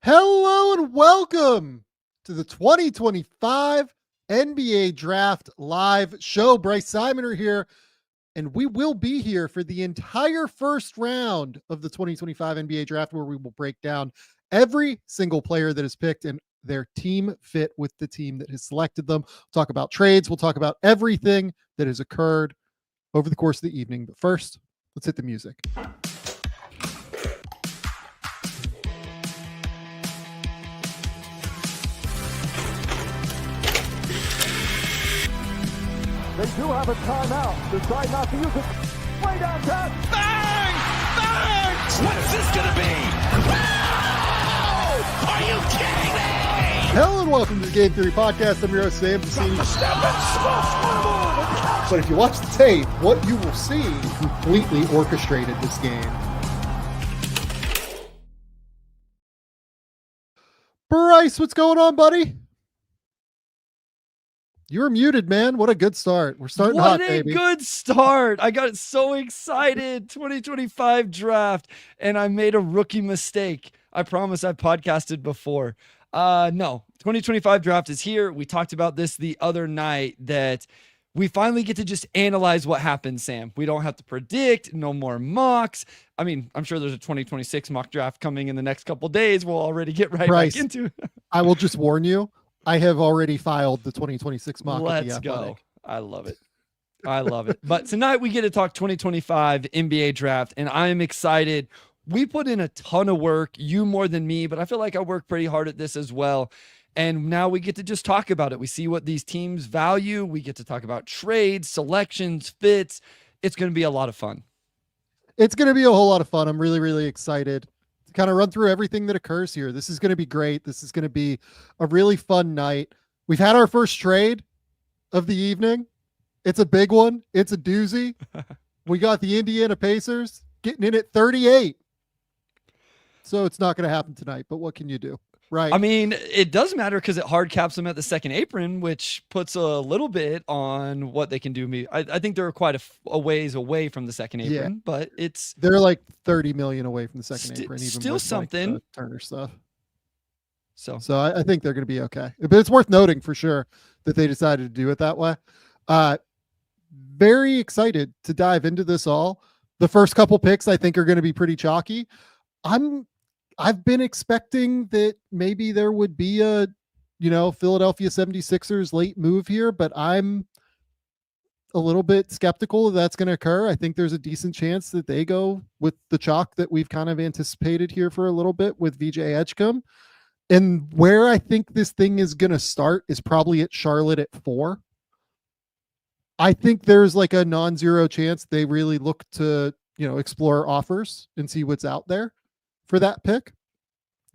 Hello and welcome to the 2025 NBA Draft Live Show. Bryce Simon are here, and we will be here for the entire first round of the 2025 NBA Draft, where we will break down every single player that is picked and their team fit with the team that has selected them. We'll talk about trades. We'll talk about everything that has occurred over the course of the evening. But first, let's hit the music. They do have a timeout. Decide not to use it. Way downtown. Bang! Bang! What's this going to be? Wow! Are you kidding me? Hello and welcome to the Game Theory Podcast. I'm your host, Sam Vecenie. But if you watch the tape, what you will see completely orchestrated this game. Bryce, what's going on, buddy? You were muted, man. What a good start. We're starting hot, baby. What a good start. I got so excited. 2025 draft, and I made a rookie mistake. I promise I've podcasted before. No, 2025 draft is here. We talked about this the other night, that we finally get to just analyze what happened, Sam. We don't have to predict, no more mocks. I mean, I'm sure there's a 2026 mock draft coming in the next couple of days. We'll already get back into it. I will just warn you, I have already filed the 2026 mock. Let's go. I love it. I love it. But tonight we get to talk 2025 NBA draft, and I am excited. We put in a ton of work, you more than me, but I feel like I worked pretty hard at this as well. And now we get to just talk about it. We see what these teams value. We get to talk about trades, selections, fits. It's going to be a lot of fun. It's going to be a whole lot of fun. I'm really, really excited to kind of run through everything that occurs here. This is going to be great. This is going to be a really fun night. We've had our first trade of the evening. It's a big one. It's a doozy. We got the Indiana Pacers getting in at 38. So it's not going to happen tonight, but what can you do? Right. I mean, it does matter because it hard caps them at the second apron, which puts a little bit on what they can do. I think they're quite a ways away from the second apron, but they're like 30 million away from the second apron. Even still with something. Like Turner stuff. So I think they're going to be okay, but it's worth noting for sure that they decided to do it that way. Very excited to dive into this all. The first couple picks I think are going to be pretty chalky. I've been expecting that maybe there would be a, Philadelphia 76ers late move here, but I'm a little bit skeptical that's going to occur. I think there's a decent chance that they go with the chalk that we've kind of anticipated here for a little bit with VJ Edgecombe. And where I think this thing is going to start is probably at Charlotte at 4. I think there's like a non-zero chance they really look to, explore offers and see what's out there for that pick.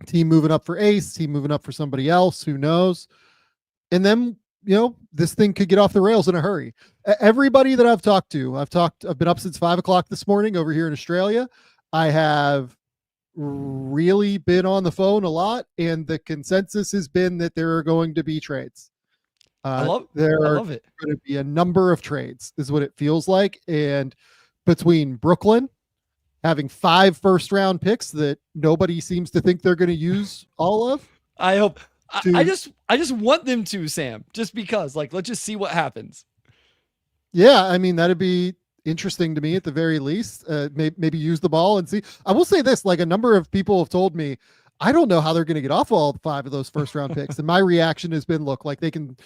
Team moving up for Ace, team moving up for somebody else, who knows? And then, this thing could get off the rails in a hurry. Everybody that I've talked to, I've been up since 5:00 this morning over here in Australia. I have really been on the phone a lot, and the consensus has been that there are going to be trades. I love it. Going to be a number of trades is what it feels like. And between Brooklyn having 5 first-round picks that nobody seems to think they're going to use all of. I hope. I just want them to, Sam, just because. Let's just see what happens. Yeah, I mean, that'd be interesting to me at the very least. Maybe use the ball and see. I will say this, a number of people have told me, I don't know how they're going to get off all 5 of those first-round picks. And my reaction has been, look, they can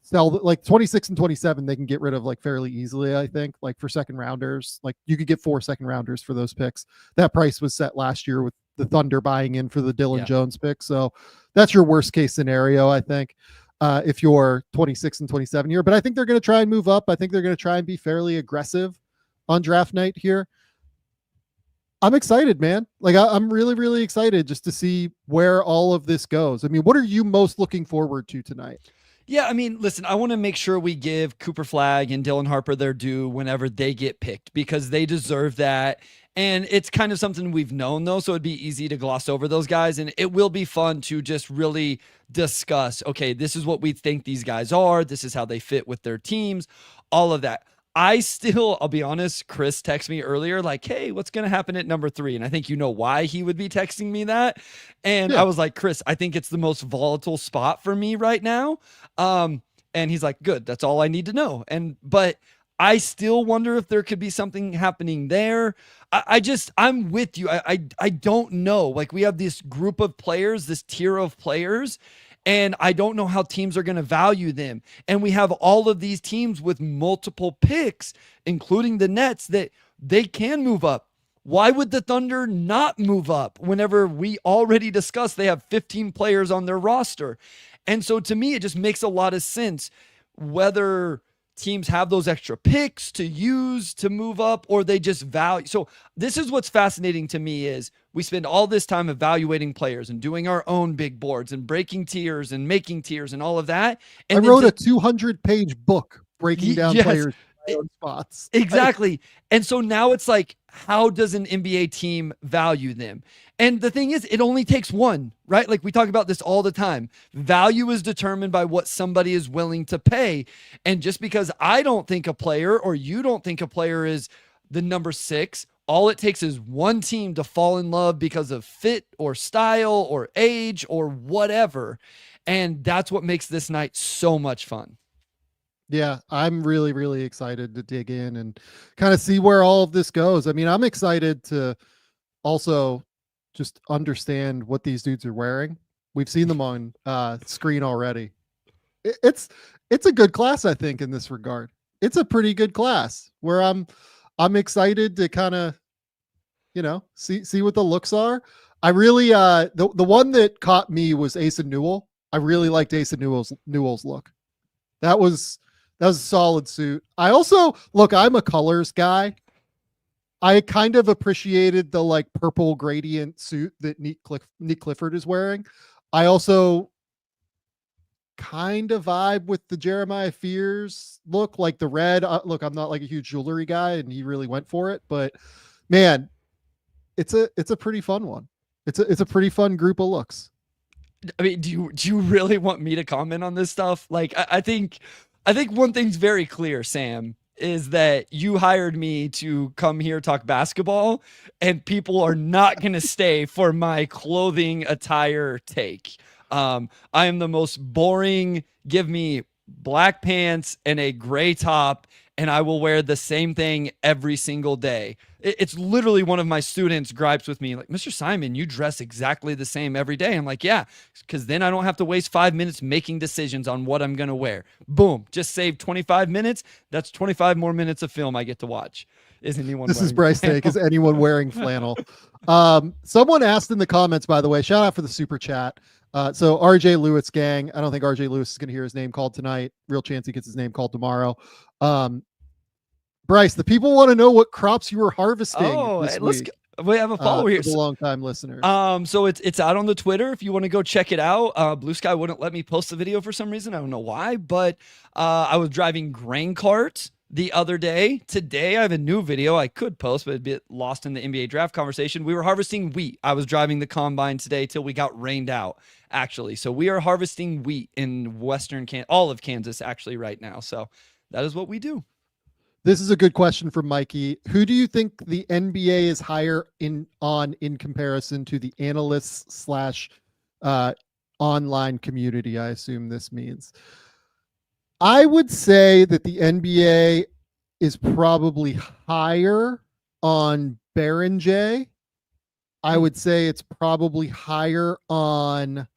sell 26 and 27, they can get rid of fairly easily, I think, for second rounders. You could get 4 second rounders for those picks. That price was set last year with the Thunder buying in for the Dylan Jones pick. So that's your worst case scenario, I think, if you're 26 and 27 here. But I think they're going to try and move up. I think they're going to try and be fairly aggressive on draft night here. I'm excited, man. I'm really, really excited just to see where all of this goes. I mean, what are you most looking forward to tonight? Yeah, I mean, listen, I want to make sure we give Cooper Flagg and Dylan Harper their due whenever they get picked, because they deserve that. And it's kind of something we've known, though, so it'd be easy to gloss over those guys. And it will be fun to just really discuss, okay, this is what we think these guys are. This is how they fit with their teams, all of that. I'll be honest, Chris texted me earlier, like, hey, what's going to happen at number 3? And I think you know why he would be texting me that. And I was like, Chris, I think it's the most volatile spot for me right now. And he's like, good, that's all I need to know. But I still wonder if there could be something happening there. I'm with you. I don't know. Like, we have this group of players, this tier of players, and I don't know how teams are going to value them. And we have all of these teams with multiple picks, including the Nets, that they can move up. Why would the Thunder not move up whenever we already discussed they have 15 players on their roster? And so to me, it just makes a lot of sense whether teams have those extra picks to use to move up, or they just value. So this is what's fascinating to me is we spend all this time evaluating players and doing our own big boards and breaking tiers and making tiers and all of that. And I wrote a 200-page book breaking down players' spots. Exactly. And so now it's like, how does an NBA team value them? And the thing is, it only takes one, right? Like we talk about this all the time. Value is determined by what somebody is willing to pay. And just because I don't think a player or you don't think a player is the number 6, all it takes is one team to fall in love because of fit or style or age or whatever. And that's what makes this night so much fun. Yeah, I'm really, really excited to dig in and kind of see where all of this goes. I mean, I'm excited to also just understand what these dudes are wearing. We've seen them on screen already. It's a good class, I think, in this regard. It's a pretty good class where I'm excited to kind of, see what the looks are. I really the one that caught me was Ace and Newell. I really liked Ace and Newell's look. That was a solid suit. I also I'm a colors guy. I kind of appreciated the like purple gradient suit that Nick Clifford is wearing. I also kind of vibe with the Jeremiah Fears look, like the red. Look, I'm not like a huge jewelry guy, and he really went for it. But man, it's a pretty fun one. It's a pretty fun group of looks. I mean, do you really want me to comment on this stuff? Like, I think one thing's very clear, Sam, is that you hired me to come here talk basketball, and people are not going to stay for my clothing attire take. I am the most boring. Give me black pants and a gray top, and I will wear the same thing every single day. It's literally one of my students gripes with me, like, Mr. Simon, you dress exactly the same every day. I'm like, yeah, because then I don't have to waste 5 minutes making decisions on what I'm going to wear. Boom, just save 25 minutes. That's 25 more minutes of film I get to watch. Is anyone This is Bryce Take. Is anyone wearing flannel? Someone asked in the comments, by the way, shout out for the super chat. So RJ Lewis gang, I don't think RJ Lewis is going to hear his name called tonight. Real chance he gets his name called tomorrow. Bryce, the people want to know what crops you were harvesting. This week. We have a follower here. For the long-time listeners. So it's out on the Twitter if you want to go check it out. Blue Sky wouldn't let me post the video for some reason. I don't know why, but I was driving grain cart the other day. Today I have a new video I could post, but it'd be lost in the NBA draft conversation. We were harvesting wheat. I was driving the combine today till we got rained out, actually. So we are harvesting wheat in all of Kansas actually right now. So that is what we do. This is a good question from Mikey. Who do you think the NBA is higher in comparison to the analysts / online community? I assume this means. I would say that the NBA is probably higher on Baron J. I would say it's probably higher on.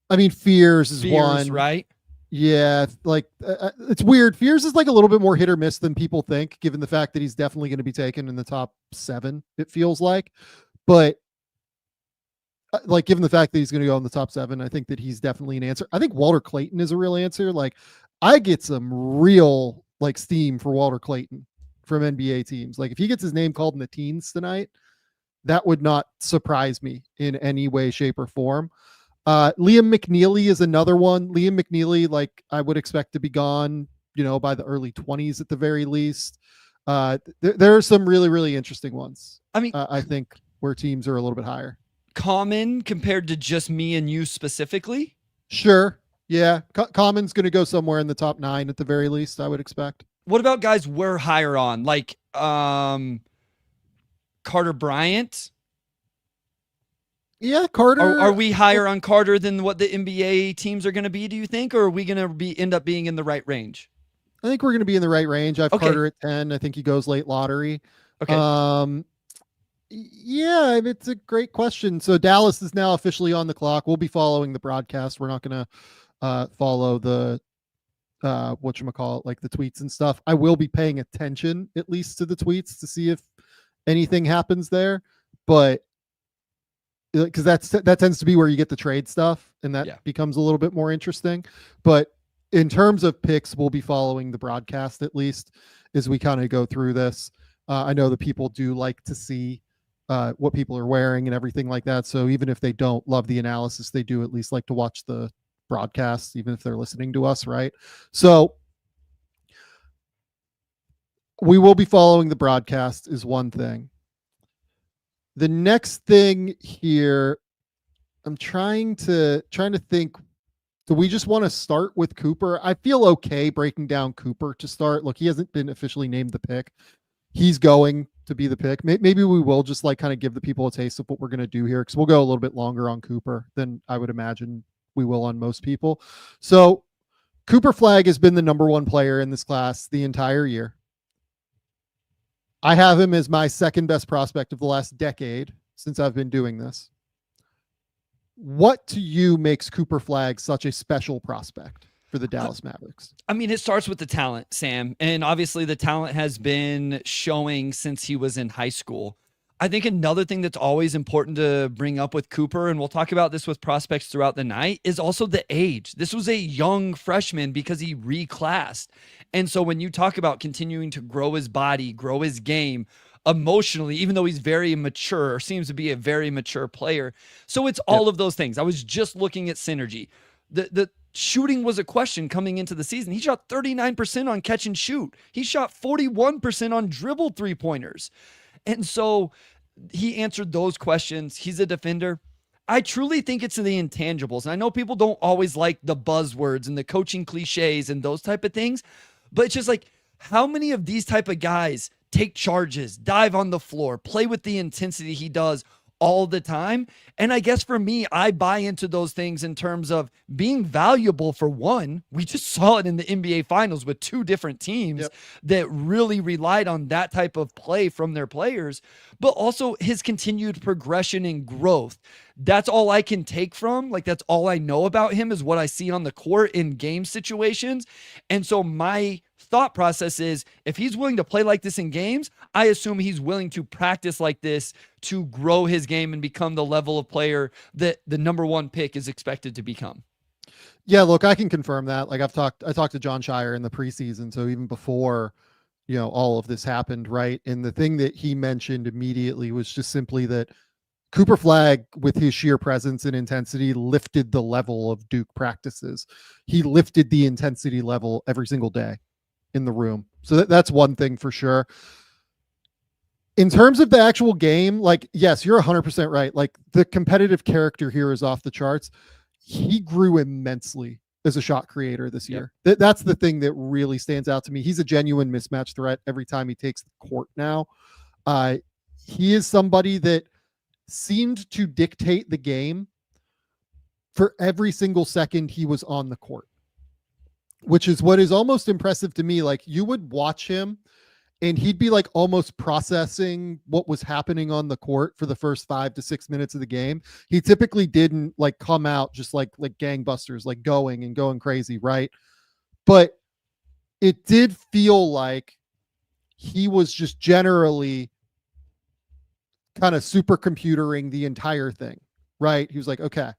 I mean, Fears is one, right? Yeah, like it's weird. Fears is like a little bit more hit or miss than people think, given the fact that he's definitely going to be taken in the top 7, it feels like. But like, given the fact that he's going to go in the top 7, I think that he's definitely an answer. I think Walter Clayton is a real answer. Like, I get some real like steam for Walter Clayton from NBA teams. Like, if he gets his name called in the teens tonight, that would not surprise me in any way, shape, or form. Liam McNeely is another one. Liam McNeely, like, I would expect to be gone, by the early 20s at the very least. There are some really, really interesting ones. I mean, I think where teams are a little bit higher. Khaman compared to just me and you specifically? Sure. Yeah, Khaman's going to go somewhere in the top 9 at the very least, I would expect. What about guys we're higher on, like Carter Bryant? Yeah, Carter. Are we higher on Carter than what the NBA teams are going to be, do you think? Or are we going to end up being in the right range? I think we're going to be in the right range. I have Okay. Carter at 10. I think he goes late lottery. Okay. Yeah, it's a great question. So Dallas is now officially on the clock. We'll be following the broadcast. We're not going to follow the whatchamacallit, like the tweets and stuff. I will be paying attention at least to the tweets to see if anything happens there. But because that tends to be where you get the trade stuff, and that becomes a little bit more interesting. But in terms of picks, we'll be following the broadcast at least as we kind of go through this. I know that people do like to see what people are wearing and everything like that. So even if they don't love the analysis, they do at least like to watch the broadcast, even if they're listening to us, right? So we will be following the broadcast is one thing. The next thing here, I'm trying to think, do we just want to start with Cooper? I feel okay breaking down Cooper to start. Look, he hasn't been officially named the pick. He's going to be the pick. Maybe we will just like kind of give the people a taste of what we're going to do here, because we'll go a little bit longer on Cooper than I would imagine we will on most people. So Cooper Flagg has been the number 1 player in this class the entire year. I have him as my second best prospect of the last decade since I've been doing this. What to you makes Cooper Flagg such a special prospect for the Dallas Mavericks? I mean, it starts with the talent, Sam. And obviously the talent has been showing since he was in high school. I think another thing that's always important to bring up with Cooper, and we'll talk about this with prospects throughout the night, is also the age. This was a young freshman because he reclassed. And so when you talk about continuing to grow his body, grow his game emotionally, even though he's very mature, or seems to be a very mature player. So it's all of those things. I was just looking at synergy. The shooting was a question coming into the season. He shot 39% on catch and shoot. He shot 41% on dribble 3-pointers. And so he answered those questions. He's a defender. I truly think it's the intangibles. And I know people don't always like the buzzwords and the coaching cliches and those type of things, but it's just like, how many of these type of guys take charges, dive on the floor, play with the intensity he does all the time? And I guess for me, I buy into those things in terms of being valuable. For one, we just saw it in the NBA finals with 2 different teams that really relied on that type of play from their players, but also his continued progression and growth. That's all I can take from, like, that's all I know about him is what I see on the court in game situations. And so my thought process is, if he's willing to play like this in games, I assume he's willing to practice like this to grow his game and become the level of player that the number 1 pick is expected to become. Yeah, look, I can confirm that. Like I talked to John Shire in the preseason. So even before, all of this happened, right? And the thing that he mentioned immediately was just simply that Cooper Flagg, with his sheer presence and intensity, lifted the level of Duke practices. He lifted the intensity level every single day in the room. So that's one thing for sure. In terms of the actual game, like, yes, you're 100% right. Like, the competitive character here is off the charts. He grew immensely as a shot creator this year. That's the thing that really stands out to me. He's a genuine mismatch threat every time he takes the court now. He is somebody that seemed to dictate the game for every single second he was on the court, which is what is almost impressive to me. Like, you would watch him and he'd be like almost processing what was happening on the court for the first 5 to 6 minutes of the game. He typically didn't like come out just like gangbusters, like going crazy, right? But it did feel like he was just generally kind of supercomputering the entire thing, right? He was like, okay,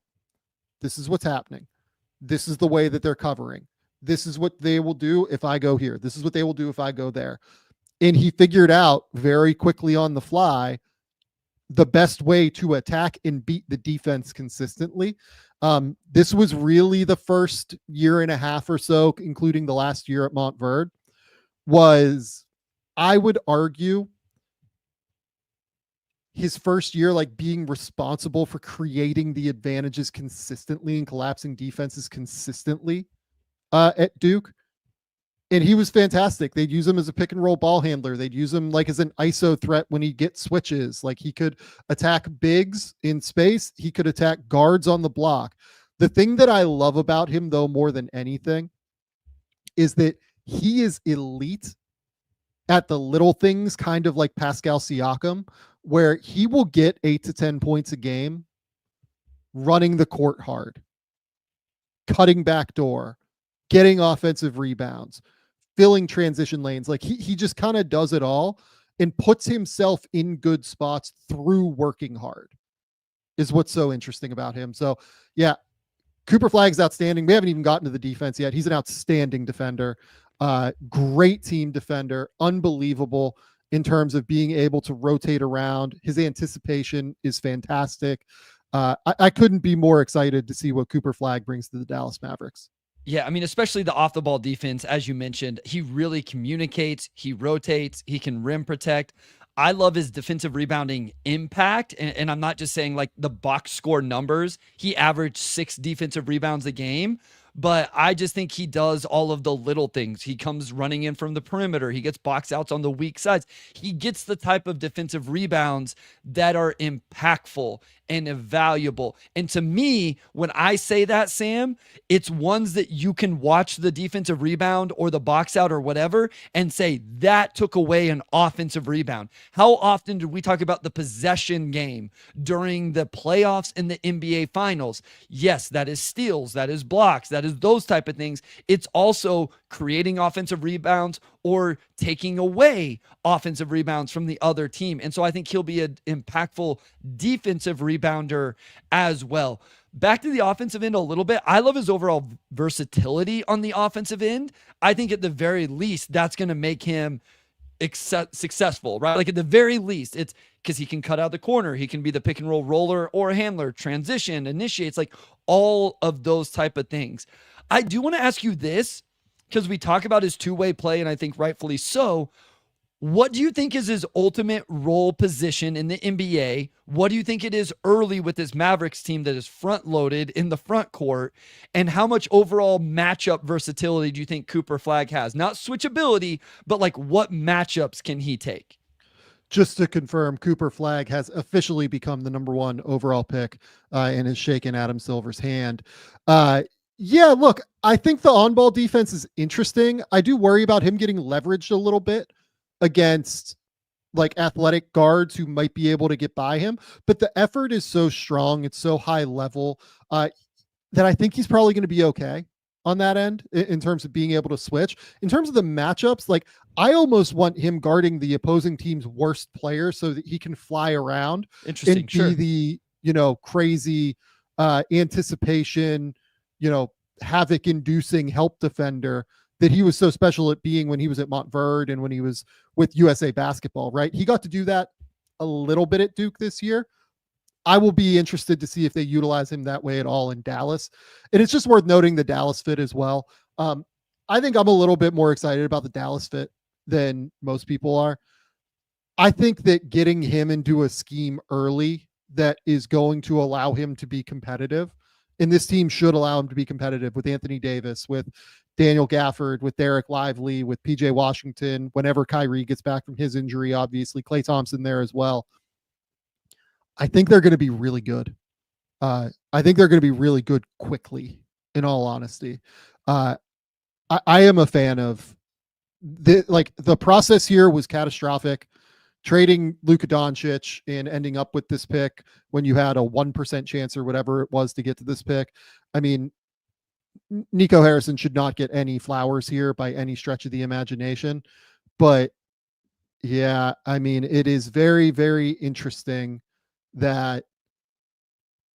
this is what's happening. This is the way that they're covering. This is what they will do if I go here. This is what they will do if I go there. And he figured out very quickly on the fly the best way to attack and beat the defense consistently. This was really the first year and a half or so, including the last year at was, I would argue, his first year, like being responsible for creating the advantages consistently and collapsing defenses consistently at Duke. And he was fantastic. They'd use him as a pick and roll ball handler. They'd use him like as an ISO threat when he gets switches. Like he could attack bigs in space. He could attack guards on the block. The thing that I love about him, though, more than anything, is that he is elite at the little things, kind of like Pascal Siakam, where he will get 8 to 10 points a game running the court hard, cutting back door, getting offensive rebounds, filling transition lanes. Like he just kind of does it all and puts himself in good spots through working hard is what's so interesting about him. So yeah, Cooper Flagg's outstanding. We haven't even gotten to the defense yet. He's an outstanding defender. Great team defender, unbelievable in terms of being able to rotate around. His anticipation is fantastic. I couldn't be more excited to see what Cooper Flagg brings to the Dallas Mavericks. Yeah, I mean, especially the off the ball defense, as you mentioned, he really communicates, he rotates, he can rim protect. I love his defensive rebounding impact. And I'm not just saying like the box score numbers. He averaged 6 defensive rebounds a game. But I just think he does all of the little things. He comes running in from the perimeter. He gets box outs on the weak sides. He gets the type of defensive rebounds that are impactful and valuable. And to me, when I say that, Sam, it's ones that you can watch the defensive rebound or the box out or whatever and say, that took away an offensive rebound. How often do we talk about the possession game during the playoffs and the NBA finals? Yes, that is steals, that is blocks, that is those type of things. It's also creating offensive rebounds or taking away offensive rebounds from the other team. And so I think he'll be an impactful defensive rebounder as well. Back to the offensive end a little bit. I love his overall versatility on the offensive end. I think at the very least, that's going to make him successful, right? Like at the very least, it's because he can cut out the corner. He can be the pick and roll roller or handler, transition, initiates, like all of those type of things. I do want to ask you this, because we talk about his two-way play, and I think rightfully so. What do you think is his ultimate role position in the NBA? What do you think it is early with this Mavericks team that is front-loaded in the front court? And how much overall matchup versatility do you think Cooper Flagg has? Not switchability, but like what matchups can he take? Just to confirm, Cooper Flagg has officially become the number 1 overall pick and has shaken Adam Silver's hand. Yeah, look, I think the on-ball defense is interesting. I do worry about him getting leveraged a little bit against like athletic guards who might be able to get by him. But the effort is so strong, it's so high level that I think he's probably going to be okay on that end in terms of being able to switch. In terms of the matchups, like I almost want him guarding the opposing team's worst player so that he can fly around and be the, you know, crazy anticipation, you know, havoc inducing help defender that he was so special at being when he was at Montverde and when he was with USA Basketball, right? He got to do that a little bit at Duke this year. I will be interested to see if they utilize him that way at all in Dallas. And it's just worth noting the Dallas fit as well. I think I'm a little bit more excited about the Dallas fit than most people are. I think that getting him into a scheme early that is going to allow him to be competitive, and this team should allow him to be competitive with Anthony Davis, with Daniel Gafford, with Derik Lively, with PJ Washington, whenever Kyrie gets back from his injury, obviously Klay Thompson there as well. I think they're going to be really good. I think they're going to be really good quickly, in all honesty. I am a fan of the process here was catastrophic. Trading Luka Doncic and ending up with this pick when you had a 1% chance or whatever it was to get to this pick. I mean, Nico Harrison should not get any flowers here by any stretch of the imagination. But yeah, I mean, it is very, very interesting that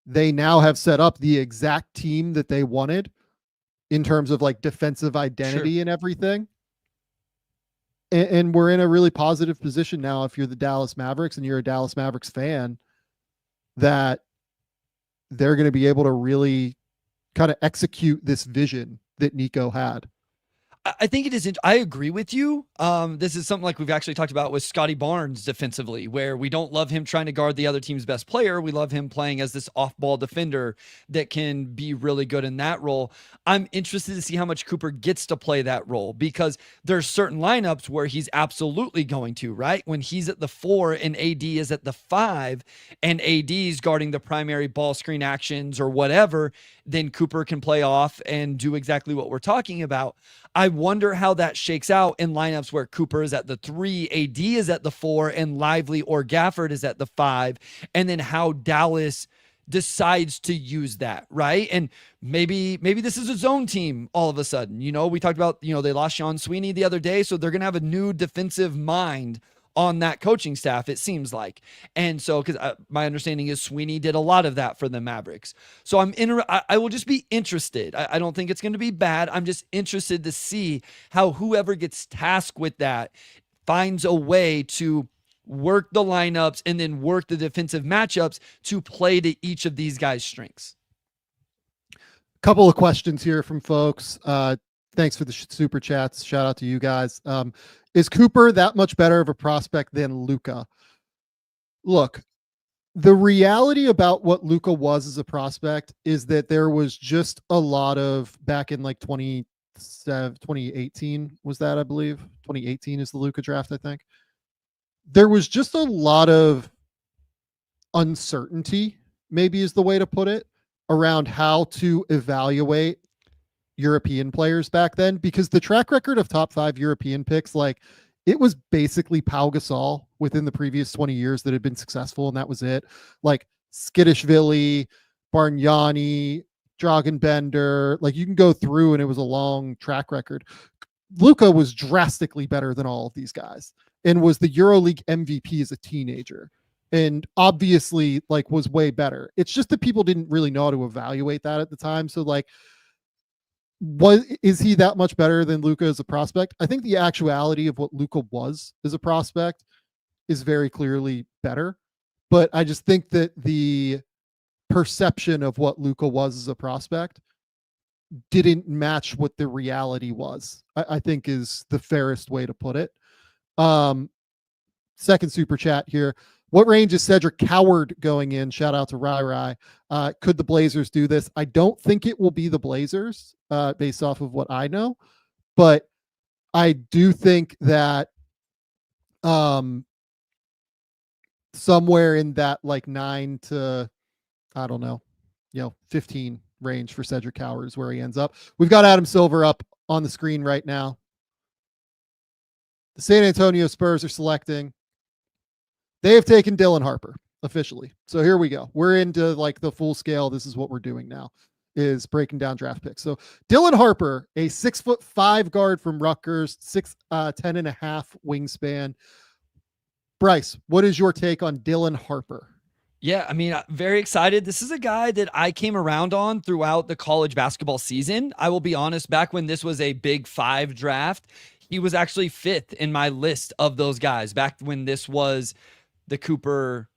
they now have set up the exact team that they wanted in terms of like defensive identity and everything. And we're in a really positive position now if you're the Dallas Mavericks and you're a Dallas Mavericks fan, that they're going to be able to really kind of execute this vision that Nico had. I think it is. I agree with you. This is something like we've actually talked about with Scotty Barnes defensively, where we don't love him trying to guard the other team's best player. We love him playing as this off-ball defender that can be really good in that role. I'm interested to see how much Cooper gets to play that role, because there's certain lineups where he's absolutely going to, right? When he's at the 4 and AD is at the 5 and AD is guarding the primary ball screen actions or whatever, then Cooper can play off and do exactly what we're talking about. I wonder how that shakes out in lineups where Cooper is at the 3, AD is at the 4, and Lively or Gafford is at the 5, and then how Dallas decides to use that, right? And maybe this is a zone team all of a sudden. We talked about, they lost Sean Sweeney the other day, so they're going to have a new defensive mind on that coaching staff, it seems like. And so, because my understanding is Sweeney did a lot of that for the Mavericks. So I will just be interested. I don't think it's going to be bad. I'm just interested to see how whoever gets tasked with that finds a way to work the lineups and then work the defensive matchups to play to each of these guys' strengths. Couple of questions here from folks. Thanks for the super chats. Shout out to you guys. Is Cooper that much better of a prospect than Luka? Look, the reality about what Luka was as a prospect is that there was just a lot of, back in like 2018 was that, I believe 2018 is the Luka draft, I think. There was just a lot of uncertainty, maybe is the way to put it, around how to evaluate European players back then, because the track record of top 5 European picks, like, it was basically Pau Gasol within the previous 20 years that had been successful, and that was it. Like Skidishvili, Bargnani, Dragan-Bender, like you can go through and it was a long track record. Luka was drastically better than all of these guys and was the EuroLeague MVP as a teenager, and obviously like was way better. It's just that people didn't really know how to evaluate that at the time. So like, is he that much better than Luka as a prospect? I think the actuality of what Luka was as a prospect is very clearly better, but I just think that the perception of what Luka was as a prospect didn't match what the reality was, I think is the fairest way to put it. Second super chat here. What range is Cedric Coward going in? Shout out to Rai. Could the Blazers do this? I don't think it will be the Blazers, based off of what I know, but I do think that somewhere in that like 9 to, I don't know, 15 range for Cedric Coward is where he ends up. We've got Adam Silver up on the screen right now. The San Antonio Spurs are selecting. They have taken Dylan Harper officially. So here we go. We're into like the full scale. This is what we're doing now, is breaking down draft picks. So Dylan Harper, a 6'5" guard from Rutgers, 10.5 wingspan. Bryce, what is your take on Dylan Harper? Yeah, I mean, very excited. This is a guy that I came around on throughout the college basketball season. I will be honest, back when this was a Big 5 draft, he was actually 5th in my list of those guys. Back when this was the Cooper,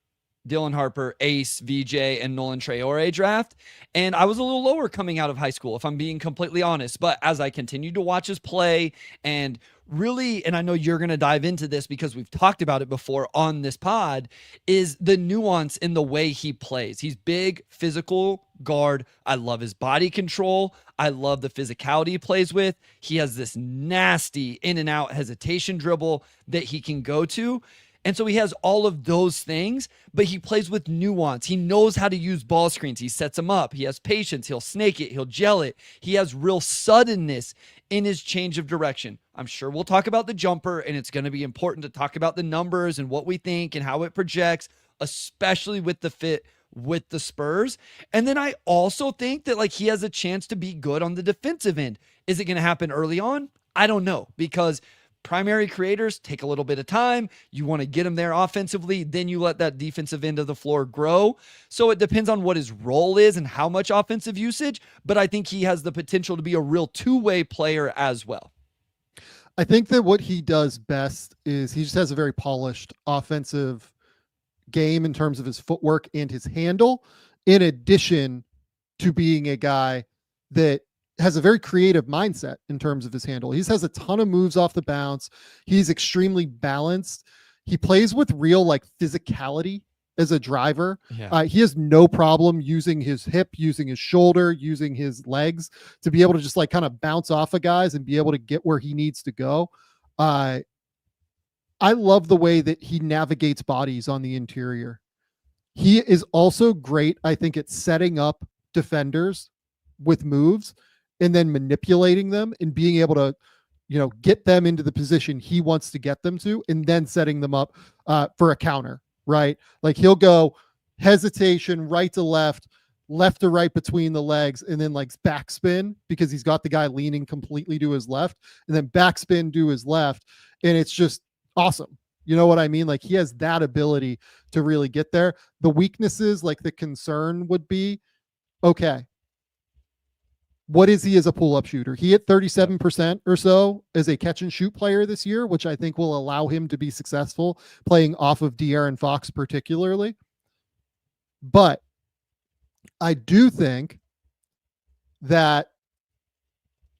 Dylan Harper, Ace, VJ, and Nolan Traore draft. And I was a little lower coming out of high school, if I'm being completely honest. But as I continued to watch his play and really, and I know you're going to dive into this because we've talked about it before on this pod, is the nuance in the way he plays. He's big, physical guard. I love his body control. I love the physicality he plays with. He has this nasty in and out hesitation dribble that he can go to. And so he has all of those things, but he plays with nuance. He knows how to use ball screens. He sets them up. He has patience. He'll snake it. He'll gel it. He has real suddenness in his change of direction. I'm sure we'll talk about the jumper, and it's going to be important to talk about the numbers and what we think and how it projects, especially with the fit with the Spurs. And then I also think that like he has a chance to be good on the defensive end. Is it going to happen early on? I don't know, because primary creators take a little bit of time. You want to get them there offensively, then you let that defensive end of the floor grow. So it depends on what his role is and how much offensive usage, but I think he has the potential to be a real two-way player as well. I think that what he does best is he just has a very polished offensive game in terms of his footwork and his handle, in addition to being a guy that has a very creative mindset in terms of his handle. He has a ton of moves off the bounce. He's extremely balanced. He plays with real like physicality as a driver. Yeah. He has no problem using his hip, using his shoulder, using his legs to be able to just like kind of bounce off of guys and be able to get where he needs to go. I love the way that he navigates bodies on the interior. He is also great, I think, at setting up defenders with moves and then manipulating them and being able to, get them into the position he wants to get them to, and then setting them up for a counter, right? Like he'll go hesitation, right to left to right between the legs, and then like backspin because he's got the guy leaning completely to his left, and then backspin to his left. And it's just awesome. You know what I mean? Like he has that ability to really get there. The weaknesses, like the concern would be, okay, what is he as a pull-up shooter? He hit 37% or so as a catch and shoot player this year, which I think will allow him to be successful playing off of De'Aaron Fox particularly. But I do think that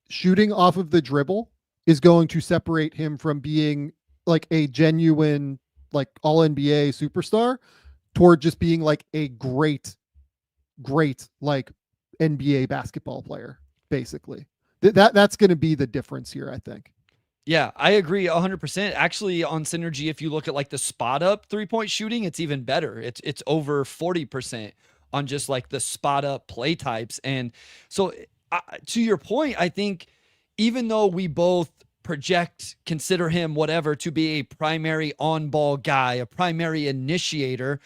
shooting off of the dribble is going to separate him from being like a genuine, like all NBA superstar toward just being like a great, like NBA basketball player, basically. That's going to be the difference here, I think. Yeah, I agree 100%. Actually, on Synergy, if you look at like the spot up 3-point shooting, it's even better. It's over 40% on just like the spot up play types. And so to your point, I think even though we both consider him whatever to be a primary on-ball guy, a primary initiator,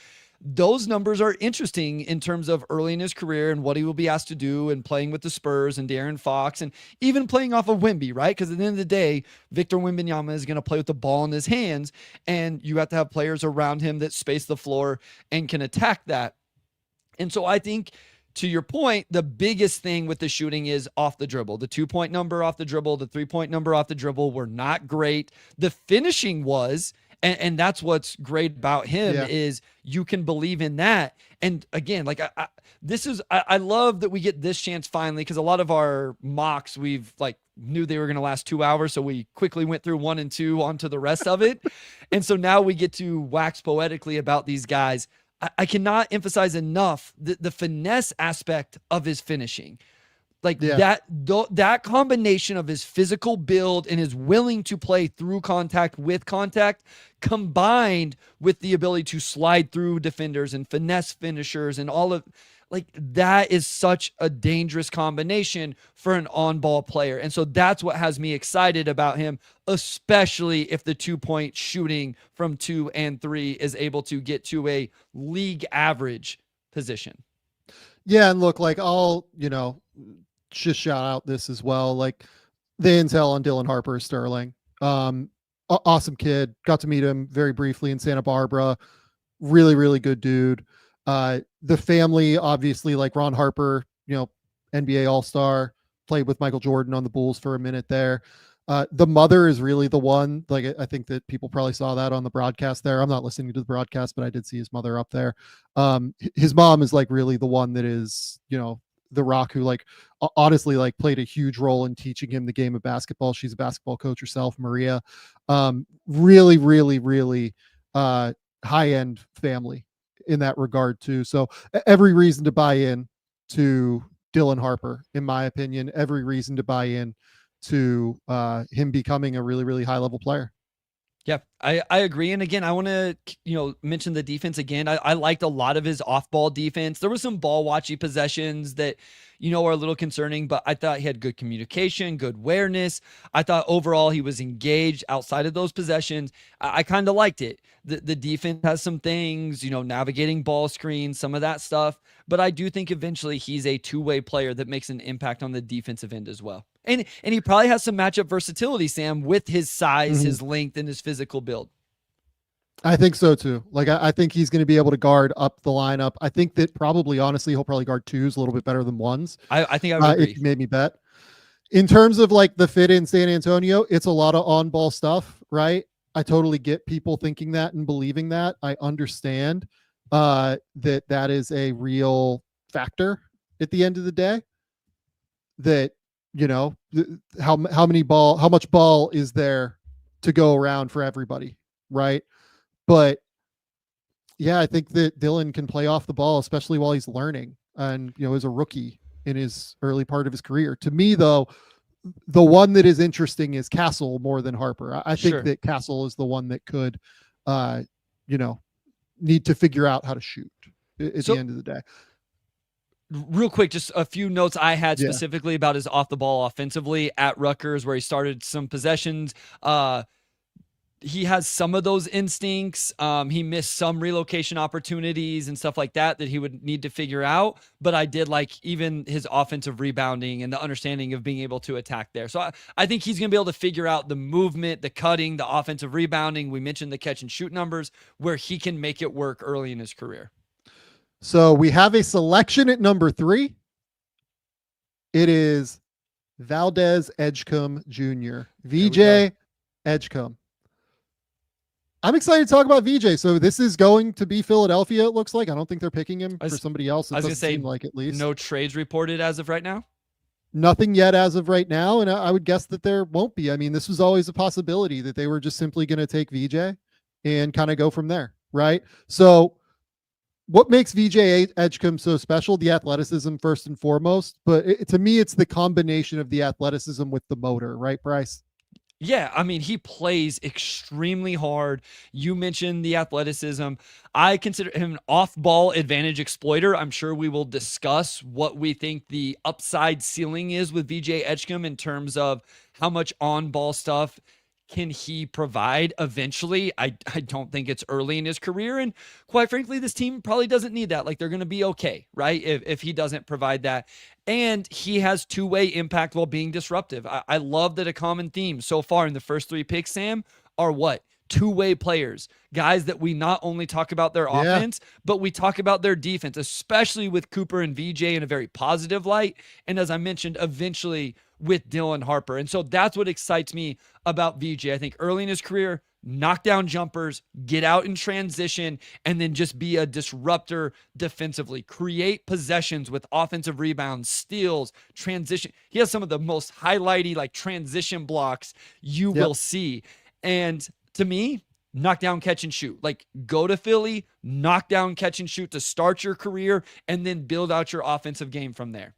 those numbers are interesting in terms of early in his career and what he will be asked to do and playing with the Spurs and De'Aaron Fox and even playing off of Wemby, right? Because at the end of the day, Victor Wembanyama is going to play with the ball in his hands, and you have to have players around him that space the floor and can attack that. And so I think, to your point, the biggest thing with the shooting is off the dribble. The 2-point number off the dribble, the 3-point number off the dribble were not great. The finishing was, and that's what's great about him is you can believe in that. And again, like I love that we get this chance finally, because a lot of our mocks we've like knew they were going to last 2 hours, so we quickly went through 1 and 2 onto the rest of it. And so now we get to wax poetically about these guys. I cannot emphasize enough the finesse aspect of his finishing. Like that combination of his physical build and his willing to play through contact with contact, combined with the ability to slide through defenders and finesse finishers and all of, like, that is such a dangerous combination for an on-ball player. And so that's what has me excited about him, especially if the 2-point shooting from 2 and 3 is able to get to a league average position. Yeah. And look, like I'll, just shout out this as well. Like the intel on Dylan Harper is sterling. Awesome kid. Got to meet him very briefly in Santa Barbara. Really, really good dude. The family, obviously, like Ron Harper, NBA All-Star, played with Michael Jordan on the Bulls for a minute there. The mother is really the one, like, I think that people probably saw that on the broadcast there. I'm not listening to the broadcast, but I did see his mother up there. His mom is like really the one that is, the rock who, like, honestly, like, played a huge role in teaching him the game of basketball. She's a basketball coach herself, Maria. Really, really, really high-end family in that regard too. So every reason to buy in to Dylan Harper, in my opinion, every reason to buy in to him becoming a really, really high-level player. Yeah, I agree. And again, I want to, mention the defense again. I liked a lot of his off-ball defense. There were some ball-watchy possessions that, are a little concerning, but I thought he had good communication, good awareness. I thought overall he was engaged outside of those possessions. I kind of liked it. The defense has some things, navigating ball screens, some of that stuff. But I do think eventually he's a two-way player that makes an impact on the defensive end as well. And he probably has some matchup versatility, Sam, with his size, his length, and his physical build. I think so too. Like, I think he's going to be able to guard up the lineup. I think that probably, honestly, he'll probably guard twos a little bit better than ones. I think I would agree. If you made me bet. In terms of like the fit in San Antonio, it's a lot of on-ball stuff, right? I totally get people thinking that and believing that. I understand that is a real factor at the end of the day. That how much ball is there to go around for everybody, right? But yeah, I think that Dylan can play off the ball, especially while he's learning and, as a rookie in his early part of his career. To me, though, the one that is interesting is Castle more than Harper. I think that Castle is the one that could, need to figure out how to shoot at the end of the day. Real quick, just a few notes I had specifically about his off the ball offensively at Rutgers, where he started some possessions. He has some of those instincts. He missed some relocation opportunities and stuff like that he would need to figure out. But I did like even his offensive rebounding and the understanding of being able to attack there. So I think he's going to be able to figure out the movement, the cutting, the offensive rebounding. We mentioned the catch and shoot numbers where he can make it work early in his career. So we have a selection at number 3. It is Valdez Edgecombe Jr. VJ Edgecombe. I'm excited to talk about VJ. So this is going to be Philadelphia, it looks like. I don't think they're picking him for somebody else. I was going to say, like at least. No trades reported as of right now? Nothing yet as of right now, and I would guess that there won't be. I mean, this was always a possibility that they were just simply going to take VJ and kind of go from there, right? So what makes VJ Edgecombe so special? The athleticism first and foremost, but to me, it's the combination of the athleticism with the motor, right, Bryce? Yeah, I mean, he plays extremely hard. You mentioned the athleticism. I consider him an off-ball advantage exploiter. I'm sure we will discuss what we think the upside ceiling is with VJ Edgecombe in terms of how much on-ball stuff can he provide eventually. I don't think it's early in his career, and quite frankly, this team probably doesn't need that. Like, they're going to be okay, right, if he doesn't provide that. And he has two-way impact while being disruptive. I love that a common theme so far in the first 3 picks, Sam, are what? Two-way players, guys that we not only talk about their offense, but we talk about their defense, especially with Cooper and VJ in a very positive light. And as I mentioned, eventually with Dylan Harper. And so that's what excites me about VJ. I think early in his career, knock down jumpers, get out in transition, and then just be a disruptor defensively. Create possessions with offensive rebounds, steals, transition. He has some of the most highlighty like transition blocks you will see. And to me, knock down, catch and shoot. Like, go to Philly, knock down, catch and shoot to start your career, and then build out your offensive game from there.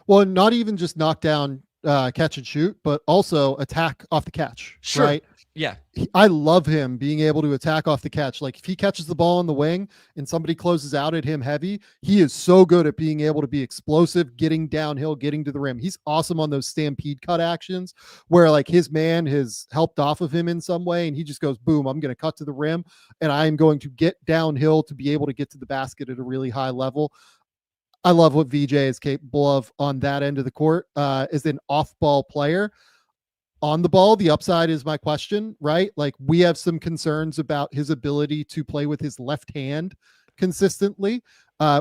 Well, not even just knock down, catch and shoot, but also attack off the catch. Sure. Right? Yeah. I love him being able to attack off the catch. Like, if he catches the ball on the wing and somebody closes out at him heavy, he is so good at being able to be explosive, getting downhill, getting to the rim. He's awesome on those stampede cut actions where like his man has helped off of him in some way. And he just goes, boom, I'm going to cut to the rim and I'm going to get downhill to be able to get to the basket at a really high level. I love what VJ is capable of on that end of the court as an off-ball player. On the ball, the upside is my question, right? Like, we have some concerns about his ability to play with his left hand consistently.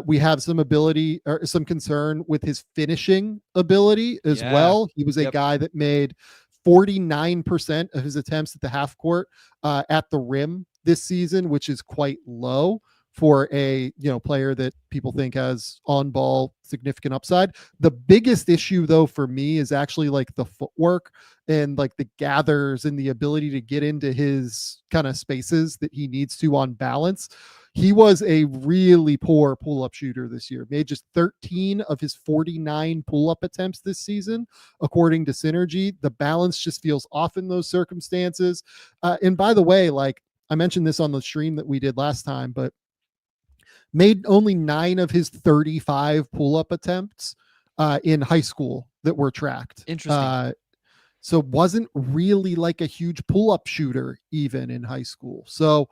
We have some ability or some concern with his finishing ability as well. He was a guy that made 49% of his attempts at the half court at the rim this season, which is quite low for a player that people think has on ball significant upside. The biggest issue though for me is actually like the footwork and like the gathers and the ability to get into his kind of spaces that he needs to on balance. He was a really poor pull-up shooter this year, made just 13 of his 49 pull-up attempts this season, according to Synergy. The balance just feels off in those circumstances. And by the way, like I mentioned this on the stream that we did last time, but made only 9 of his 35 pull-up attempts in high school that were tracked. Interesting. So wasn't really like a huge pull-up shooter even in high school. So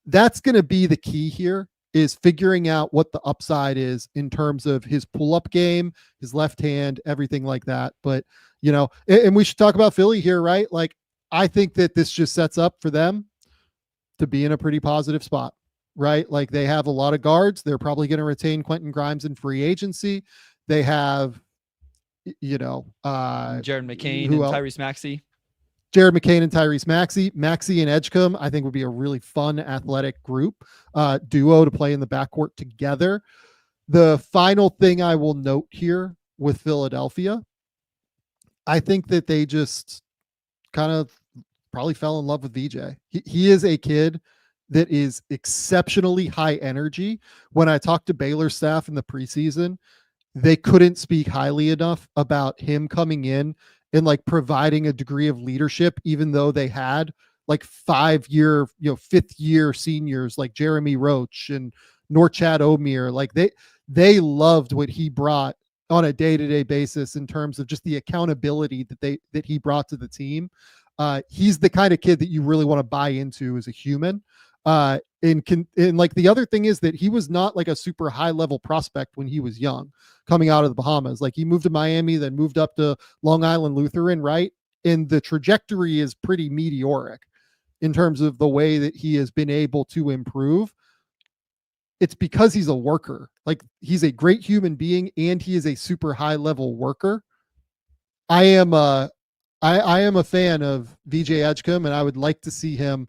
that's going to be the key here, is figuring out what the upside is in terms of his pull-up game, his left hand, everything like that. But, and we should talk about Philly here, right? Like, I think that this just sets up for them to be in a pretty positive spot. Right? Like, they have a lot of guards. They're probably going to retain Quentin Grimes in free agency. They have, Jared McCain and Tyrese Maxey. Jared McCain and Tyrese Maxey. Maxey and Edgecombe, I think, would be a really fun athletic group duo to play in the backcourt together. The final thing I will note here with Philadelphia I think that they just kind of probably fell in love with VJ. He is a kid that is exceptionally high energy. When I talked to Baylor staff in the preseason, they couldn't speak highly enough about him coming in and like providing a degree of leadership, even though they had like 5-year, 5th-year seniors like Jeremy Roach and Norchad Omir. Like they loved what he brought on a day-to-day basis in terms of just the accountability that he brought to the team. He's the kind of kid that you really want to buy into as a human. And like the other thing is that he was not like a super high level prospect when he was young, coming out of the Bahamas. Like he moved to Miami, then moved up to Long Island Lutheran, right? And the trajectory is pretty meteoric in terms of the way that he has been able to improve. It's because he's a worker. Like he's a great human being and he is a super high level worker. I am a fan of VJ Edgecombe, and I would like to see him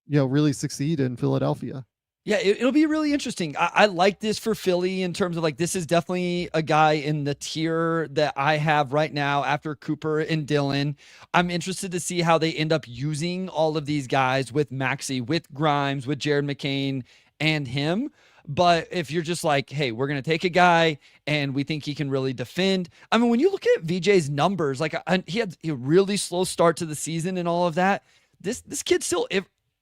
really succeed in Philadelphia. Yeah, it'll be really interesting. I like this for Philly in terms of like, this is definitely a guy in the tier that I have right now after Cooper and Dillon. I'm interested to see how they end up using all of these guys with Maxey, with Grimes, with Jared McCain and him. But if you're just like, hey, we're going to take a guy and we think he can really defend. I mean, when you look at VJ's numbers, like he had a really slow start to the season and all of that. This kid still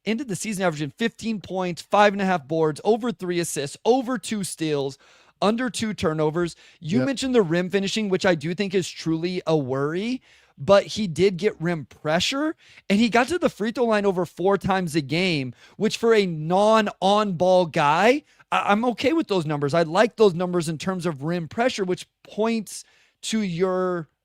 ended the season averaging 15 points, 5.5 boards, over 3 assists, over 2 steals, under 2 turnovers. You mentioned the rim finishing, which I do think is truly a worry, but he did get rim pressure and he got to the free throw line over 4 times a game, which for a non-on-ball guy, I'm okay with those numbers. I like those numbers in terms of rim pressure, which points to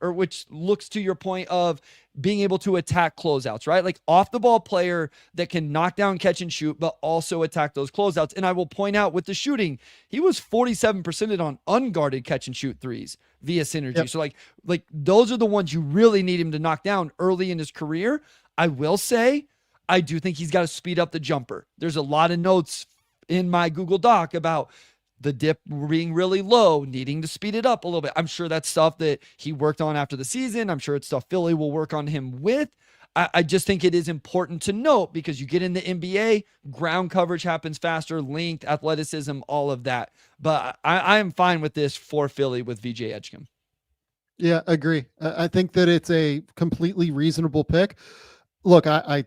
which looks to your point of being able to attack closeouts, right? Like off the ball player that can knock down, catch and shoot, but also attack those closeouts. And I will point out with the shooting, he was 47% on unguarded catch and shoot threes via synergy. Yep. So like those are the ones you really need him to knock down early in his career. I will say, I do think he's got to speed up the jumper. There's a lot of notes in my Google Doc about the dip being really low, needing to speed it up a little bit. I'm sure that's stuff that he worked on after the season. I'm sure it's stuff Philly will work on him with. I just think it is important to note because you get in the NBA, ground coverage happens faster, length, athleticism, all of that. But I am fine with this for Philly with VJ Edgecombe. Yeah, agree. I think that it's a completely reasonable pick. Look, I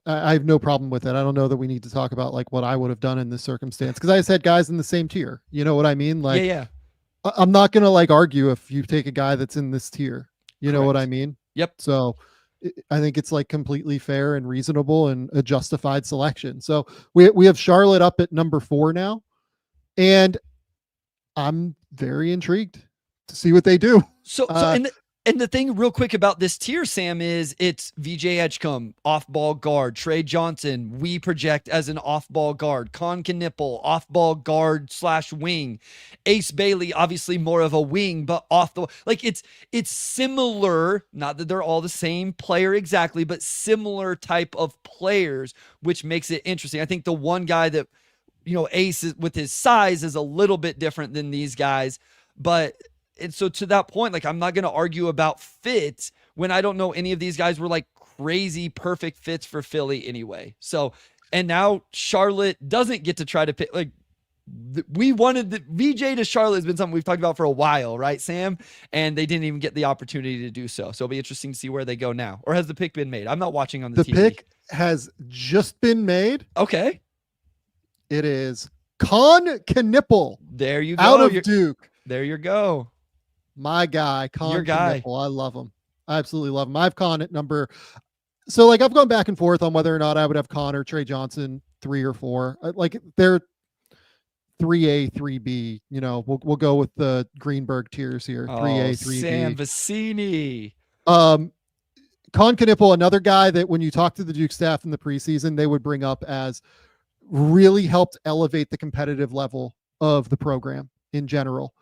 have no problem with it. I don't know that we need to talk about like what I would have done in this circumstance because I said guys in the same tier. You know what I mean? Like, yeah. I'm not gonna like argue if you take a guy that's in this tier. You know what I mean? Yep. So I think it's like completely fair and reasonable and a justified selection. So we have Charlotte up at number 4 now, and I'm very intrigued to see what they do. And the thing real quick about this tier, Sam, is it's VJ Edgecombe, off-ball guard. Trey Johnson, we project as an off-ball guard. Knueppel, off-ball guard / wing. Ace Bailey, obviously more of a wing, but off the... Like, it's similar, not that they're all the same player exactly, but similar type of players, which makes it interesting. I think the one guy that, Ace is, with his size is a little bit different than these guys, but... And so to that point, like, I'm not going to argue about fit when I don't know any of these guys were like crazy perfect fits for Philly anyway. So, and now Charlotte doesn't get to try to pick, like, we wanted the VJ to Charlotte has been something we've talked about for a while, right, Sam? And they didn't even get the opportunity to do so. So it'll be interesting to see where they go now. Or has the pick been made? I'm not watching on the TV. The pick has just been made. Okay. It is Knueppel. There you go. Out of Duke. There you go. My guy, Your guy. Knueppel. I love him. I absolutely love him. I've Con at number. So like I've gone back and forth on whether or not I would have Con or Trey Johnson 3 or 4. Like they're 3A, 3B. We'll go with the Greenberg tiers here. 3A, 3B. Sam Vecenie. Knueppel, another guy that when you talk to the Duke staff in the preseason, they would bring up as really helped elevate the competitive level of the program in general.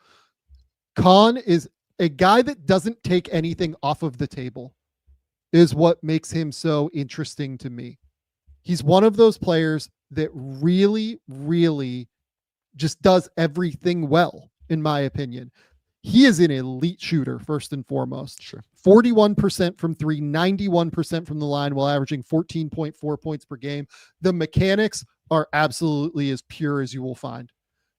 Con is a guy that doesn't take anything off of the table is what makes him so interesting to me. He's one of those players that really, really just does everything well, in my opinion. he is an elite shooter, first and foremost. Sure. 41% from three, 91% from the line, while averaging 14.4 points per game. The mechanics are absolutely as pure as you will find.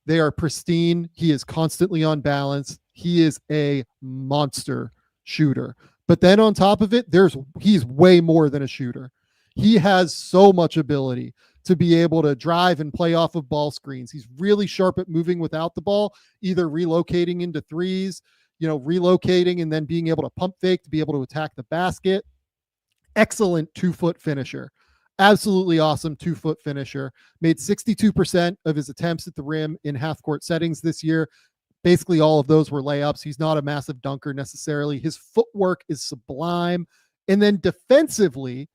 They are pristine. He is constantly on balance. He is a monster shooter. But then on top of it, he's way more than a shooter. He has so much ability to be able to drive and play off of ball screens. He's really sharp at moving without the ball, either relocating into threes, relocating and then being able to pump fake to be able to attack the basket. Excellent 2-foot finisher. Absolutely awesome 2-foot finisher. Made 62% of his attempts at the rim in half-court settings this year. Basically, all of those were layups. He's not a massive dunker necessarily. His footwork is sublime. And then defensively,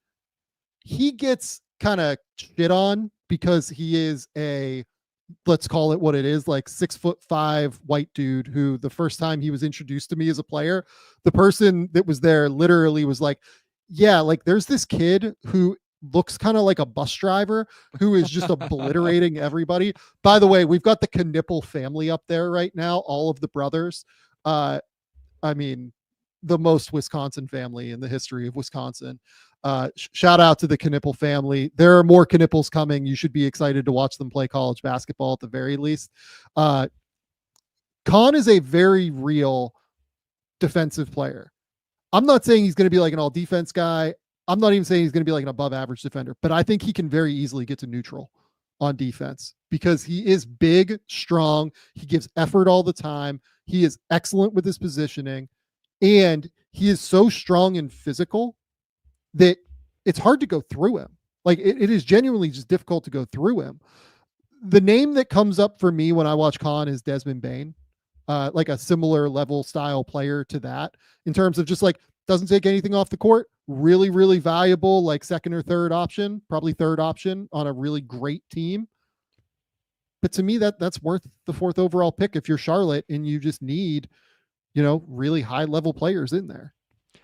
he gets kind of shit on because he is let's call it what it is, like 6'5" white dude who the first time he was introduced to me as a player, the person that was there literally was like, yeah, like there's this kid who looks kind of like a bus driver who is just obliterating everybody. By the way, we've got the Knueppel family up there right now, all of the brothers. I mean, the most Wisconsin family in the history of Wisconsin. Shout out to the Knueppel family. There are more Knueppels coming. You should be excited to watch them play college basketball at the very least. Khan is a very real defensive player. I'm not saying he's going to be like an all defense guy. I'm not even saying he's going to be like an above average defender, but I think he can very easily get to neutral on defense because he is big, strong. He gives effort all the time. He is excellent with his positioning, and he is so strong and physical that it's hard to go through him. Like it is genuinely just difficult to go through him. The name that comes up for me when I watch Khan is Desmond Bane, like a similar level style player to that in terms of just like doesn't take anything off the court. Really, really valuable, like second or third option, probably third option on a really great team. But to me, that's worth the 4th overall pick if you're Charlotte and you just need, really high level players in there.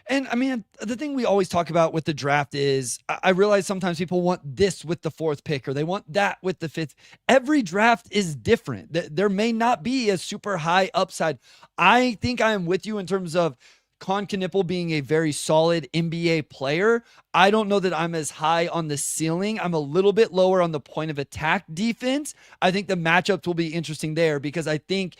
And I mean, the thing we always talk about with the draft is I realize sometimes people want this with the 4th pick or they want that with the 5th. Every draft is different. There may not be a super high upside. I think I am with you in terms of Knueppel being a very solid NBA player. I don't know that I'm as high on the ceiling. I'm a little bit lower on the point of attack defense. I think the matchups will be interesting there because I think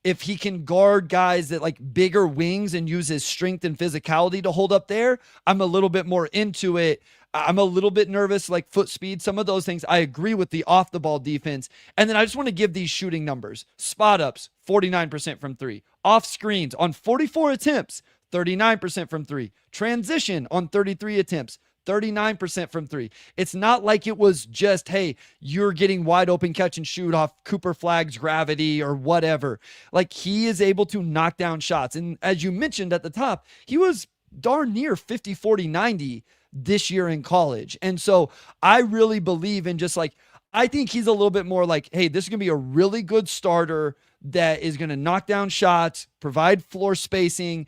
if he can guard guys that like bigger wings and use his strength and physicality to hold up there, I'm a little bit more into it. I'm a little bit nervous, like foot speed, some of those things. I agree with the off the ball defense. And then I just want to give these shooting numbers. Spot ups, 49% from 3. Off screens on 44 attempts, 39% from 3. Transition on 33 attempts, 39% from 3. It's not like it was just, hey, you're getting wide open catch and shoot off Cooper Flagg's gravity or whatever. Like he is able to knock down shots. And as you mentioned at the top, he was darn near 50, 40, 90 this year in college. And so I really believe in just like, I think he's a little bit more like, hey, this is going to be a really good starter that is going to knock down shots, provide floor spacing.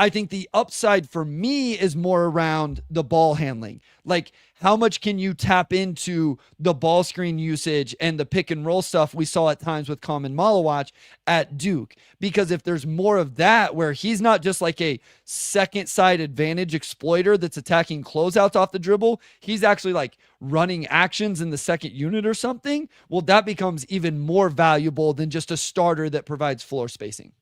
I think the upside for me is more around the ball handling. Like, how much can you tap into the ball screen usage and the pick and roll stuff we saw at times with Khaman Maluach at Duke? Because if there's more of that, where he's not just like a second side advantage exploiter that's attacking closeouts off the dribble, he's actually like running actions in the second unit or something. Well, that becomes even more valuable than just a starter that provides floor spacing.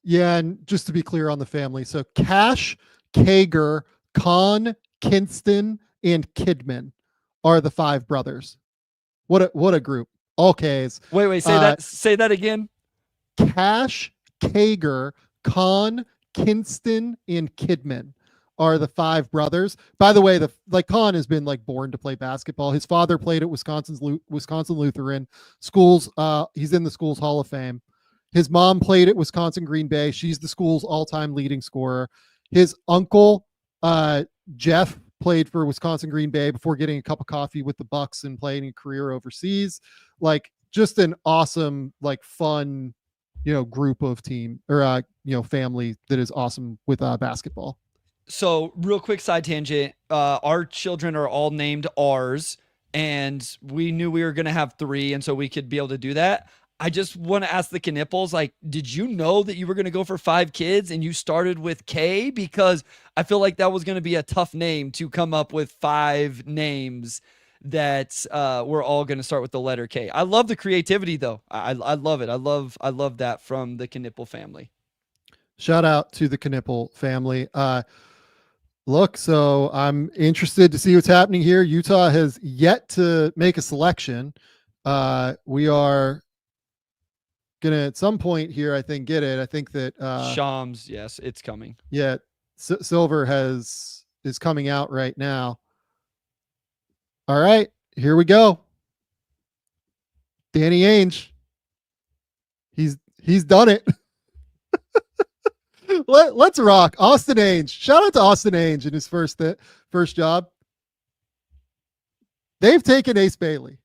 Yeah, and just to be clear on the family, so Cash, Kager, Khan, Kinston, and Kidman are the 5 brothers. What a group. All K's. Wait, say that again. Cash, Kager, Khan, Kinston, and Kidman are the 5 brothers. By the way, Khan has been like born to play basketball. His father played at Wisconsin Lutheran schools. He's in the school's Hall of Fame. His mom played at Wisconsin Green Bay. She's the school's all-time leading scorer. His uncle, Jeff, played for Wisconsin Green Bay before getting a cup of coffee with the Bucks and playing a career overseas. Like, just an awesome, like, fun, group of team or, family that is awesome with basketball. So real quick side tangent. Our children are all named ours, and we knew we were going to have 3, and so we could be able to do that. I just want to ask the Knueppels, like, did you know that you were going to go for 5 kids and you started with K? Because I feel like that was going to be a tough name to come up with 5 names that we're all going to start with the letter K. I love the creativity though. I love it. I love that from the Knueppel family. Shout out to the Knueppel family. Look, so I'm interested to see what's happening here. Utah has yet to make a selection. We are gonna at some point here, I think, get it. I think that Shams, yes, it's coming. Yeah, Silver is coming out right now. All right, here we go. Danny Ainge. He's done it. Let's rock. Austin Ainge. Shout out to Austin Ainge in his first job. They've taken Ace Bailey.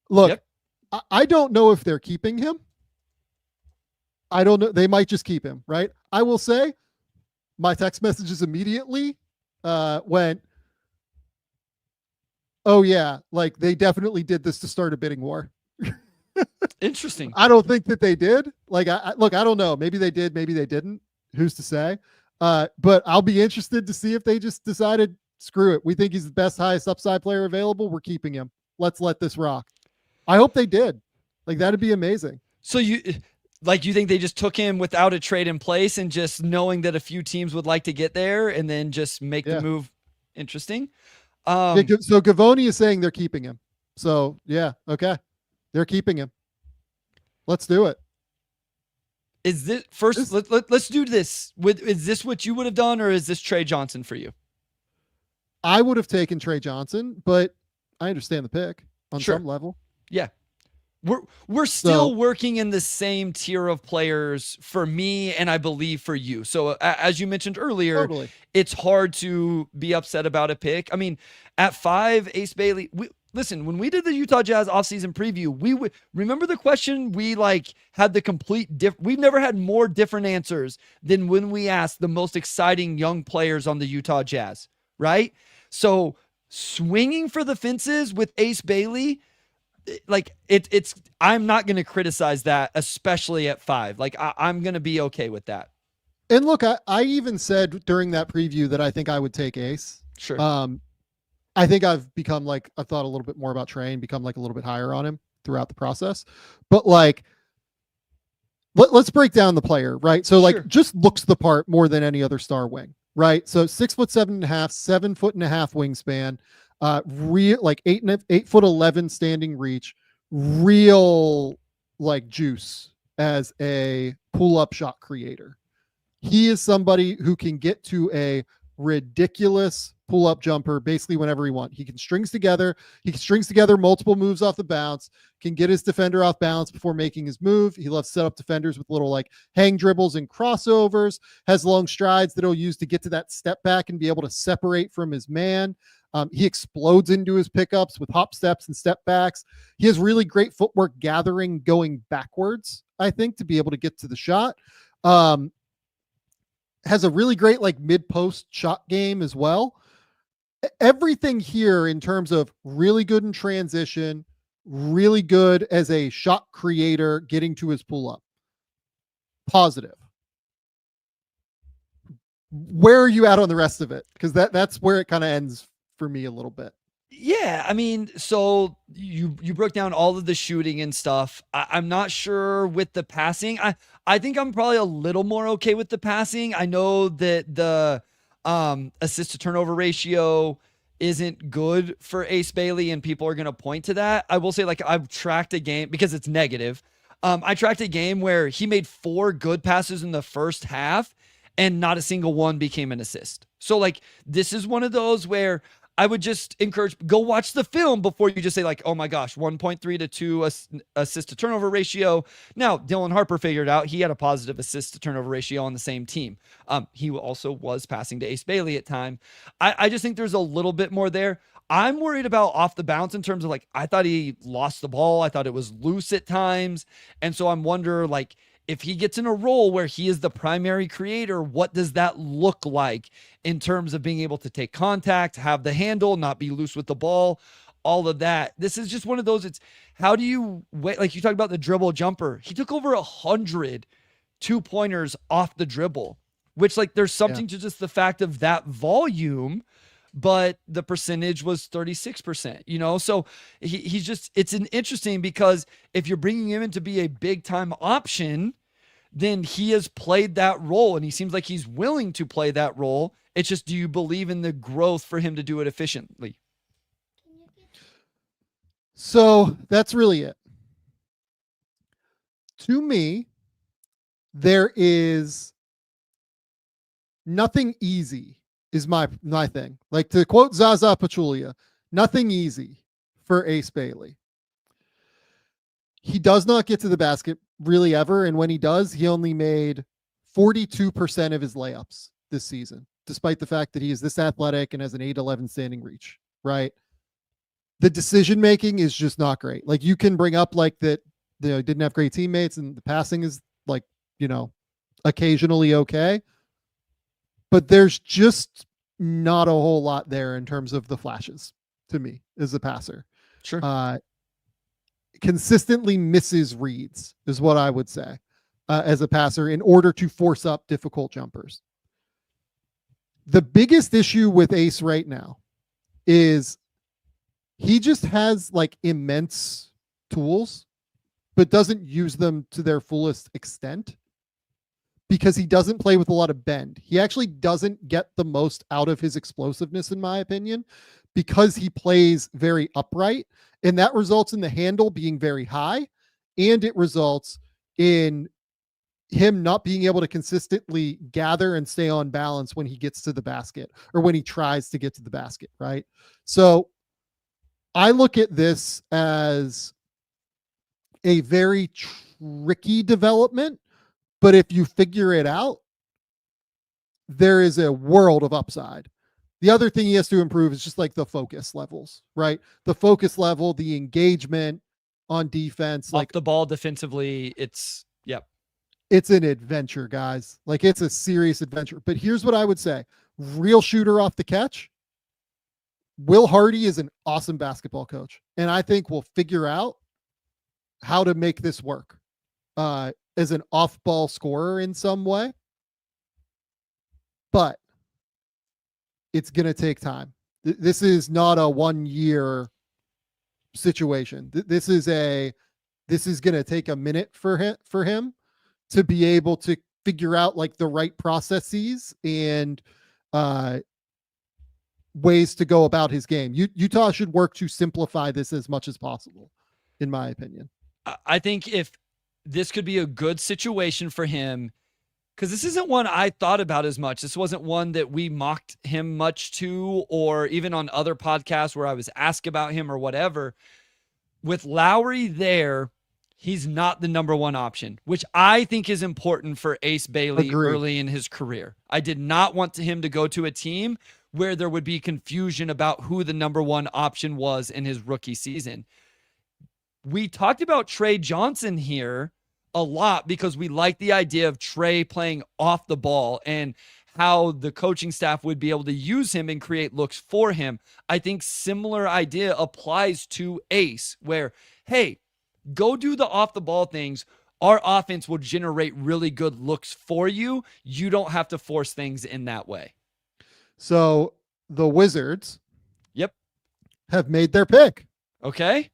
Look, yep. I don't know if they're keeping him. I don't know. They might just keep him, right? I will say my text messages immediately went, oh yeah, like they definitely did this to start a bidding war. Interesting. I don't think that they did. Like, look, I don't know. Maybe they did. Maybe they didn't. Who's to say? But I'll be interested to see if they just decided, screw it. We think he's the best, highest upside player available. We're keeping him. Let's let this rock. I hope they did. Like, that'd be amazing. So you think they just took him without a trade in place and just knowing that a few teams would like to get there and then just make the move? Interesting. So Gavoni is saying they're keeping him. So yeah, okay. They're keeping him. Let's do it. Is this first? Let's do this. Is this what you would have done, or is this Trey Johnson for you? I would have taken Trey Johnson, but I understand the pick on some level. Yeah, we're still working in the same tier of players for me, and I believe for you. So as you mentioned earlier, it's hard to be upset about a pick. I mean, at 5, Ace Bailey. Listen, when we did the Utah Jazz offseason preview, we would remember the question. We had the complete we've never had more different answers than when we asked the most exciting young players on the Utah Jazz, right? So swinging for the fences with Ace Bailey, it's I'm not going to criticize that, especially at 5. I'm going to be okay with that. And look, I even said during that preview that I think I would take Ace. Sure. I think I've become I've thought a little bit more about Trey and become a little bit higher on him throughout the process. But let's break down the player, right? So just looks the part more than any other star wing, right? So 6'7.5", 7'1.5" wingspan, real 8'11" standing reach, real juice as a pull-up shot creator. He is somebody who can get to a ridiculous pull-up jumper basically whenever he wants. He strings together multiple moves off the bounce, can get his defender off balance before making his move. He loves set up defenders with little hang dribbles and crossovers, has long strides that he'll use to get to that step back and be able to separate from his man. He explodes into his pickups with hop steps and step backs. He has really great footwork gathering going backwards, I think, to be able to get to the shot. Has a really great mid-post shot game as well. Everything here in terms of really good in transition, really good as a shot creator, getting to his pull-up. Positive. Where are you at on the rest of it? Because that's where it kind of ends for me a little bit. Yeah, I mean, so you broke down all of the shooting and stuff. I'm not sure with the passing. I think I'm probably a little more okay with the passing. I know that the assist to turnover ratio isn't good for Ace Bailey, and people are going to point to that. I will say I've tracked a game because it's negative. I tracked a game where he made 4 good passes in the first half and not a single one became an assist. So this is one of those where I would just encourage, go watch the film before you just say oh my gosh, 1.3 to 2 assist to turnover ratio. Now, Dylan Harper figured out he had a positive assist to turnover ratio on the same team. He also was passing to Ace Bailey at time. I just think there's a little bit more there. I'm worried about off the bounce in terms of I thought he lost the ball. I thought it was loose at times. And so I'm wondering if he gets in a role where he is the primary creator, what does that look like in terms of being able to take contact, have the handle, not be loose with the ball? all of that. This is just one of those, it's how do you wait? Like you talked about the dribble jumper. He took over 100 2-pointers off the dribble, which like there's something to just the fact of that volume, but the percentage was 36%, you know? So he's just, it's an interesting because if you're bringing him in to be a big time option, then he has played that role and he seems like he's willing to play that role. It's just, do you believe in the growth for him to do it efficiently? So that's really it. To me, there is nothing easy is my thing. Like to quote Zaza Pachulia, nothing easy for Ace Bailey. He does not get to the basket really ever. And when he does, he only made 42% of his layups this season, despite the fact that he is this athletic and has an 8'11" standing reach, right? The decision-making is just not great. Like you can bring up like that, you know, didn't have great teammates and the passing is like, you know, occasionally okay. But there's just not a whole lot there in terms of the flashes to me as a passer. Sure. Consistently misses reads is what I would say as a passer in order to force up difficult jumpers. The biggest issue with Ace right now is he just has like immense tools, but doesn't use them to their fullest extent because he doesn't play with a lot of bend. He actually doesn't get the most out of his explosiveness, in my opinion, because he plays very upright, and that results in the handle being very high, and it results in him not being able to consistently gather and stay on balance when he gets to the basket or when he tries to get to the basket, right? So I look at this as a very tricky development, but if you figure it out, there is a world of upside. The other thing he has to improve is just like the focus levels, right? The focus level, the engagement on defense, Off like the ball defensively, it's an adventure, guys. Like it's a serious adventure. But here's what I would say. Real shooter off the catch. Will Hardy is an awesome basketball coach. And I think we'll figure out how to make this work as an off-ball scorer in some way. But it's going to take time. This is not a 1-year situation. This is going to take a minute for him to be able to figure out like the right processes and ways to go about his game. Utah should work to simplify this as much as possible, in my opinion. I think if this could be a good situation for him, because this isn't one I thought about as much. This wasn't one that we mocked him much to, or even on other podcasts where I was asked about him or whatever. With Lowry there, he's not the number one option, which I think is important for Ace Bailey early in his career. I did not want him to go to a team where there would be confusion about who the number one option was in his rookie season. We talked about Trey Johnson here a lot because we like the idea of Trey playing off the ball and how the coaching staff would be able to use him and create looks for him. I think similar idea applies to Ace where, hey, go do the off the ball things. Our offense will generate really good looks for you. You don't have to force things in that way. So the Wizards Yep. have made their pick. Okay.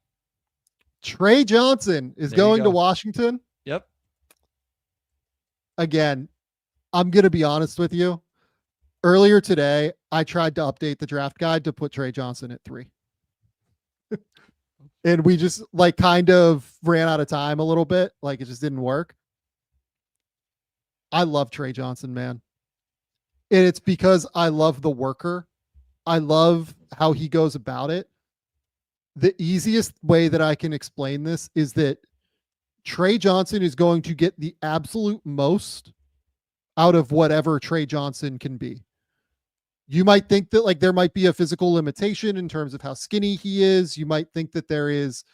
Trey Johnson is going to Washington. Yep. Again, I'm going to be honest with you. Earlier today, I tried to update the draft guide to put Trey Johnson at 3. And we just like kind of ran out of time a little bit. Like it just didn't work. I love Trey Johnson, man. And it's because I love the worker. I love how he goes about it. The easiest way that I can explain this is that Trey Johnson is going to get the absolute most out of whatever Trey Johnson can be. You might think that like there might be a physical limitation in terms of how skinny he is. You might think that there is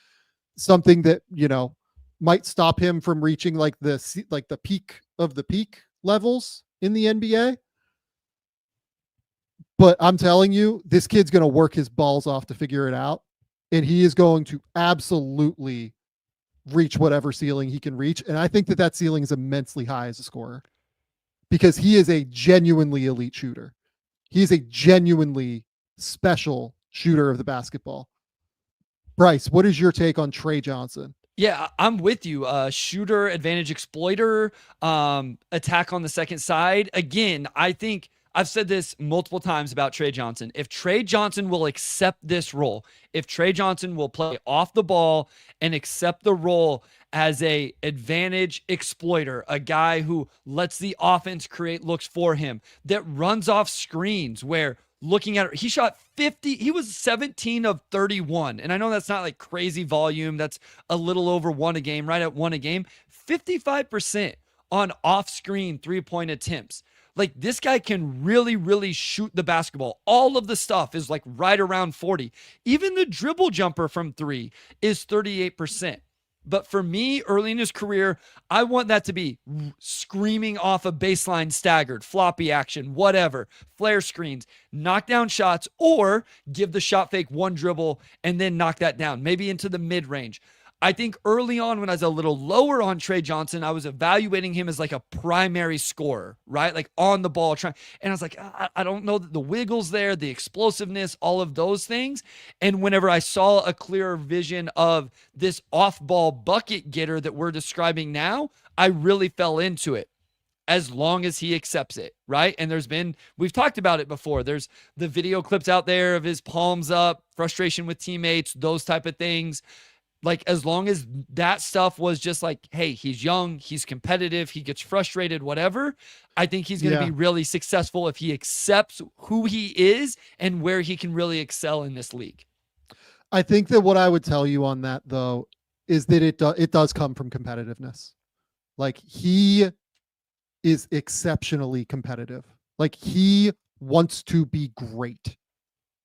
something that, you know, might stop him from reaching like the peak of the peak levels in the NBA. But I'm telling you, this kid's going to work his balls off to figure it out. and he is going to absolutely reach whatever ceiling he can reach. And I think that ceiling is immensely high as a scorer because he is a genuinely elite shooter. He is a genuinely special shooter of the basketball. Bryce, what is your take on Trey Johnson? Yeah, I'm with you. Shooter, advantage exploiter, attack on the second side. Again, I think I've said this multiple times about Trey Johnson. If Trey Johnson will accept this role, if Trey Johnson will play off the ball and accept the role as a advantage exploiter, a guy who lets the offense create looks for him, that runs off screens where looking at it, he shot 50, he was 17 of 31. And I know that's not like crazy volume. That's a little over one a game, right at one a game. 55% on off-screen three-point attempts. Like, this guy can really, really shoot the basketball. All of the stuff is like right around 40. Even the dribble jumper from three is 38%. But for me, early in his career, I want that to be screaming off a baseline staggered, floppy action, whatever, flare screens, knock down shots, or give the shot fake one dribble and then knock that down, maybe into the mid-range. I think early on when I was a little lower on Trey Johnson, I was evaluating him as like a primary scorer, right? Like on the ball trying. And I was like, I don't know that the wiggles there, the explosiveness, all of those things. And whenever I saw a clearer vision of this off-ball bucket getter that we're describing now, I really fell into it. As long as he accepts it, right? And we've talked about it before. There's the video clips out there of his palms up, frustration with teammates, those type of things. Like, as long as that stuff was just like, hey, he's young, he's competitive, he gets frustrated, whatever, I think he's going to be really successful if he accepts who he is and where he can really excel in this league. I think that what I would tell you on that, though, is that it does come from competitiveness. Like, he is exceptionally competitive. Like, he wants to be great.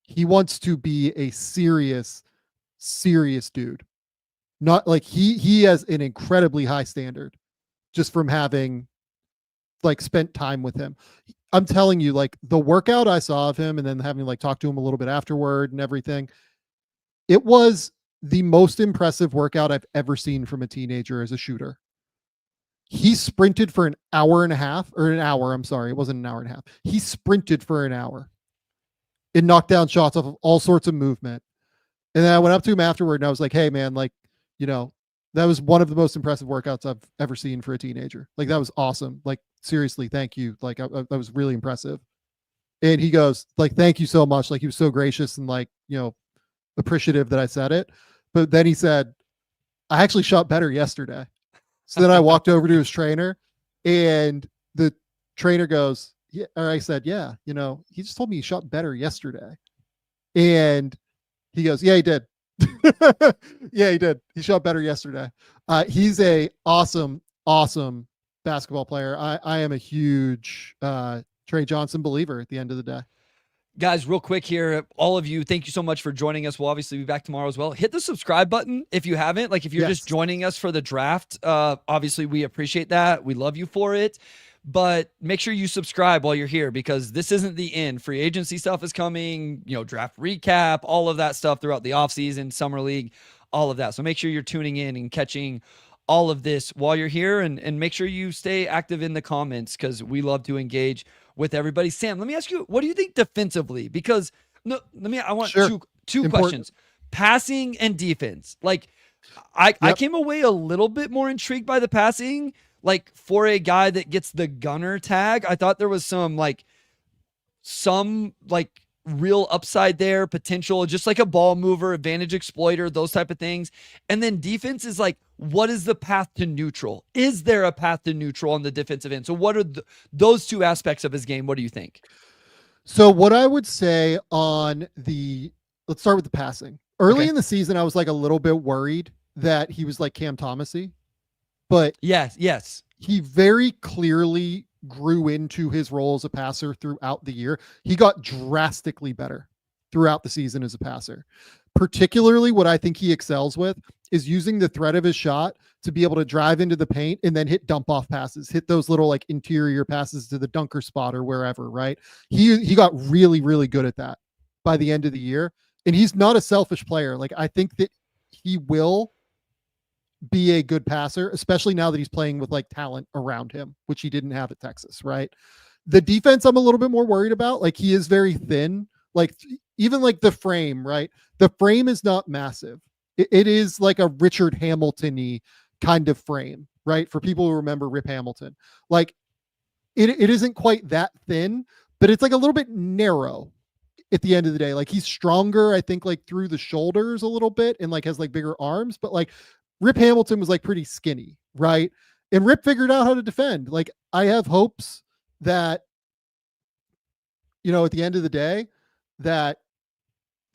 He wants to be a serious dude. Not like he has an incredibly high standard just from having like spent time with him. I'm telling you, like, the workout I saw of him and then having like talked to him a little bit afterward and everything, it was the most impressive workout I've ever seen from a teenager as a shooter. He sprinted for an hour and a half, or an hour. I'm sorry. It wasn't an hour and a half. He sprinted for an hour and knocked down shots off of all sorts of movement. And then I went up to him afterward and I was like, hey man, like, you know, that was one of the most impressive workouts I've ever seen for a teenager. Like, that was awesome. Like, seriously, thank you. Like, that was really impressive. And he goes, like, thank you so much. Like, he was so gracious and like, you know, appreciative that I said it. But then he said, I actually shot better yesterday. So then I walked over to his trainer and the trainer goes, yeah, or I said, yeah, you know, he just told me he shot better yesterday. And he goes, yeah, he did. Yeah, he did. He shot better yesterday. He's a awesome basketball player. I am a huge Trey Johnson believer at the end of the day. Guys, real quick here, all of you, thank you so much for joining us. We'll obviously be back tomorrow as well. Hit the subscribe button if you haven't. Like, if you're just joining us for the draft, obviously we appreciate that. We love you for it. But make sure you subscribe while you're here, because this isn't the end. Free agency stuff is coming, you know, draft recap, all of that stuff throughout the offseason, summer league, all of that. So make sure you're tuning in and catching all of this while you're here, and make sure you stay active in the comments, because we love to engage with everybody. Sam, let me ask you, what do you think defensively? Because I want two questions. Passing and defense. Like, I came away a little bit more intrigued by the passing. Like, for a guy that gets the gunner tag, I thought there was some real upside there, potential, just like a ball mover, advantage exploiter, those type of things. And then defense is like, what is the path to neutral? Is there a path to neutral on the defensive end? So what are those two aspects of his game? What do you think? So what I would say on let's start with the passing. Early in the season, I was like a little bit worried that he was like Cam Thomas-y. But yes, he very clearly grew into his role as a passer throughout the year. He got drastically better throughout the season as a passer. Particularly what I think he excels with is using the threat of his shot to be able to drive into the paint and then hit dump off passes, hit those little like interior passes to the dunker spot or wherever, right? He got really, really good at that by the end of the year. And he's not a selfish player. Like, I think that he will be a good passer, especially now that he's playing with like talent around him, which he didn't have at Texas, right? The defense I'm a little bit more worried about. Like, he is very thin. Like, even like the frame, right? The frame is not massive. It is like a Richard Hamilton-y kind of frame, right? For people who remember Rip Hamilton. Like, it isn't quite that thin, but it's like a little bit narrow at the end of the day. Like, he's stronger, I think, like through the shoulders a little bit, and like has like bigger arms, but like Rip Hamilton was like pretty skinny, right? And Rip figured out how to defend. Like, I have hopes that, you know, at the end of the day, that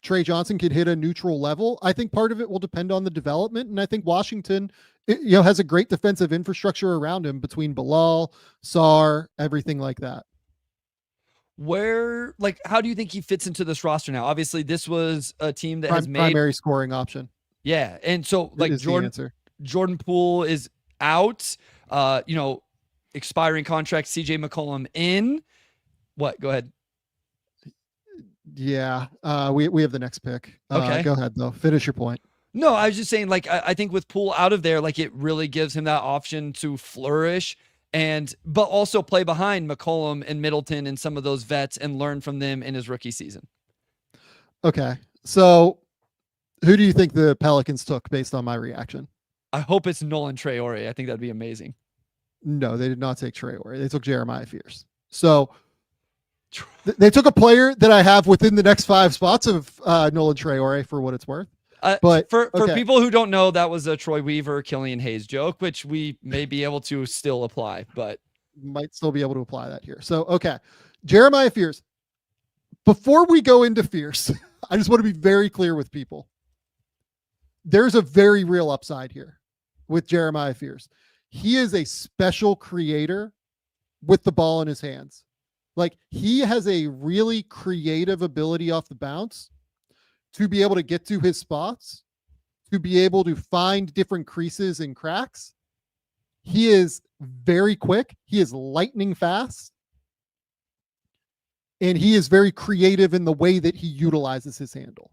Trey Johnson could hit a neutral level. I think part of it will depend on the development. And I think Washington, you know, has a great defensive infrastructure around him between Bilal, Sarr, everything like that. Where, like, how do you think he fits into this roster now? Obviously, this was a team that has made primary scoring option. Yeah. And so, like, Jordan Poole is out, you know, expiring contract, CJ McCollum in. What? Go ahead. Yeah. We have the next pick. Okay. Go ahead, though. Finish your point. No, I was just saying, like, I think with Poole out of there, like, it really gives him that option to flourish but also play behind McCollum and Middleton and some of those vets and learn from them in his rookie season. Okay. So who do you think the Pelicans took based on my reaction? I hope it's Nolan Traore. I think that'd be amazing. No, they did not take Traore. They took Jeremiah Fears. So they took a player that I have within the next 5 spots of Nolan Traore, for what it's worth. But for people who don't know, that was a Troy Weaver, Killian Hayes joke, which we may be able to still apply, but might still be able to apply that here. So, okay. Jeremiah Fears. Before we go into Fears, I just want to be very clear with people. There's a very real upside here with Jeremiah Fears. He is a special creator with the ball in his hands. Like, he has a really creative ability off the bounce to be able to get to his spots, to be able to find different creases and cracks. He is very quick. He is lightning fast. And he is very creative in the way that he utilizes his handle.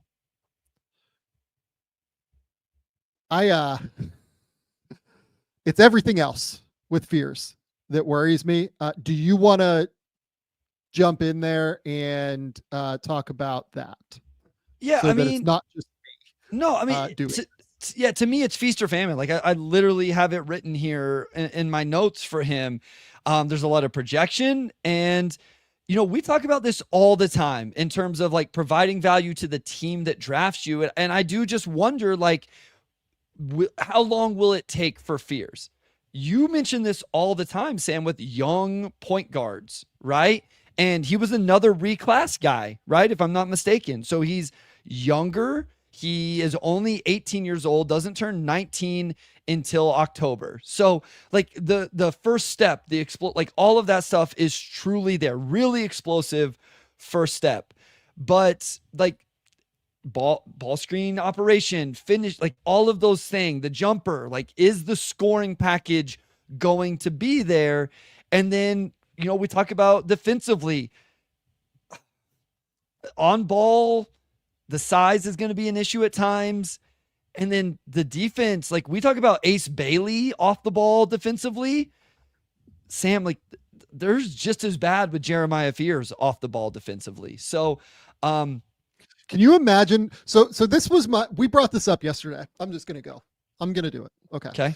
It's everything else with Fears that worries me. Do you want to jump in there and talk about that? Yeah, so I that mean, it's not just me. No, I mean, to me, it's feast or famine. Like, I literally have it written here in my notes for him. There's a lot of projection, and you know, we talk about this all the time in terms of like providing value to the team that drafts you, and I do just wonder, like, how long will it take for Fears? You mention this all the time, Sam, with young point guards, right? And he was another reclass guy, right? If I'm not mistaken. So he's younger. He is only 18 years old, doesn't turn 19 until October. So like the first step, like all of that stuff is truly there. Really explosive first step. But like ball screen operation, finish, like all of those things, the jumper, like is the scoring package going to be there? And then, you know, we talk about defensively on ball, the size is going to be an issue at times. And then the defense, like we talk about Ace Bailey off the ball defensively. Sam, like there's just as bad with Jeremiah Fears off the ball defensively. So, can you imagine? So this was we brought this up yesterday. I'm just going to do it. Okay.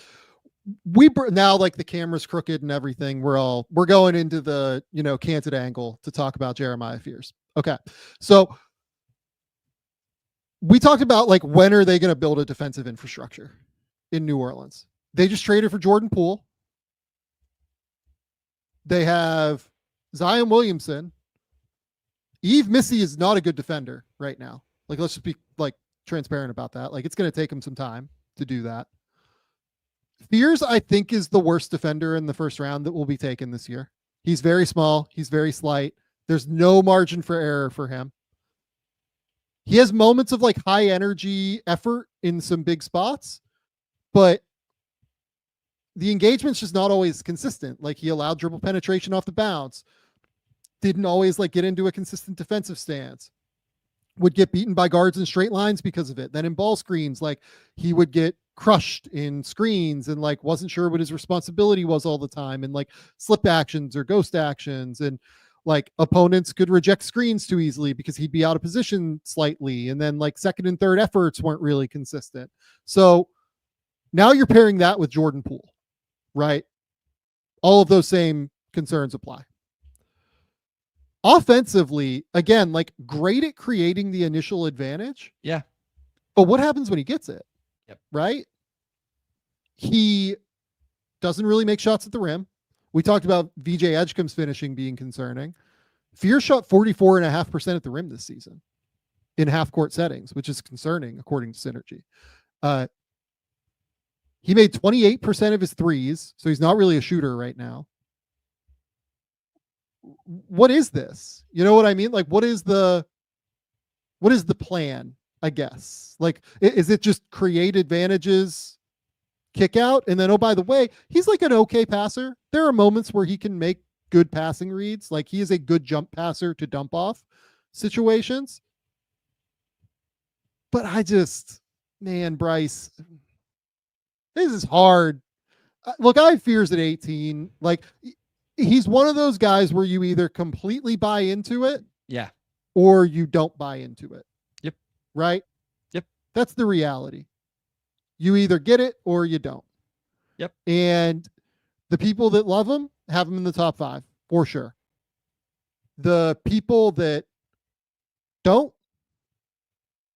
Now like the camera's crooked and everything. We're going into the, you know, canted angle to talk about Jeremiah Fears. Okay. So we talked about like, when are they going to build a defensive infrastructure in New Orleans? They just traded for Jordan Poole. They have Zion Williamson. Yves Missi is not a good defender right now. Like, let's just be like transparent about that. Like, it's going to take him some time to do that. Fears, I think, is the worst defender in the first round that will be taken this year. He's very small. He's very slight. There's no margin for error for him. He has moments of like high energy effort in some big spots, but the engagement's just not always consistent. Like, he allowed dribble penetration off the bounce. Didn't always like get into a consistent defensive stance. would get beaten by guards in straight lines because of it. Then in ball screens, like he would get crushed in screens and like wasn't sure what his responsibility was all the time, and like slip actions or ghost actions, and like opponents could reject screens too easily because he'd be out of position slightly, and then like second and third efforts weren't really consistent. So now you're pairing that with Jordan Poole, right? All of those same concerns apply. Offensively, again, like great at creating the initial advantage. Yeah. But what happens when he gets it? Yep. Right? He doesn't really make shots at the rim. We talked about VJ Edgecombe's finishing being concerning. Fear shot 44.5% at the rim this season in half-court settings, which is concerning according to Synergy. He made 28% of his threes, so he's not really a shooter right now. What is this? You know what I mean? Like, what is the plan, I guess? Like, is it just create advantages, kick out, and then, oh, by the way, he's like an okay passer. There are moments where he can make good passing reads. Like, he is a good jump passer to dump off situations. But man, Bryce, this is hard. Look, I have fears at 18. Like, he's one of those guys where you either completely buy into it, yeah, or you don't buy into it. Yep. Right? Yep. That's the reality. You either get it or you don't. Yep. And the people that love him have him in the top 5 for sure. The people that don't,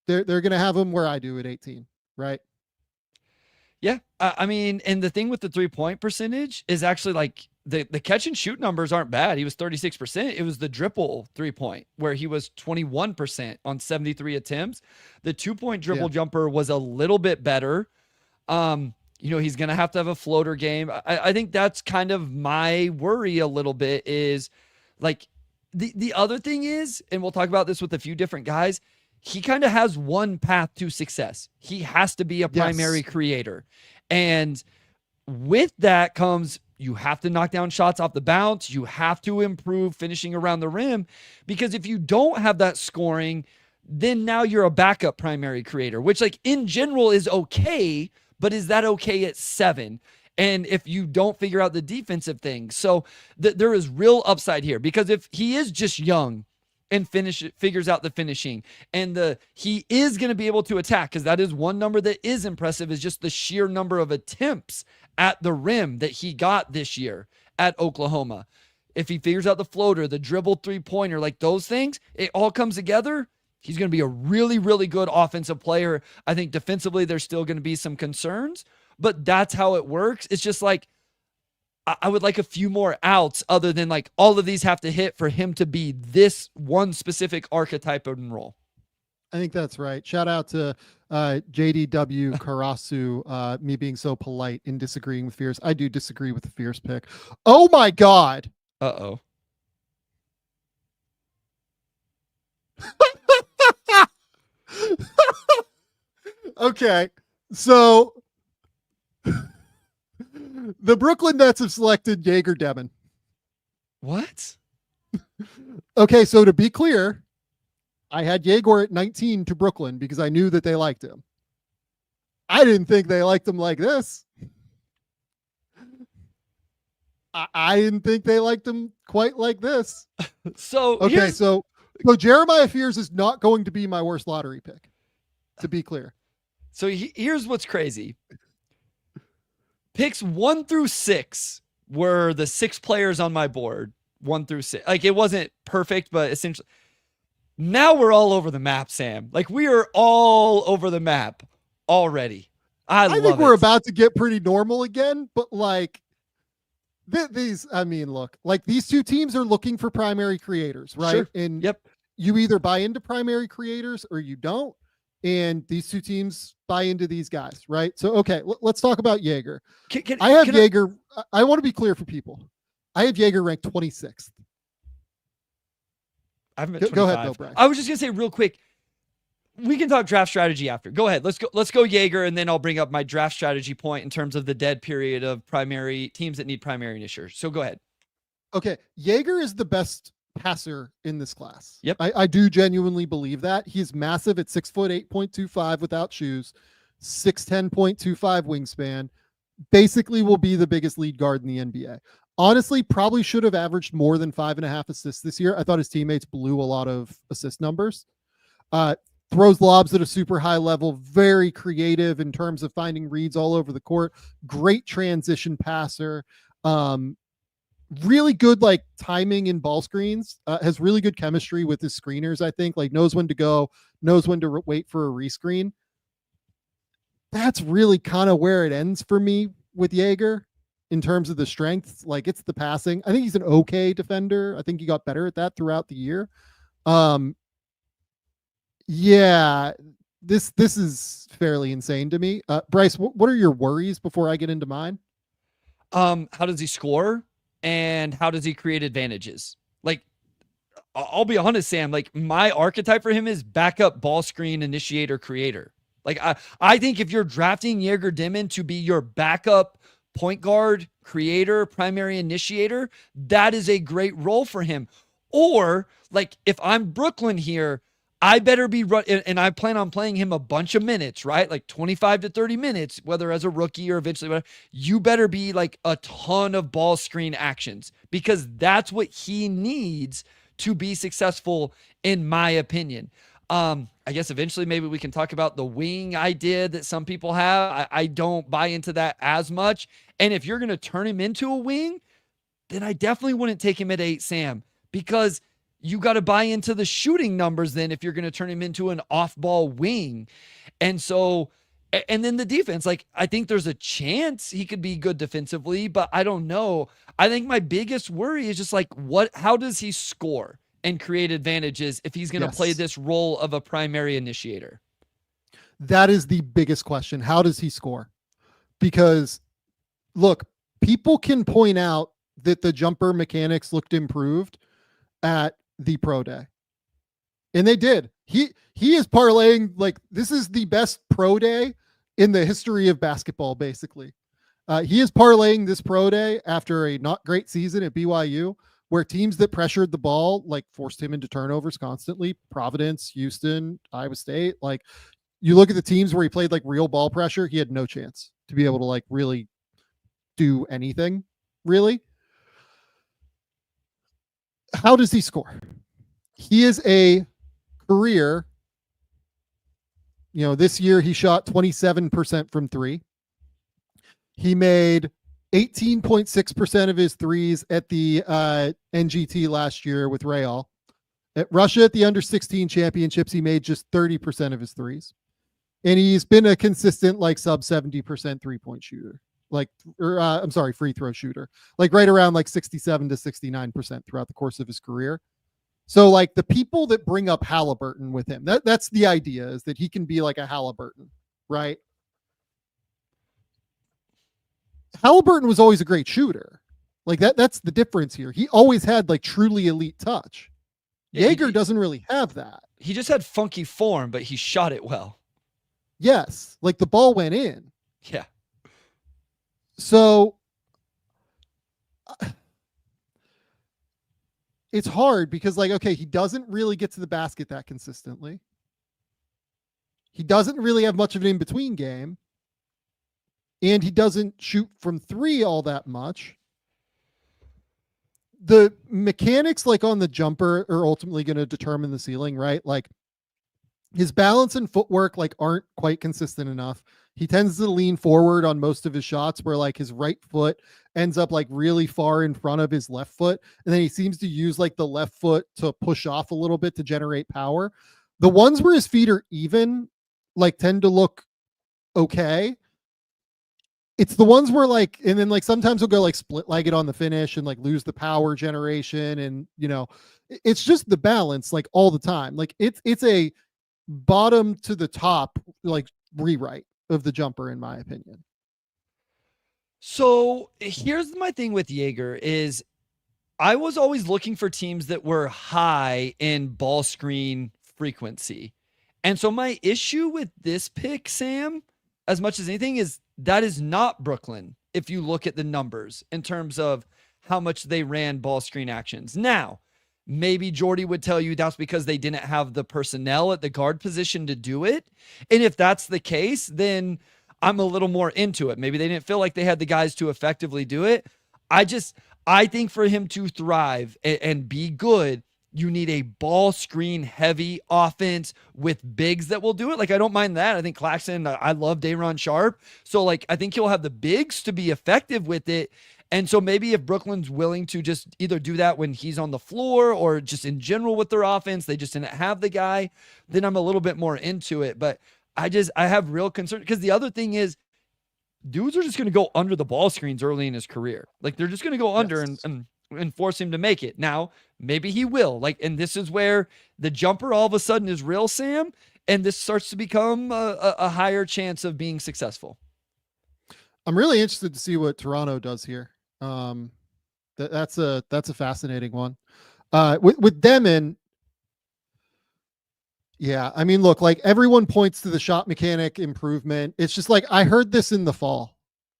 they're going to have him where I do at 18, right? Yeah. I mean, and the thing with the 3-point percentage is actually like the catch and shoot numbers aren't bad. He was 36%. It was the dribble 3-point where he was 21% on 73 attempts. The 2-point dribble jumper was a little bit better. He's going to have a floater game. I think that's kind of my worry a little bit is like the other thing is, and we'll talk about this with a few different guys, he kind of has one path to success. He has to be a primary creator. And with that comes, you have to knock down shots off the bounce. You have to improve finishing around the rim, because if you don't have that scoring, then now you're a backup primary creator, which like in general is okay, but is that okay at 7? And if you don't figure out the defensive thing, so there is real upside here, because if he is just young and figures out the finishing, and he is going to be able to attack, because that is one number that is impressive, is just the sheer number of attempts at the rim that he got this year at Oklahoma. If he figures out the floater, the dribble 3-pointer, like those things, it all comes together. He's going to be a really, really good offensive player. I think defensively, there's still going to be some concerns, but that's how it works. It's just like, I would like a few more outs other than like all of these have to hit for him to be this one specific archetype and role. I think that's right. Shout out to JDW Karasu, me being so polite in disagreeing with Fierce. I do disagree with the Fierce pick. Oh my God. Uh-oh. Okay. So the Brooklyn Nets have selected Egor Demin. What? Okay, so to be clear, I had Egor at 19 to Brooklyn because I knew that they liked him. I didn't think they liked him like this. I didn't think they liked him quite like this. So Jeremiah Fears is not going to be my worst lottery pick, to be clear. So here's what's crazy. Picks 1 through 6 were the 6 players on my board. 1 through 6. Like, it wasn't perfect, but essentially now we're all over the map, Sam. Like, we are all over the map already. I think we're about to get pretty normal again, but like these two teams are looking for primary creators, right? Sure. And yep, you either buy into primary creators or you don't. And these two teams buy into these guys, right? So, okay, let's talk about Egor. I want to be clear for people. I have Egor ranked 26th. I haven't been 25. Go ahead, though, Brian. I was just gonna say real quick, we can talk draft strategy after. Go ahead. Let's go Egor, and then I'll bring up my draft strategy point in terms of the dead period of primary teams that need primary initiators. So go ahead. Okay, Egor is the best passer in this class. Yep. I do genuinely believe that. He's massive at 6'8", 8.25 without shoes, 6'10.25 wingspan. Basically will be the biggest lead guard in the NBA. Honestly, probably should have averaged more than 5.5 assists this year. I thought his teammates blew a lot of assist numbers. Throws lobs at a super high level, very creative in terms of finding reads all over the court. Great transition passer. Really good like timing in ball screens. Has really good chemistry with his screeners, I think. Like knows when to go, knows when to wait for a rescreen. That's really kind of where it ends for me with Egor in terms of the strengths. Like it's the passing. I think he's an okay defender. I think he got better at that throughout the year. Yeah, this is fairly insane to me. Bryce, what are your worries before I get into mine? How does he score? And how does he create advantages? Like, I'll be honest, Sam, like my archetype for him is backup ball screen initiator creator. Like I think if you're drafting Egor Demin to be your backup point guard, creator, primary initiator, that is a great role for him. Or like if I'm Brooklyn here, I better be and I plan on playing him a bunch of minutes, right? Like 25 to 30 minutes, whether as a rookie or eventually whatever. You better be like a ton of ball screen actions because that's what he needs to be successful, in my opinion. I guess eventually maybe we can talk about the wing idea that some people have. I don't buy into that as much. And if you're going to turn him into a wing, then I definitely wouldn't take him at 8, Sam, because you got to buy into the shooting numbers then if you're going to turn him into an off-ball wing. And so, and then the defense, like I think there's a chance he could be good defensively, but I don't know. I think my biggest worry is just like how does he score and create advantages if he's going to play this role of a primary initiator? That is the biggest question. How does he score? Because look, people can point out that the jumper mechanics looked improved at the pro day. And they did. He is parlaying, like this is the best pro day in the history of basketball, basically. He is parlaying this pro day after a not great season at BYU, where teams that pressured the ball, like forced him into turnovers constantly. Providence, Houston, Iowa State. Like you look at the teams where he played like real ball pressure, he had no chance to be able to like really do anything, really. How does he score? He is a career, this year he shot 27% from 3. He made 18.6% of his threes at the NGT last year with Real. At Russia at the under-16 championships, he made just 30% of his threes. And he's been a consistent like sub 70% three-point shooter. Free throw shooter. Like right around like 67 to 69% throughout the course of his career. So like the people that bring up Halliburton with him, that's the idea, is that he can be like a Halliburton, right? Halliburton was always a great shooter. Like that's the difference here. He always had like truly elite touch. Egor doesn't really have that. He just had funky form, but he shot it well. Yes. Like the ball went in. Yeah. So it's hard because like, okay, he doesn't really get to the basket that consistently. He doesn't really have much of an in-between game. And he doesn't shoot from 3 all that much. The mechanics like on the jumper are ultimately going to determine the ceiling, right? Like his balance and footwork like aren't quite consistent enough. He tends to lean forward on most of his shots where like his right foot ends up like really far in front of his left foot. And then he seems to use like the left foot to push off a little bit to generate power. The ones where his feet are even like tend to look okay. It's the ones where like, and then like sometimes he'll go like split legged on the finish and like lose the power generation. And it's just the balance like all the time. Like it's a bottom to the top, like rewrite of the jumper, in my opinion. So here's my thing with Egor is I was always looking for teams that were high in ball screen frequency. And so my issue with this pick, Sam, as much as anything, is that is not Brooklyn. If you look at the numbers in terms of how much they ran ball screen actions. Now, maybe Jordy would tell you that's because they didn't have the personnel at the guard position to do it. And if that's the case, then I'm a little more into it. Maybe they didn't feel like they had the guys to effectively do it. I think for him to thrive and be good, you need a ball screen heavy offense with bigs that will do it. Like, I don't mind that. I think Claxton, I love Day'Ron Sharpe. So, like, I think he'll have the bigs to be effective with it. And so maybe if Brooklyn's willing to just either do that when he's on the floor or just in general with their offense, they just didn't have the guy, then I'm a little bit more into it. But I have real concern because the other thing is dudes are just going to go under the ball screens early in his career. Like, they're just going to go under and force him to make it. Now, maybe he will. Like, and this is where the jumper all of a sudden is real, Sam, and this starts to become a higher chance of being successful. I'm really interested to see what Toronto does here. That's a fascinating one. With Demin, yeah, I mean, look, like everyone points to the shot mechanic improvement. It's just like I heard this in the fall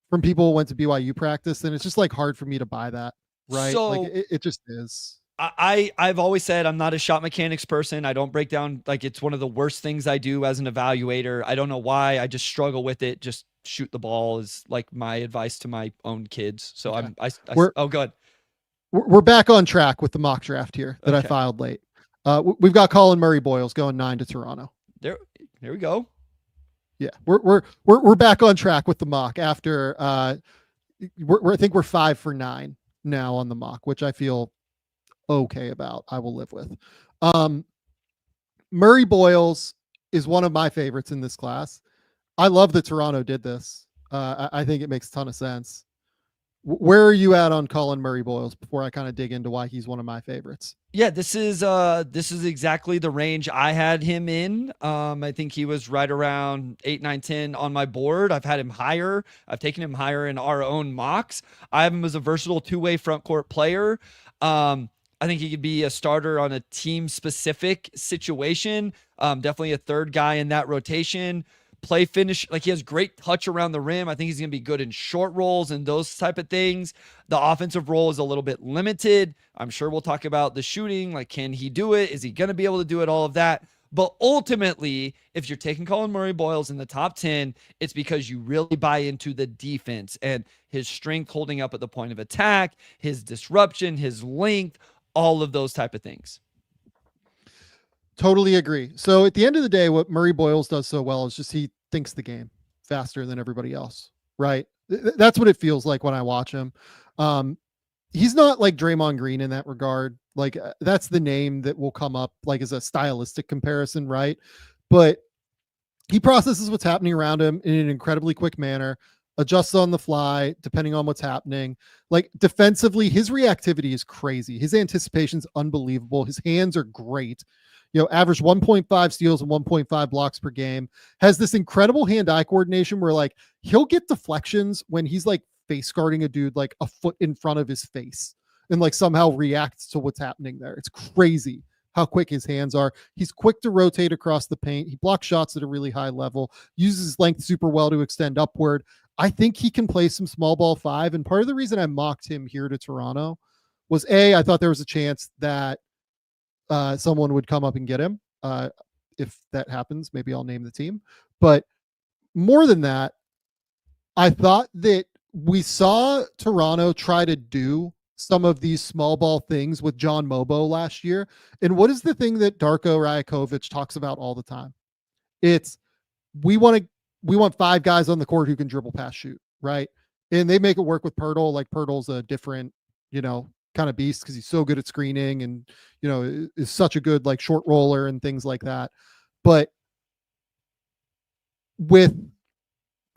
from people who went to BYU practice, and it's just like hard for me to buy that. Right. So like it just is. I've always said I'm not a shot mechanics person. I don't break down, like, it's one of the worst things I do as an evaluator. I don't know why. I just struggle with it. Just shoot the ball is like my advice to my own kids. So okay. Oh, good. We're back on track with the mock draft here that I filed late. We've got Collin Murray-Boyles going 9 to Toronto. There we go. Yeah, we're back on track with the mock after I think we're 5 for 9 now on the mock, which I feel okay about. I will live with. Murray-Boyles is one of my favorites in this class. I love that Toronto did this. I think it makes a ton of sense. Where are you at on Collin Murray-Boyles before I kind of dig into why he's one of my favorites? Yeah, this is exactly the range I had him in. I think he was right around 8, 9, 10 on my board. I've had him higher. I've taken him higher in our own mocks. I have him as a versatile two-way front court player. I think he could be a starter on a team specific situation. Definitely a third guy in that rotation. Play finish, like, he has great touch around the rim. I think he's going to be good in short rolls and those type of things. The offensive role is a little bit limited. I'm sure we'll talk about the shooting. Like, can he do it? Is he going to be able to do it? All of that. But ultimately, if you're taking Collin Murray-Boyles in the top 10, it's because you really buy into the defense and his strength holding up at the point of attack, his disruption, his length, all of those type of things. Totally agree. So at the end of the day, what Murray-Boyles does so well is just he thinks the game faster than everybody else, right? That's what it feels like when I watch him. He's not like Draymond Green in that regard. Like, that's the name that will come up like as a stylistic comparison, right? But he processes what's happening around him in an incredibly quick manner, adjusts on the fly depending on what's happening. Like, defensively, his reactivity is crazy. His anticipation's unbelievable. His hands are great. You know, average 1.5 steals and 1.5 blocks per game. Has this incredible hand-eye coordination where, like, he'll get deflections when he's like face guarding a dude like a foot in front of his face and like somehow reacts to what's happening there. It's crazy how quick his hands are. He's quick to rotate across the paint. He blocks shots at a really high level, uses his length super well to extend upward. I think he can play some small ball 5. And part of the reason I mocked him here to Toronto was I thought there was a chance that someone would come up and get him. If that happens, maybe I'll name the team. But more than that, I thought that we saw Toronto try to do some of these small ball things with John Mobo last year. And what is the thing that Darko Rajakovic talks about all the time? It's we want 5 guys on the court who can dribble, pass, shoot, right? And they make it work with Pirtle. Like, Pirtle's a different, kind of beast because he's so good at screening and, is such a good like short roller and things like that. But with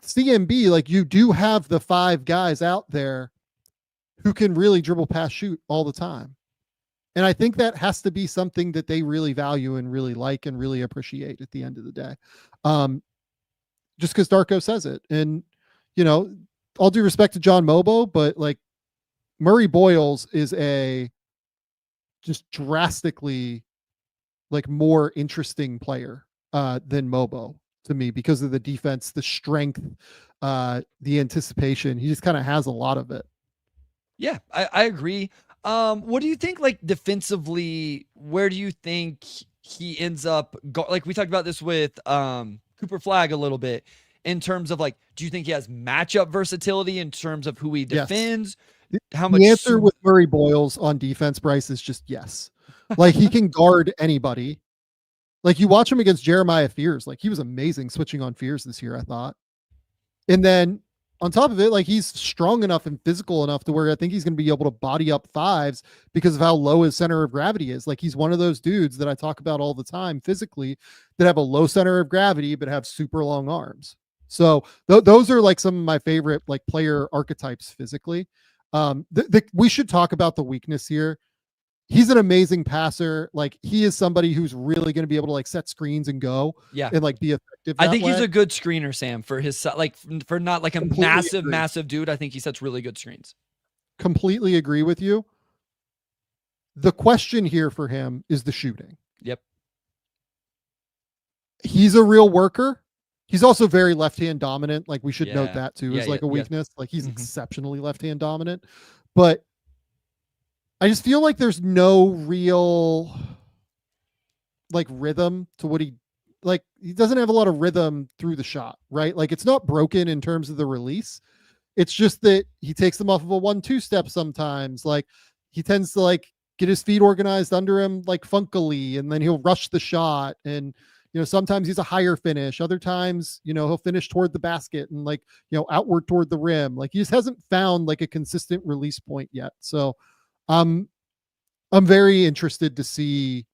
CMB, like, you do have the 5 guys out there who can really dribble, pass, shoot all the time. And I think that has to be something that they really value and really like and really appreciate at the end of the day. Just because Darko says it. And, all due respect to John Mobo, but like, Murray-Boyles is a just drastically like more interesting player than Mobo to me because of the defense, the strength, the anticipation. He just kind of has a lot of it. Yeah, I agree. What do you think, like, defensively? Where do you think he ends up? Like, we talked about this with Cooper Flagg a little bit in terms of, like, do you think he has matchup versatility in terms of who he Yes. defends? How The much? answer with Murray-Boyles on defense, Bryce, is just yes. Like, he can guard anybody. Like, you watch him against Jeremiah Fears. Like, he was amazing switching on Fears this year, I thought. And then on top of it, like, he's strong enough and physical enough to where I think he's going to be able to body up fives because of how low his center of gravity is. Like, he's one of those dudes that I talk about all the time physically that have a low center of gravity but have super long arms. So those are like some of my favorite like player archetypes physically. We should talk about the weakness here. He's an amazing passer. Like, he is somebody who's really going to be able to like set screens and go and like be effective. I think he's a good screener, Sam, for his like, for not like a massive dude. I think he sets really good screens. Completely agree with you. The question here for him is the shooting. Yep. He's a real worker. He's also very left-hand dominant. Like, we should note that too, as like a weakness. Like, he's exceptionally left-hand dominant, but I just feel like there's no real like rhythm to what he doesn't have a lot of rhythm through the shot, right? Like, it's not broken in terms of the release. It's just that he takes them off of a 1-2 step sometimes. Like, he tends to like get his feet organized under him like funkily, and then he'll rush the shot. And sometimes he's a higher finish. Other times, he'll finish toward the basket and like, outward toward the rim. Like, he just hasn't found like a consistent release point yet. So I'm very interested to see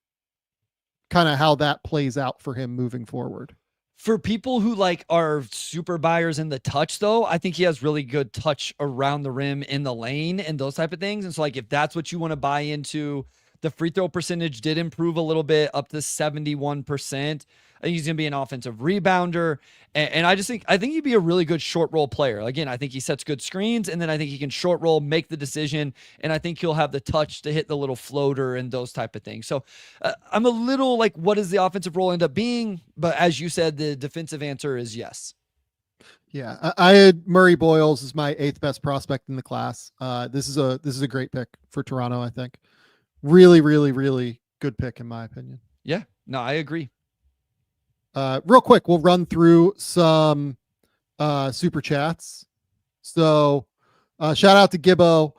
kind of how that plays out for him moving forward. For people who like are super buyers in the touch, though, I think he has really good touch around the rim in the lane and those type of things. And so, like, if that's what you want to buy into, the free throw percentage did improve a little bit, up to 71%. I think he's going to be an offensive rebounder. And I think he'd be a really good short roll player. Again, I think he sets good screens, and then I think he can short roll, make the decision. And I think he'll have the touch to hit the little floater and those type of things. So I'm a little like, what does the offensive role end up being? But as you said, the defensive answer is yes. Yeah, I had Murray-Boyles as my 8th best prospect in the class. This is a great pick for Toronto, I think. Really, really, really good pick in my opinion. Yeah, no, I agree. Real quick, we'll run through some super chats. So shout out to Gibbo.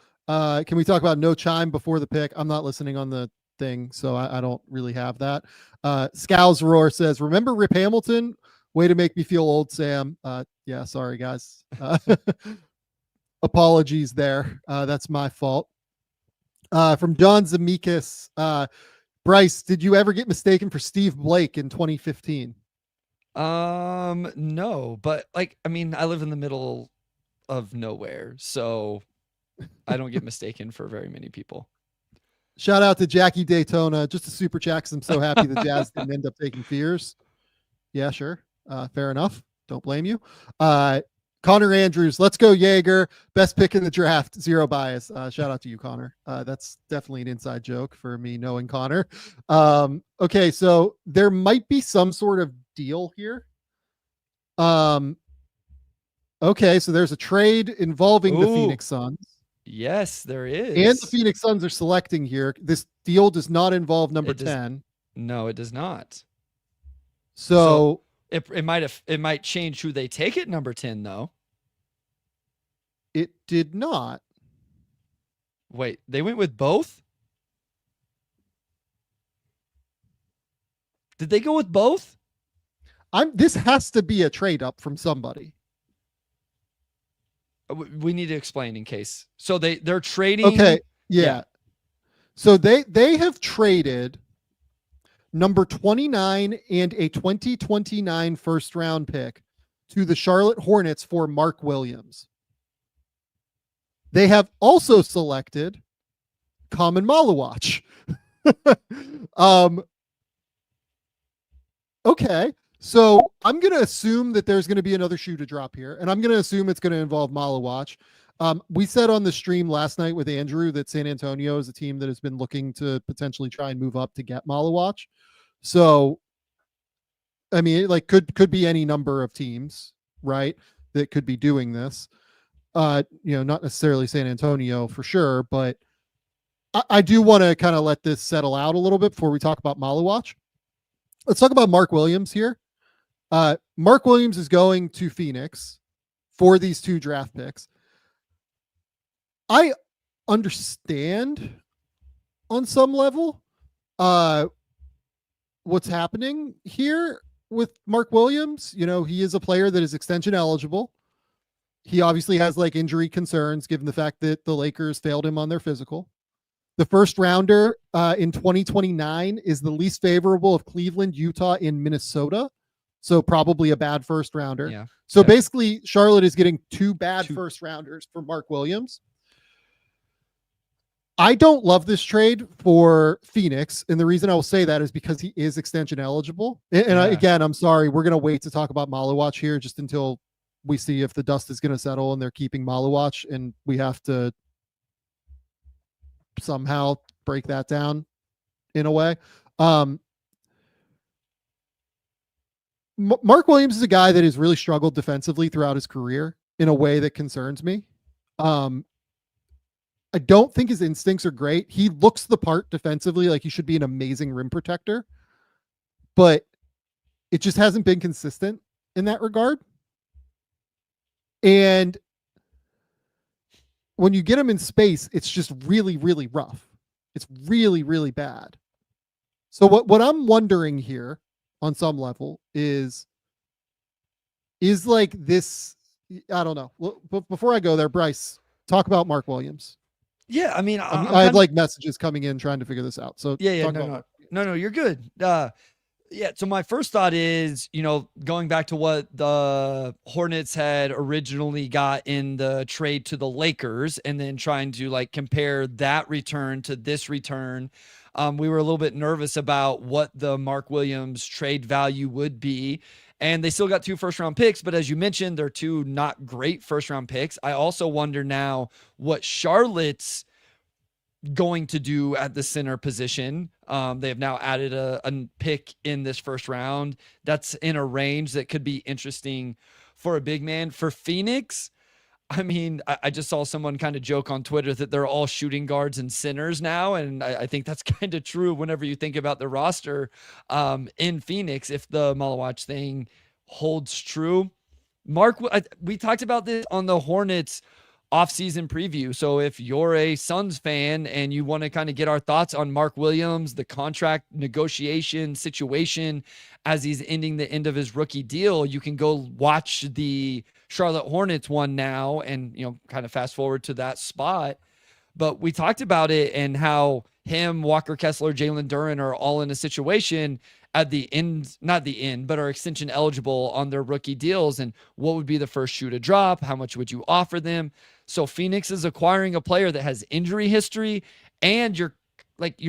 Can we talk about no chime before the pick? I'm not listening on the thing, so I don't really have that. Scows Roar says, remember Rip Hamilton? Way to make me feel old, Sam. Yeah, sorry guys. Apologies there. That's my fault. From John Zemeckis, Bryce, did you ever get mistaken for Steve Blake in 2015? No, but like, I mean, I live in the middle of nowhere, so I don't get mistaken for very many people. Shout out to Jackie Daytona, just a super chat because I'm so happy the Jazz didn't end up taking Fears. Yeah, sure. Fair enough. Don't blame you. Connor Andrews, let's go Jaeger. Best pick in the draft, zero bias. Shout out to you, Connor. That's definitely an inside joke for me knowing Connor. Okay, so there might be some sort of deal here. Okay, so there's a trade involving the Phoenix Suns. Yes, there is. And the Phoenix Suns are selecting here. This deal does not involve number 10. No, it does not. So it might change who they take at number 10, though. It did not. Wait, they went with both? Did they go with both? This has to be a trade up from somebody. We need to explain in case. So they're trading. Okay. Yeah. So they have traded number 29 and a 2029 first round pick to the Charlotte Hornets for Mark Williams. They have also selected Khaman Maluach. Okay. So I'm going to assume that there's going to be another shoe to drop here, and I'm going to assume it's going to involve Maluach. We said on the stream last night with Andrew that San Antonio is a team that has been looking to potentially try and move up to get Maluach. So, I mean, like could be any number of teams, right, that could be doing this. Not necessarily San Antonio for sure, but I do want to kind of let this settle out a little bit before we talk about Maluach. Let's talk about Mark Williams here. Mark Williams is going to Phoenix for these 2 draft picks. I understand on some level what's happening here with Mark Williams. You know, he is a player that is extension eligible. He obviously has like injury concerns given the fact that the Lakers failed him on their physical. The first rounder in 2029 is the least favorable of Cleveland, Utah, and Minnesota. So probably a bad first rounder. Yeah. So basically Charlotte is getting 2 bad first rounders for Mark Williams. I don't love this trade for Phoenix. And the reason I will say that is because he is extension eligible. And again, I'm sorry, we're going to wait to talk about Maluach here just until we see if the dust is going to settle and they're keeping Maluach, and we have to somehow break that down in a way. Mark Williams is a guy that has really struggled defensively throughout his career in a way that concerns me. I don't think his instincts are great. He looks the part defensively, like he should be an amazing rim protector, but it just hasn't been consistent in that regard. And when you get him in space, it's just really, really rough. It's really, really bad. So what I'm wondering here on some level is like this, I don't know. Well, but before I go there, Bryce, talk about Mark Williams. Yeah, I mean, I have like messages coming in trying to figure this out. So no, you're good. Yeah, so my first thought is, you know, going back to what the Hornets had originally got in the trade to the Lakers and then trying to like compare that return to this return. We were a little bit nervous about what the Mark Williams trade value would be. And they still got 2 first-round picks, but as you mentioned, they're 2 not great first-round picks. I also wonder now what Charlotte's going to do at the center position. They have now added a pick in this first round. That's in a range that could be interesting for a big man. For Phoenix, I mean, I just saw someone kind of joke on Twitter that they're all shooting guards and centers now. And I think that's kind of true whenever you think about the roster in Phoenix, if the Maluach thing holds true. Mark, we talked about this on the Hornets off-season preview. So if you're a Suns fan and you want to kind of get our thoughts on Mark Williams, the contract negotiation situation as he's ending the end of his rookie deal, you can go watch the Charlotte Hornets one now and, you know, kind of fast forward to that spot. But we talked about it and how him, Walker Kessler, Jalen Duren are all in a situation at the end, not the end, but are extension eligible on their rookie deals. And what would be the first shoe to drop? How much would you offer them? So Phoenix is acquiring a player that has injury history, and you're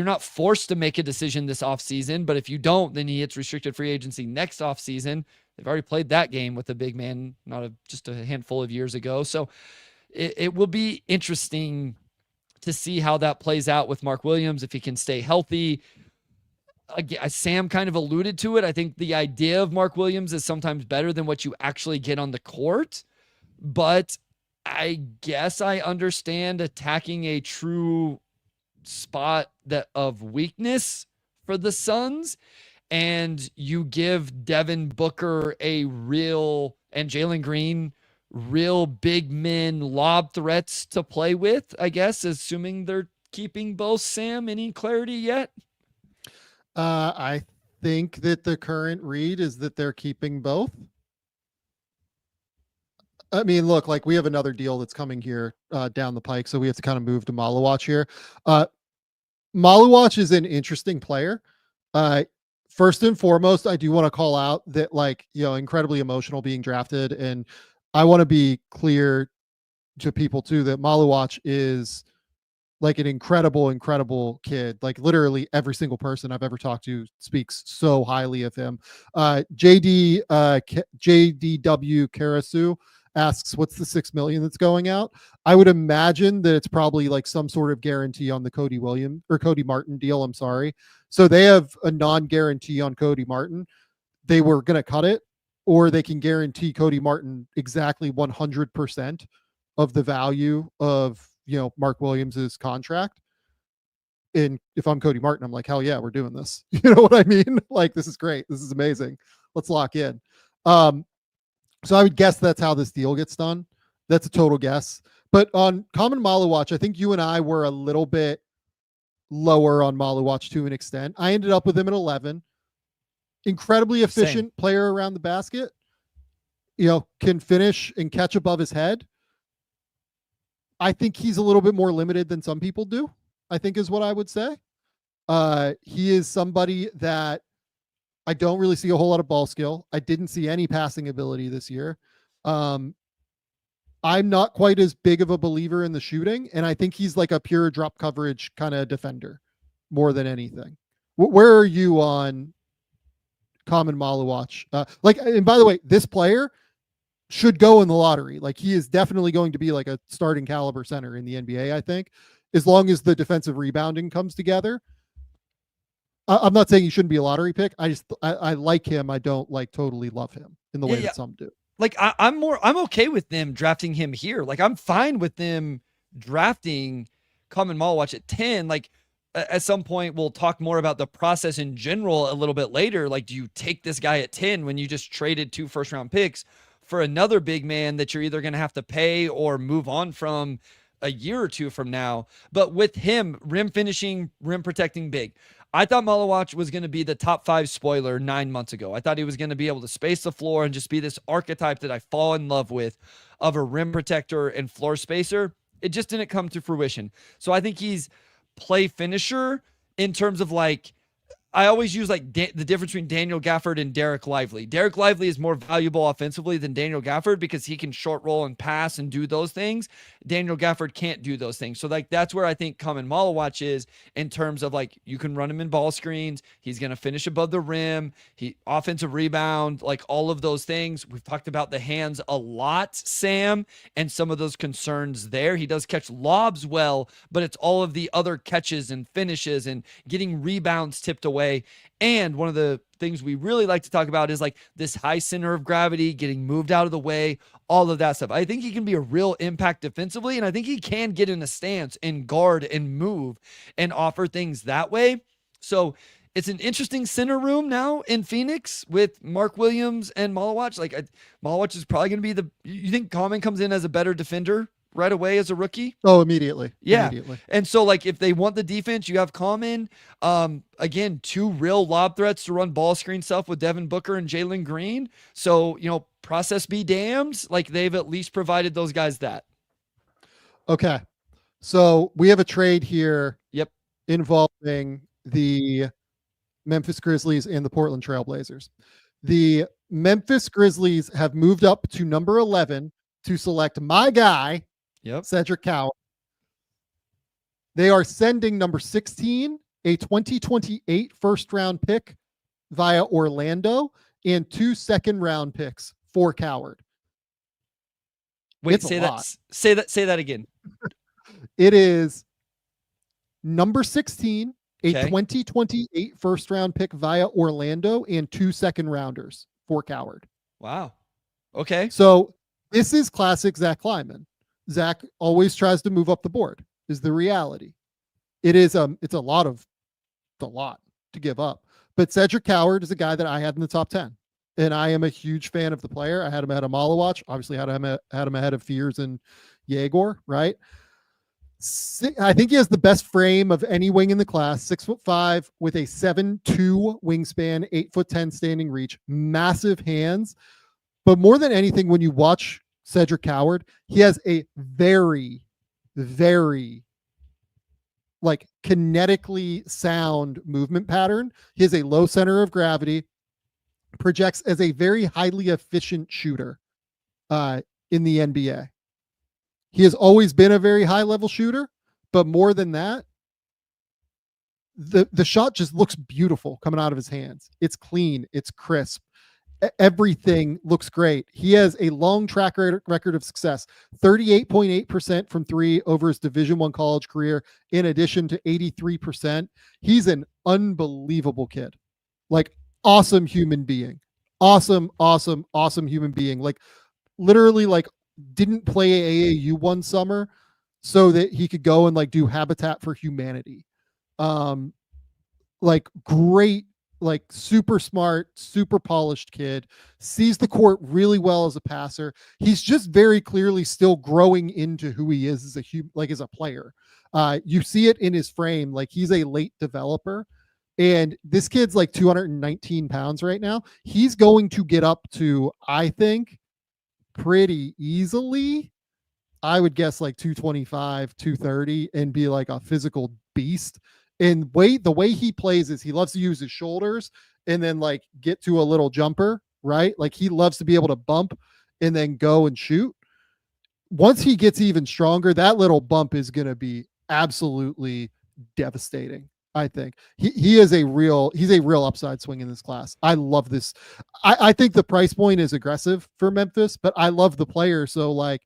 not forced to make a decision this offseason, but if you don't, then he hits restricted free agency next offseason. They've already played that game with a big man, just a handful of years ago. So it will be interesting to see how that plays out with Mark Williams, if he can stay healthy. Again, Sam kind of alluded to it. I think the idea of Mark Williams is sometimes better than what you actually get on the court, but I guess I understand attacking a true spot of weakness for the Suns, and you give Devin Booker and Jalen Green real big men lob threats to play with, I guess, assuming they're keeping both. Sam, any clarity yet? I think that the current read is that they're keeping both. I mean, look, like we have another deal that's coming here down the pike, so we have to kind of move to Maluach here. Maluach is an interesting player. First and foremost, I do want to call out that, like, you know, incredibly emotional being drafted, and I want to be clear to people too that Maluach is like an incredible kid. Like literally every single person I've ever talked to speaks so highly of him. JDW Karasu asks, what's the $6 million that's going out? I would imagine that it's probably like some sort of guarantee on the Cody Martin deal. I'm sorry. So they have a non-guarantee on Cody Martin. They were going to cut it, or they can guarantee Cody Martin exactly 100% of the value of, you know, Mark Williams's contract. And if I'm Cody Martin, I'm like, hell yeah, we're doing this. You know what I mean? Like, this is great. This is amazing. Let's lock in. So I would guess that's how this deal gets done. That's a total guess. But on Khaman Maluach, I think you and I were a little bit lower on Maluach to an extent. I ended up with him at 11. Incredibly efficient player around the basket. Can finish and catch above his head. I think he's a little bit more limited than some people do, I think is what I would say. He is somebody that I don't really see a whole lot of ball skill. I didn't see any passing ability this year. I'm not quite as big of a believer in the shooting, and I think he's like a pure drop coverage kind of defender more than anything. Where are you on Khaman Maluach? And by the way, this player should go in the lottery. Like, he is definitely going to be like a starting caliber center in the NBA, I think, as long as the defensive rebounding comes together. I'm not saying he shouldn't be a lottery pick. I like him. I don't totally love him in the way that some do. Like, I'm okay with them drafting him here. Like, I'm fine with them drafting Khaman Maluach at 10. Like, at some point, we'll talk more about the process in general a little bit later. Like, do you take this guy at 10 when you just traded 2 first-round picks for another big man that you're either going to have to pay or move on from a year or two from now? But with him, rim finishing, rim protecting big. I thought Maluach was going to be the top 5 spoiler 9 months ago. I thought he was going to be able to space the floor and just be this archetype that I fall in love with of a rim protector and floor spacer. It just didn't come to fruition. So I think he's play finisher in terms of I always use the difference between Daniel Gafford and Derik Lively. Derik Lively is more valuable offensively than Daniel Gafford because he can short roll and pass and do those things. Daniel Gafford can't do those things. So that's where I think Khaman Maluach is in terms of you can run him in ball screens. He's going to finish above the rim. He offensive rebound, all of those things. We've talked about the hands a lot, Sam, and some of those concerns there. He does catch lobs well, but it's all of the other catches and finishes and getting rebounds tipped away. And one of the things we really like to talk about is this high center of gravity, getting moved out of the way, all of that stuff. I think he can be a real impact defensively, and I think he can get in a stance and guard and move and offer things that way. So it's an interesting center room now in Phoenix with Mark Williams and Maluach. Maluach is probably going to be you think Khaman comes in as a better defender right away as a rookie? Oh, immediately. Yeah. Immediately. And so if they want the defense, you have Khaman. Again, 2 real lob threats to run ball screen stuff with Devin Booker and Jalen Green. So, process be damned. They've at least provided those guys that. Okay. So we have a trade here. Yep. Involving the Memphis Grizzlies and the Portland Trailblazers. The Memphis Grizzlies have moved up to number 11 to select my guy, Cedric Coward. They are sending number 16, a 2028 first-round pick via Orlando, and 2 second-round picks for Coward. Wait, say that again. It is number 16, a 2028 first-round pick via Orlando, and 2 second-rounders for Coward. Wow. Okay. So this is classic Zach Kleiman. Zach always tries to move up the board, is the reality. It's a lot to give up. But Cedric Coward is a guy that I had in the top 10. And I am a huge fan of the player. I had him ahead of Maluach. Obviously had him ahead of Fears and Egor, right? I think he has the best frame of any wing in the class. 6'5" with a 7'2" wingspan, 8'10" standing reach, massive hands. But more than anything, when you watch Cedric Coward, he has a very, very kinetically sound movement pattern. He has a low center of gravity, projects as a very highly efficient shooter in the NBA. He has always been a very high level shooter, but more than that, the shot just looks beautiful coming out of his hands. It's clean, it's crisp. Everything looks great. He has a long track record of success, 38.8% from 3 over his Division I college career, in addition to 83%. He's an unbelievable kid. Awesome human being. Awesome human being. Literally didn't play AAU one summer so that he could go and do Habitat for Humanity. Like great, like super smart, super polished kid, sees the court really well as a passer. He's just very clearly still growing into who he is as as a player. You see it in his frame. Like he's a late developer, and this kid's like 219 pounds right now. He's going to get up to, I think, pretty easily, I would guess like 225, 230, and be like a physical beast. And the way he plays is he loves to use his shoulders and then like get to a little jumper, right? Like he loves to be able to bump and then go and shoot. Once he gets even stronger, that little bump is going to be absolutely devastating. I think he's a real upside swing in this class. I love this. I think the price point is aggressive for Memphis, but I love the player. So like,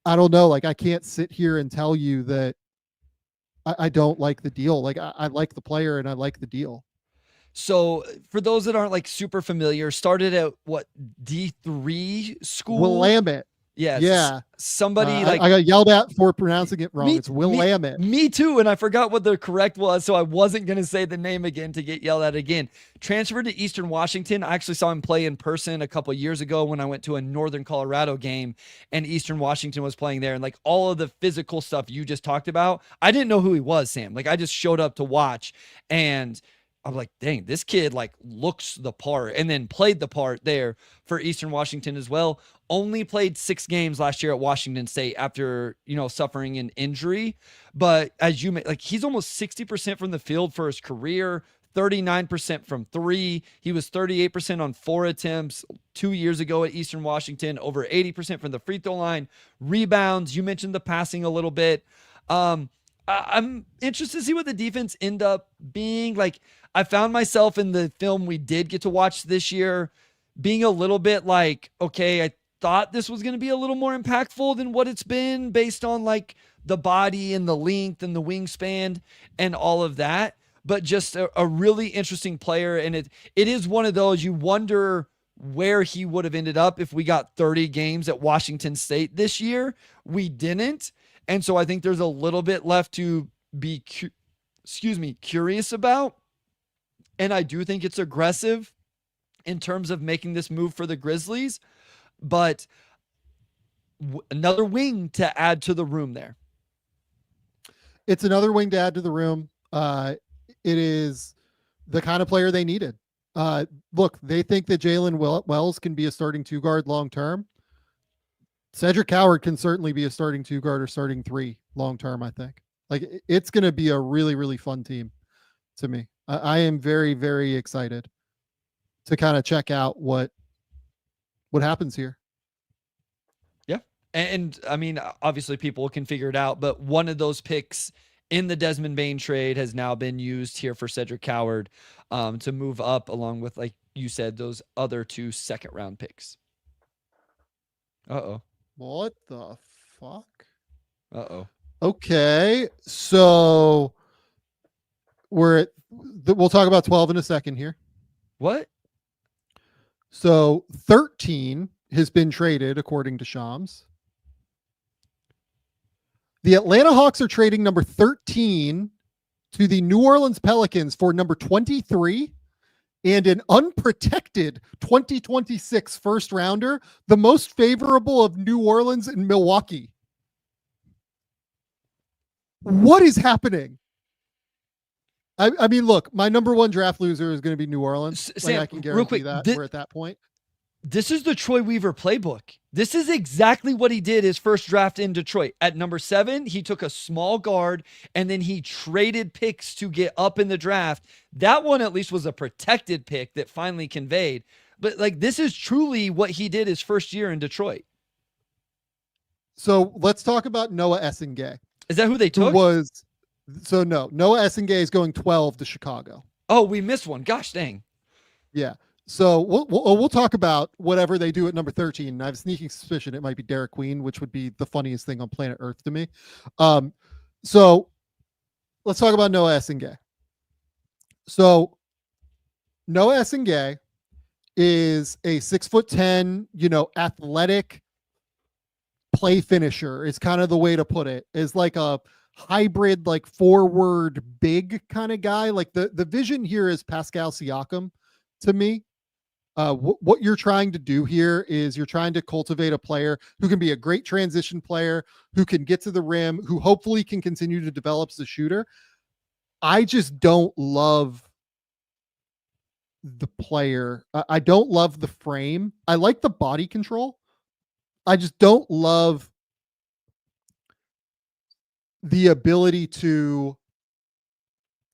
I don't know. Like I can't sit here and tell you that I don't like the deal. Like I like the player and I like the deal. So for those that aren't like super familiar, started at what, D3 school? Willamette. Yeah. Yeah. Somebody I got yelled at for pronouncing it wrong. It's Willamette. Me too. And I forgot what the correct was. So I wasn't going to say the name again to get yelled at again. Transferred to Eastern Washington. I actually saw him play in person a couple years ago when I went to a Northern Colorado game and Eastern Washington was playing there. And like all of the physical stuff you just talked about, I didn't know who he was, Sam. Like I just showed up to watch and I'm like, dang, this kid like looks the part, and then played the part there for Eastern Washington as well. Only played 6 games last year at Washington State after, suffering an injury. But as you like, he's almost 60% from the field for his career, 39% from 3. He was 38% on 4 attempts 2 years ago at Eastern Washington, over 80% from the free throw line. Rebounds, you mentioned the passing a little bit. I'm interested to see what the defense end up being. Like, I found myself in the film we did get to watch this year being a little bit like, okay, I thought this was going to be a little more impactful than what it's been based on like the body and the length and the wingspan and all of that. But just a really interesting player. And it is one of those, you wonder where he would have ended up if we got 30 games at Washington State this year. We didn't. And so I think there's a little bit left to be, curious about. And I do think it's aggressive in terms of making this move for the Grizzlies, but another wing to add to the room there. It's another wing to add to the room. It is the kind of player they needed. Look, they think that Jalen Wells can be a starting 2 guard long-term. Cedric Howard can certainly be a starting 2 guard or starting 3 long-term, I think. Like, it's going to be a really, really fun team to me. I am very, very excited to kind of check out what happens here. Yeah. And I mean, obviously people can figure it out, but one of those picks in the Desmond Bane trade has now been used here for Cedric Howard to move up along with, like you said, those other 2 second-round picks. Uh-oh. What the fuck? Uh-oh. Okay. So we'll talk about 12 in a second here. What? So 13 has been traded, according to Shams. The Atlanta Hawks are trading number 13 to the New Orleans Pelicans for number 23 and an unprotected 2026 first rounder, the most favorable of New Orleans and Milwaukee. What is happening? I mean, look, my number 1 draft loser is going to be New Orleans. Sam, I can guarantee real quick, that we're at that point. This is the Troy Weaver playbook. This is exactly what he did his first draft in Detroit. At number 7, he took a small guard and then he traded picks to get up in the draft. That one at least was a protected pick that finally conveyed. But like, this is truly what he did his first year in Detroit. So let's talk about Noah Essengue. Is that who they took? Noah Essengue is going 12 to Chicago. Oh, we missed one. Gosh dang. Yeah. So we'll talk about whatever they do at number 13. And I have a sneaking suspicion it might be Derek Queen, which would be the funniest thing on planet Earth to me. So let's talk about Noah Essengue. So Noah Essengue is a 6'10", athletic play finisher is kind of the way to put it. Is like a hybrid, like forward big kind of guy. Like the vision here is Pascal Siakam to me. What you're trying to do here is you're trying to cultivate a player who can be a great transition player, who can get to the rim, who hopefully can continue to develop as a shooter. I just don't love the player. I don't love the frame. I like the body control. I just don't love the ability to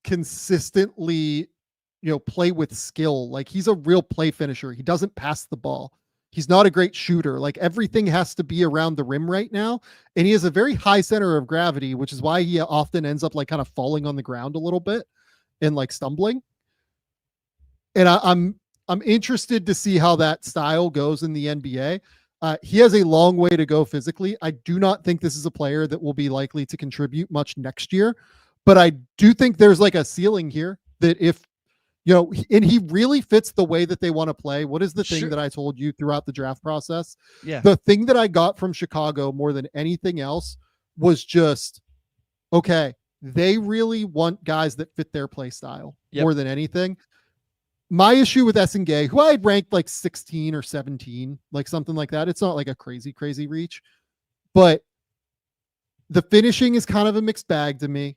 consistently, play with skill. Like, he's a real play finisher. He doesn't pass the ball. He's not a great shooter. Like, everything has to be around the rim right now. And he has a very high center of gravity, which is why he often ends up like kind of falling on the ground a little bit and like stumbling. And I'm interested to see how that style goes in the NBA. He has a long way to go physically. I do not think this is a player that will be likely to contribute much next year, but I do think there's like a ceiling here that if, and he really fits the way that they want to play. What is the thing that I told you throughout the draft process? Yeah. The thing that I got from Chicago more than anything else was just, okay, they really want guys that fit their play style more than anything. My issue with Essengue, who I had ranked like 16 or 17, like something like that. It's not like a crazy reach, but the finishing is kind of a mixed bag to me.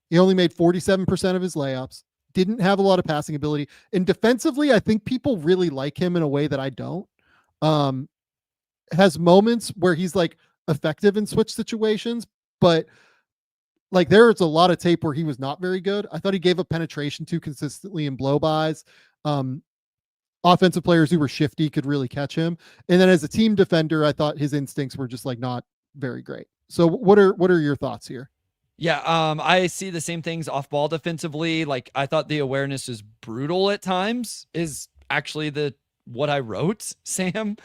He only made 47% of his layups, didn't have a lot of passing ability. And defensively, I think people really like him in a way that I don't. Has moments where he's like effective in switch situations, but like there's a lot of tape where he was not very good. I thought he gave up penetration too consistently in blow-bys. Offensive players who were shifty could really catch him. And then as a team defender, I thought his instincts were just like not very great. So what are your thoughts here? Yeah, I see the same things off ball defensively. Like, I thought the awareness is brutal at times, is actually what I wrote, Sam.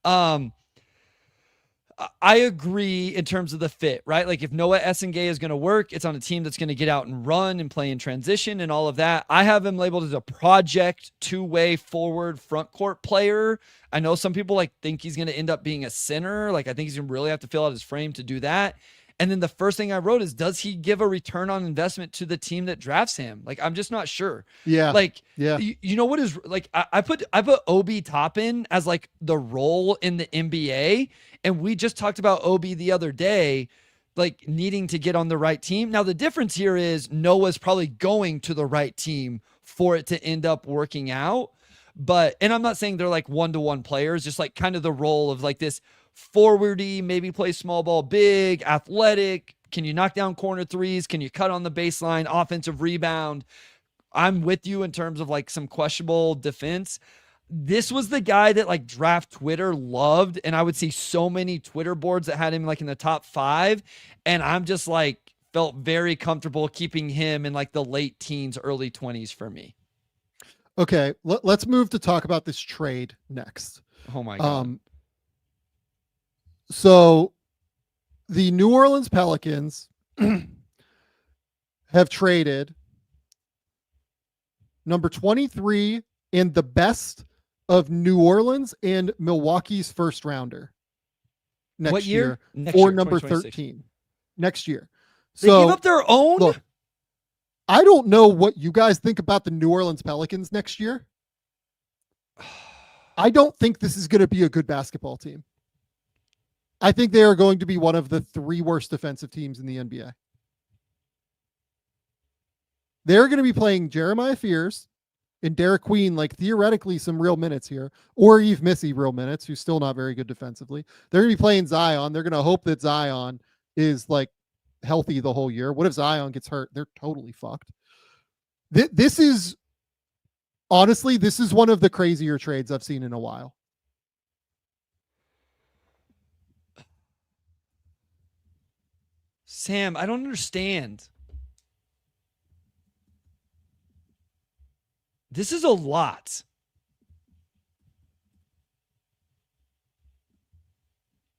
I agree in terms of the fit, right? Like, if Noah Essengue is going to work, it's on a team that's going to get out and run and play in transition and all of that. I have him labeled as a project two-way forward front court player. I know some people like think he's going to end up being a center. Like, I think he's going to really have to fill out his frame to do that. And then the first thing I wrote is, does he give a return on investment to the team that drafts him? Like, I'm just not sure. Yeah. Like, yeah. You know what is like, I put Obi Toppin as like the role in the NBA. And we just talked about Obi the other day, like needing to get on the right team. Now, the difference here is Noah's probably going to the right team for it to end up working out. But, and I'm not saying they're like one-to-one players, just like kind of the role of like this forwardy, maybe play small ball big, athletic. Can you knock down corner threes? Can you cut on the baseline, offensive rebound? I'm with you in terms of like some questionable defense. This was the guy that like draft Twitter loved. And I would see so many Twitter boards that had him like in the top 5. And I'm just like, felt very comfortable keeping him in like the late teens, early 20s for me. Okay. Let's move to talk about this trade next. Oh my God. So the New Orleans Pelicans have traded number 23 and the best of New Orleans and Milwaukee's first rounder next year for number 13 next year. They gave up their own? Look, I don't know what you guys think about the New Orleans Pelicans next year. I don't think this is going to be a good basketball team. I think they are going to be one of the 3 worst defensive teams in the NBA. They're going to be playing Jeremiah Fears and Derek Queen, like theoretically some real minutes here, or Yves Missy real minutes, who's still not very good defensively. They're going to be playing Zion. They're going to hope that Zion is like healthy the whole year. What if Zion gets hurt? They're totally fucked. This is honestly, this is one of the crazier trades I've seen in a while. Sam, I don't understand. This is a lot.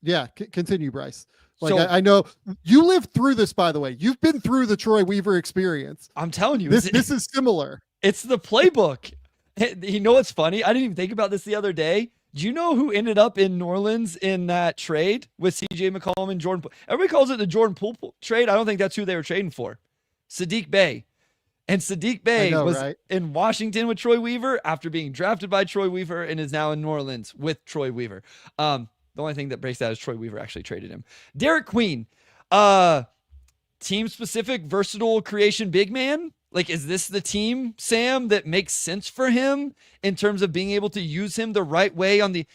Yeah, continue, Bryce. Like, so, I know you lived through this, by the way. You've been through the Troy Weaver experience. I'm telling you. This is similar. It's the playbook. You know what's funny? I didn't even think about this the other day. Do you know who ended up in New Orleans in that trade with CJ McCollum and Jordan? Everybody calls it the Jordan Poole trade. I don't think that's who they were trading for. Sadiq Bey. And Sadiq Bey was in Washington with Troy Weaver after being drafted by Troy Weaver and is now in New Orleans with Troy Weaver. The only thing that breaks that is Troy Weaver actually traded him. Derik Queen, team-specific, versatile creation big man. Like, is this the team, Sam, that makes sense for him in terms of being able to use him the right way on the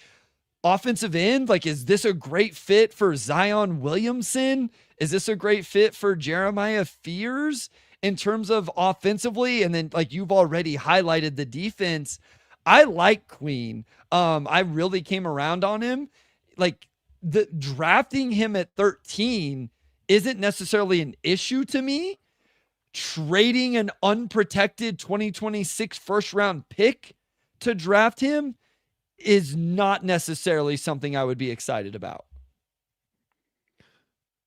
offensive end? Like, is this a great fit for Zion Williamson? Is this a great fit for Jeremiah Fears in terms of offensively? And then, like, you've already highlighted the defense. I like Queen. I really came around on him. Like, the drafting him at 13 isn't necessarily an issue to me. Trading an unprotected 2026 first round pick to draft him is not necessarily something I would be excited about.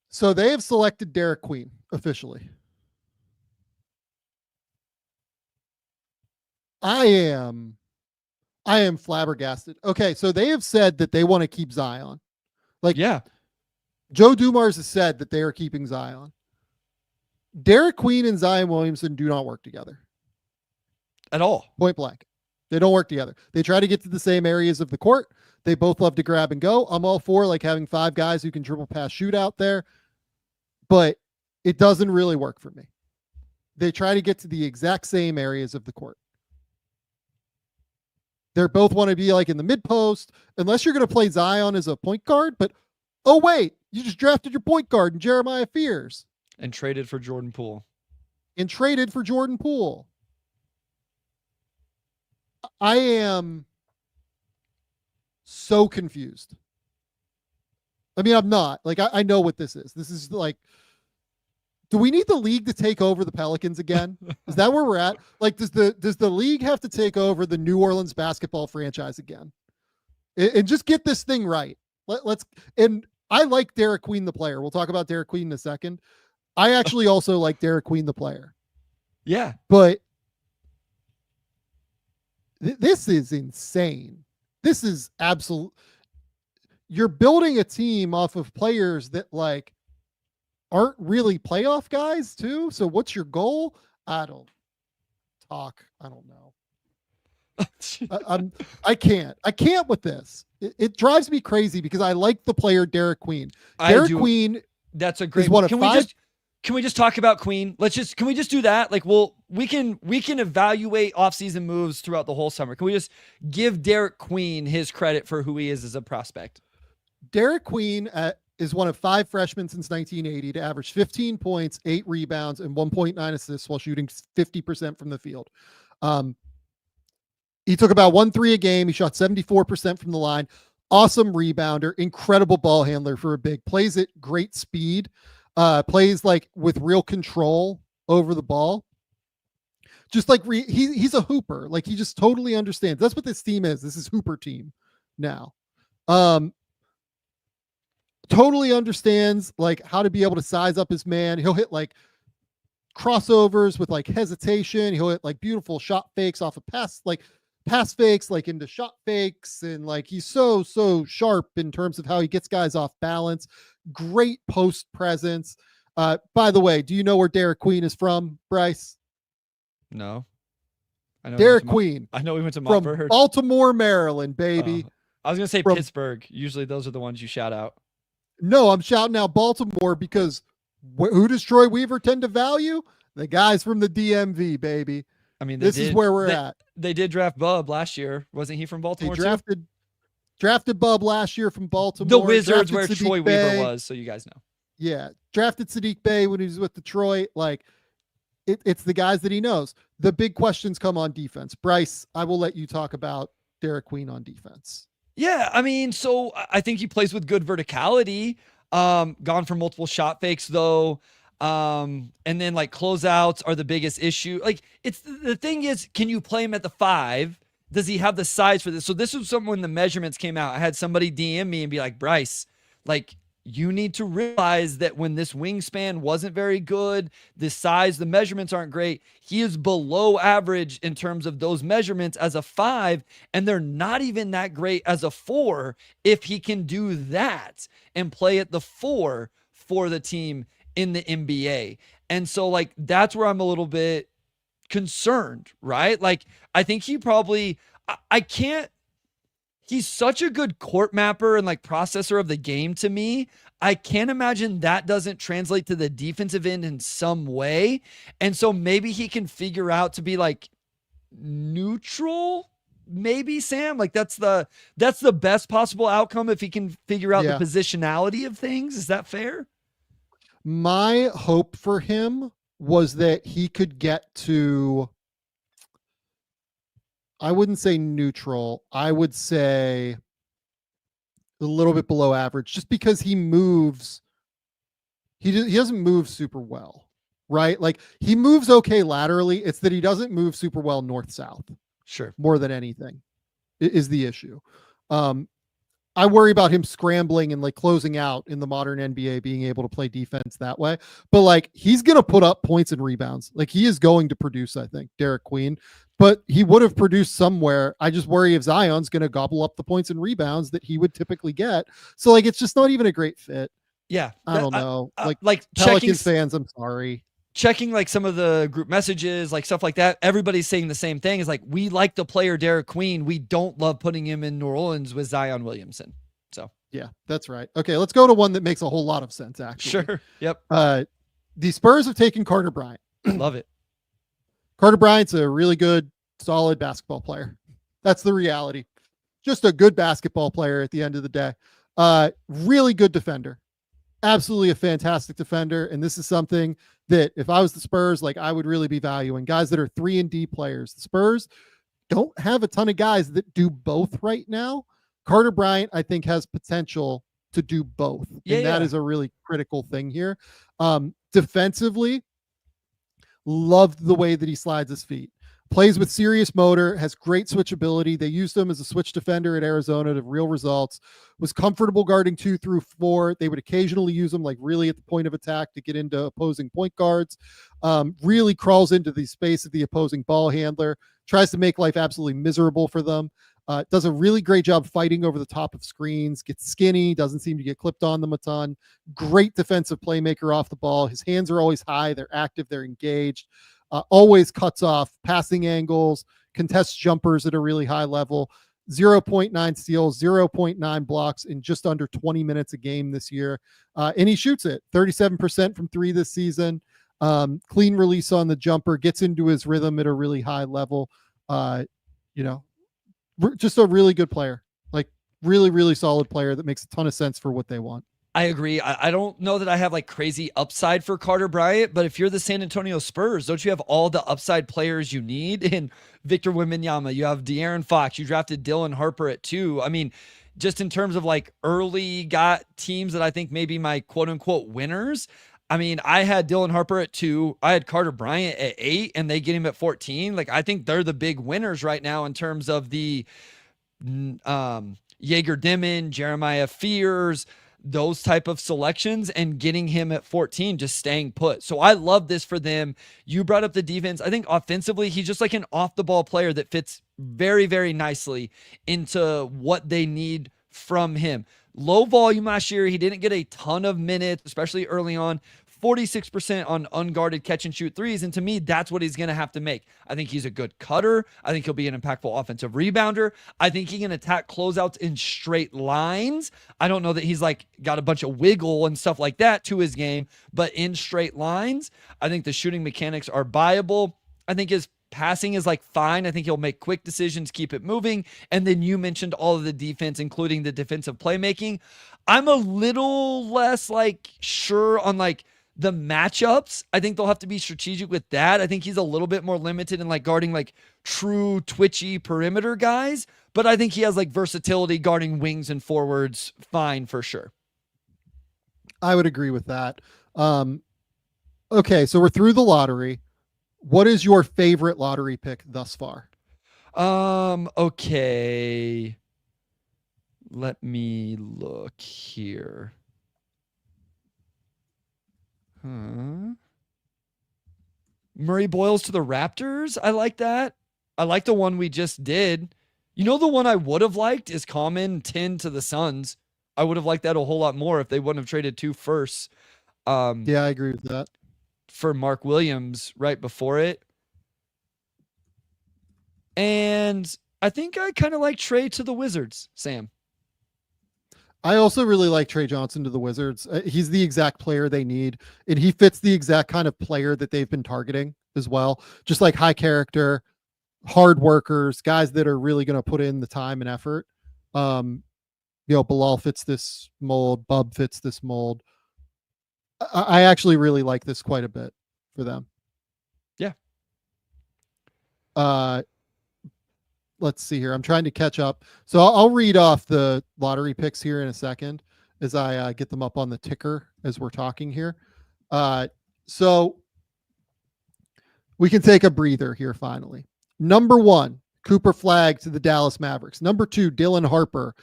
So they have selected Derik Queen officially. I am flabbergasted. Okay, so they have said that they want to keep Zion. Like, yeah, Joe Dumars has said that they are keeping Zion. Derik Queen and Zion Williamson do not work together at all. Point blank. They don't work together. They try to get to the same areas of the court. They both love to grab and go. I'm all for like having 5 guys who can dribble pass shoot out there, but it doesn't really work for me. They try to get to the exact same areas of the court. They both want to be like in the mid post, unless you're going to play Zion as a point guard. But oh wait, you just drafted your point guard in Jeremiah Fears and traded for Jordan Poole. I am so confused. I mean, I'm not. Like, I know what this is. This is like, do we need the league to take over the Pelicans again? Is that where we're at? Like, does the league have to take over the New Orleans basketball franchise again? And just get this thing right. Let's. And I like Derik Queen, the player. We'll talk about Derik Queen in a second. I actually also like Derik Queen, the player. Yeah. But this is insane. This is absolute. You're building a team off of players that like aren't really playoff guys too. So what's your goal? I don't know. I can't with this. It drives me crazy because I like the player Derik Queen. Derik Queen. That's a great one. Can we just talk about Queen? Can we just do that? Like, we can evaluate offseason moves throughout the whole summer. Can we just give Derik Queen his credit for who he is as a prospect? Derik Queen is one of 5 freshmen since 1980 to average 15 points, 8 rebounds, and 1.9 assists while shooting 50% from the field. He took about 1 3 a game. He shot 74% from the line. Awesome rebounder, incredible ball handler for a big. Plays at great speed. Plays like with real control over the ball. Just like he's a hooper. Like, he just totally understands. That's what this team is. This is Hooper team now. Totally understands like how to be able to size up his man. He'll hit like crossovers with like hesitation. He'll hit like beautiful shot fakes off of pass fakes, like into shot fakes. And like, he's so sharp in terms of how he gets guys off balance. Great post presence. By the way, do you know where Derik Queen is from, Bryce? No. I know Derik Queen. I know we went to from Baltimore, Maryland, baby. I was going to say Pittsburgh. Usually those are the ones you shout out. No, I'm shouting out Baltimore because who does Troy Weaver tend to value? The guys from the DMV, baby. I mean, this is where we're at. They did draft Bub last year. Wasn't he from Baltimore? They drafted Bub last year from Baltimore. The Wizards, where Troy Weaver was, so you guys know. Yeah, drafted Sadiq Bey when he was with Detroit. Like, it's the guys that he knows. The big questions come on defense. Bryce, I will let you talk about Derik Queen on defense. Yeah, I mean, so I think he plays with good verticality. Gone for multiple shot fakes though. And then like closeouts are the biggest issue. Like, it's the thing is, can you play him at the 5? Does he have the size for this? So this was something when the measurements came out. I had somebody DM me and be like, Bryce, like, you need to realize that when this wingspan wasn't very good, the size, the measurements aren't great. He is below average in terms of those measurements as a 5, and they're not even that great as a 4 if he can do that and play at the 4 for the team in the NBA. And so, like, that's where I'm a little bit concerned, right? Like, I think he probably, I can't, he's such a good court mapper and like processor of the game to me. I can't imagine that doesn't translate to the defensive end in some way. And so maybe he can figure out to be like neutral, maybe, Sam. Like that's the best possible outcome if he can figure out the positionality of things. Is that fair? My hope for him was that he could get to, I wouldn't say neutral, I would say a little bit below average, just because he moves, he doesn't move super well, right? Like he moves okay laterally. It's that he doesn't move super well north-south. Sure. More than anything is the issue. I worry about him scrambling and like closing out in the modern NBA, being able to play defense that way. But like he's going to put up points and rebounds. Like he is going to produce, I think, Derik Queen, but he would have produced somewhere. I just worry if Zion's going to gobble up the points and rebounds that he would typically get. So like, it's just not even a great fit. Yeah. I don't know. Like Pelicans fans, I'm sorry. Checking like some of the group messages, like stuff like that, everybody's saying the same thing. Is like, we like the player Derik Queen. We don't love putting him in New Orleans with Zion Williamson. So yeah, that's right. Okay, let's go to one that makes a whole lot of sense, actually. Sure. Yep. The Spurs have taken Carter Bryant. Love it. Carter Bryant's a really good, solid basketball player. That's the reality. Just a good basketball player at the end of the day. Really good defender. Absolutely a fantastic defender. And this is something that if I was the Spurs, like I would really be valuing guys that are 3-and-D players. The Spurs don't have a ton of guys that do both right now. Carter Bryant, I think, has potential to do both. And that is a really critical thing here. Defensively, loved the way that he slides his feet. Plays with serious motor, has great switchability. They used him as a switch defender at Arizona to real results. Was comfortable guarding 2 through 4. They would occasionally use him like really at the point of attack to get into opposing point guards. Really crawls into the space of the opposing ball handler. Tries to make life absolutely miserable for them. Does a really great job fighting over the top of screens. Gets skinny. Doesn't seem to get clipped on them a ton. Great defensive playmaker off the ball. His hands are always high. They're active. They're engaged. Always cuts off passing angles, contests jumpers at a really high level, 0.9 steals, 0.9 blocks in just under 20 minutes a game this year. And he shoots it 37% from 3 this season. Clean release on the jumper, gets into his rhythm at a really high level. Just a really good player, like really, really solid player that makes a ton of sense for what they want. I agree. I don't know that I have like crazy upside for Carter Bryant, but if you're the San Antonio Spurs, don't you have all the upside players you need in Victor Wembanyama? You have De'Aaron Fox. You drafted Dylan Harper at 2. I mean, just in terms of like early got teams that I think maybe my quote unquote winners. I mean, I had Dylan Harper at 2. I had Carter Bryant at 8, and they get him at 14. Like, I think they're the big winners right now in terms of the Egor Demin, Jeremiah Fears, those type of selections, and getting him at 14, just staying put. So I love this for them. You brought up the defense. I think offensively, he's just like an off the ball player that fits very, very nicely into what they need from him. Low volume last year. He didn't get a ton of minutes, especially early on. 46% on unguarded catch and shoot threes. And to me, that's what he's going to have to make. I think he's a good cutter. I think he'll be an impactful offensive rebounder. I think he can attack closeouts in straight lines. I don't know that he's like got a bunch of wiggle and stuff like that to his game, but in straight lines, I think the shooting mechanics are viable. I think his passing is like fine. I think he'll make quick decisions, keep it moving. And then you mentioned all of the defense, including the defensive playmaking. I'm a little less like sure on like the matchups. I think they'll have to be strategic with that. I think he's a little bit more limited in like guarding like true twitchy perimeter guys, but I think he has like versatility guarding wings and forwards fine for sure. I would agree with that. Okay, so we're through the lottery. What is your favorite lottery pick thus far? Okay. Let me look here. Murray-Boyles to the Raptors. I like that. I like the one we just did. You know, the one I would have liked is Khaman 10 to the Suns. I would have liked that a whole lot more if they wouldn't have traded 2 firsts. Yeah, I agree with that. For Mark Williams right before it. And I think I kind of like Trey to the Wizards, Sam. I also really like Trey Johnson to the Wizards. He's the exact player they need, and he fits the exact kind of player that they've been targeting as well. Just like high character, hard workers, guys that are really going to put in the time and effort. Bilal fits this mold. Bub fits this mold. I actually really like this quite a bit for them. Yeah. Let's see here. I'm trying to catch up. So I'll read off the lottery picks here in a second as I get them up on the ticker as we're talking here. So we can take a breather here finally. Number 1, Cooper Flagg to the Dallas Mavericks. Number 2, Dylan Harper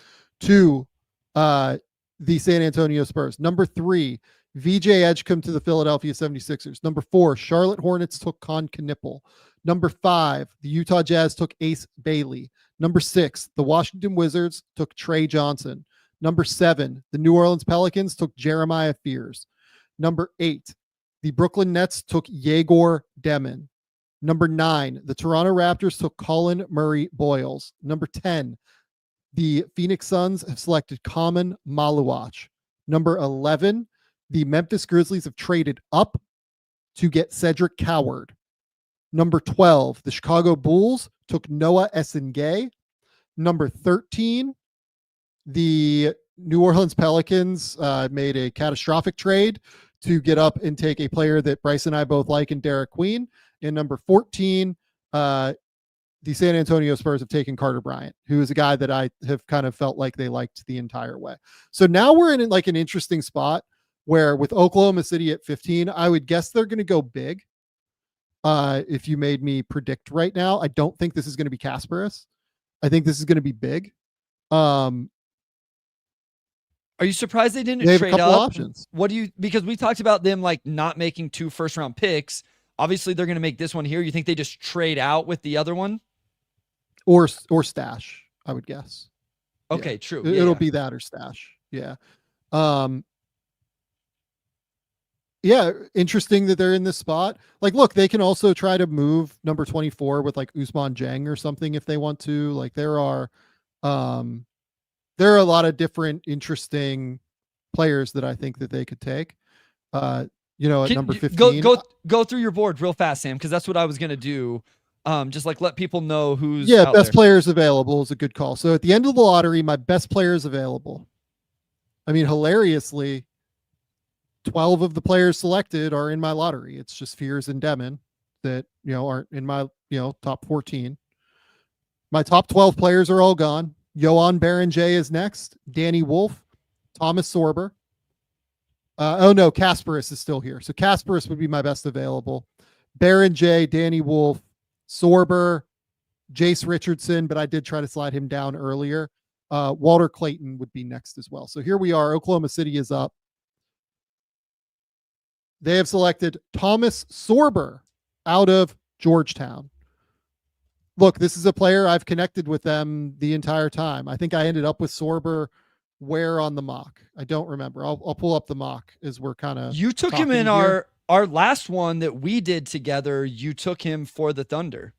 to the San Antonio Spurs. Number 3, VJ Edgecombe to the Philadelphia 76ers. Number 4, Charlotte Hornets took Knueppel. Number 5, the Utah Jazz took Ace Bailey. Number 6, the Washington Wizards took Trey Johnson. Number 7, the New Orleans Pelicans took Jeremiah Fears. Number 8, the Brooklyn Nets took Egor Demin. Number 9, the Toronto Raptors took Collin Murray-Boyles. Number 10, the Phoenix Suns have selected Khaman Maluach. Number 11, the Memphis Grizzlies have traded up to get Cedric Coward. Number 12, the Chicago Bulls took Noah Essengue. Number 13, the New Orleans Pelicans made a catastrophic trade to get up and take a player that Bryce and I both like in Derik Queen. And number 14, the San Antonio Spurs have taken Carter Bryant, who is a guy that I have kind of felt like they liked the entire way. So now we're in like an interesting spot where with Oklahoma City at 15, I would guess they're going to go big. If you made me predict right now, I don't think this is going to be Kasparas. I think this is going to be big. Are you surprised they didn't have trade a couple up? options. What do you, because we talked about them like not making 2 first-round picks. Obviously, they're going to make this one here. You think they just trade out with the other one? Or stash, I would guess. Okay, yeah. true. It'll be that or stash. Yeah. Yeah, interesting that they're in this spot. Like, look, they can also try to move number 24 with like Ousmane Dieng or something if they want to. Like, there are a lot of different interesting players that I think that they could take. At number 15. Go through your board real fast, Sam, because that's what I was gonna do. Just like let people know who's best there. Players available is a good call. So at the end of the lottery, my best players available. I mean, hilariously, 12 of the players selected are in my lottery. It's just Fears and Demin that, aren't in my, top 14. My top 12 players are all gone. Yohan Berenjay is next. Danny Wolf, Thomas Sorber. Kasparas is still here. So Kasparas would be my best available. Berenjay, Danny Wolf, Sorber, Jace Richardson, but I did try to slide him down earlier. Walter Clayton would be next as well. So here we are. Oklahoma City is up. They have selected Thomas Sorber out of Georgetown. Look, this is a player I've connected with them the entire time. I think I ended up with Sorber where on the mock. I don't remember. I'll pull up the mock as we're kind of. You took him in our last one that we did together. You took him for the Thunder.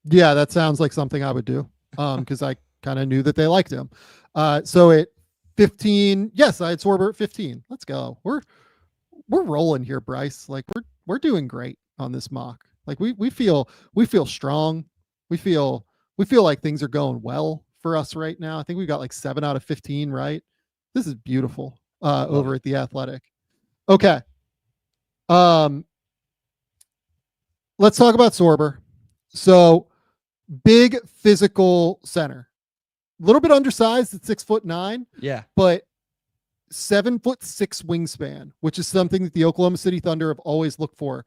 Yeah, that sounds like something I would do. Because I kind of knew that they liked him. So at 15, yes, I had Sorber at 15. Let's go. We're rolling here, Bryce. Like we're doing great on this mock. Like we feel strong. We feel like things are going well for us right now. I think we got like 7 out of 15, right? This is beautiful over at The Athletic. Okay. Let's talk about Sorber. So big physical center, a little bit undersized at 6'9". Yeah. But 7'6" wingspan, which is something that the Oklahoma City Thunder have always looked for,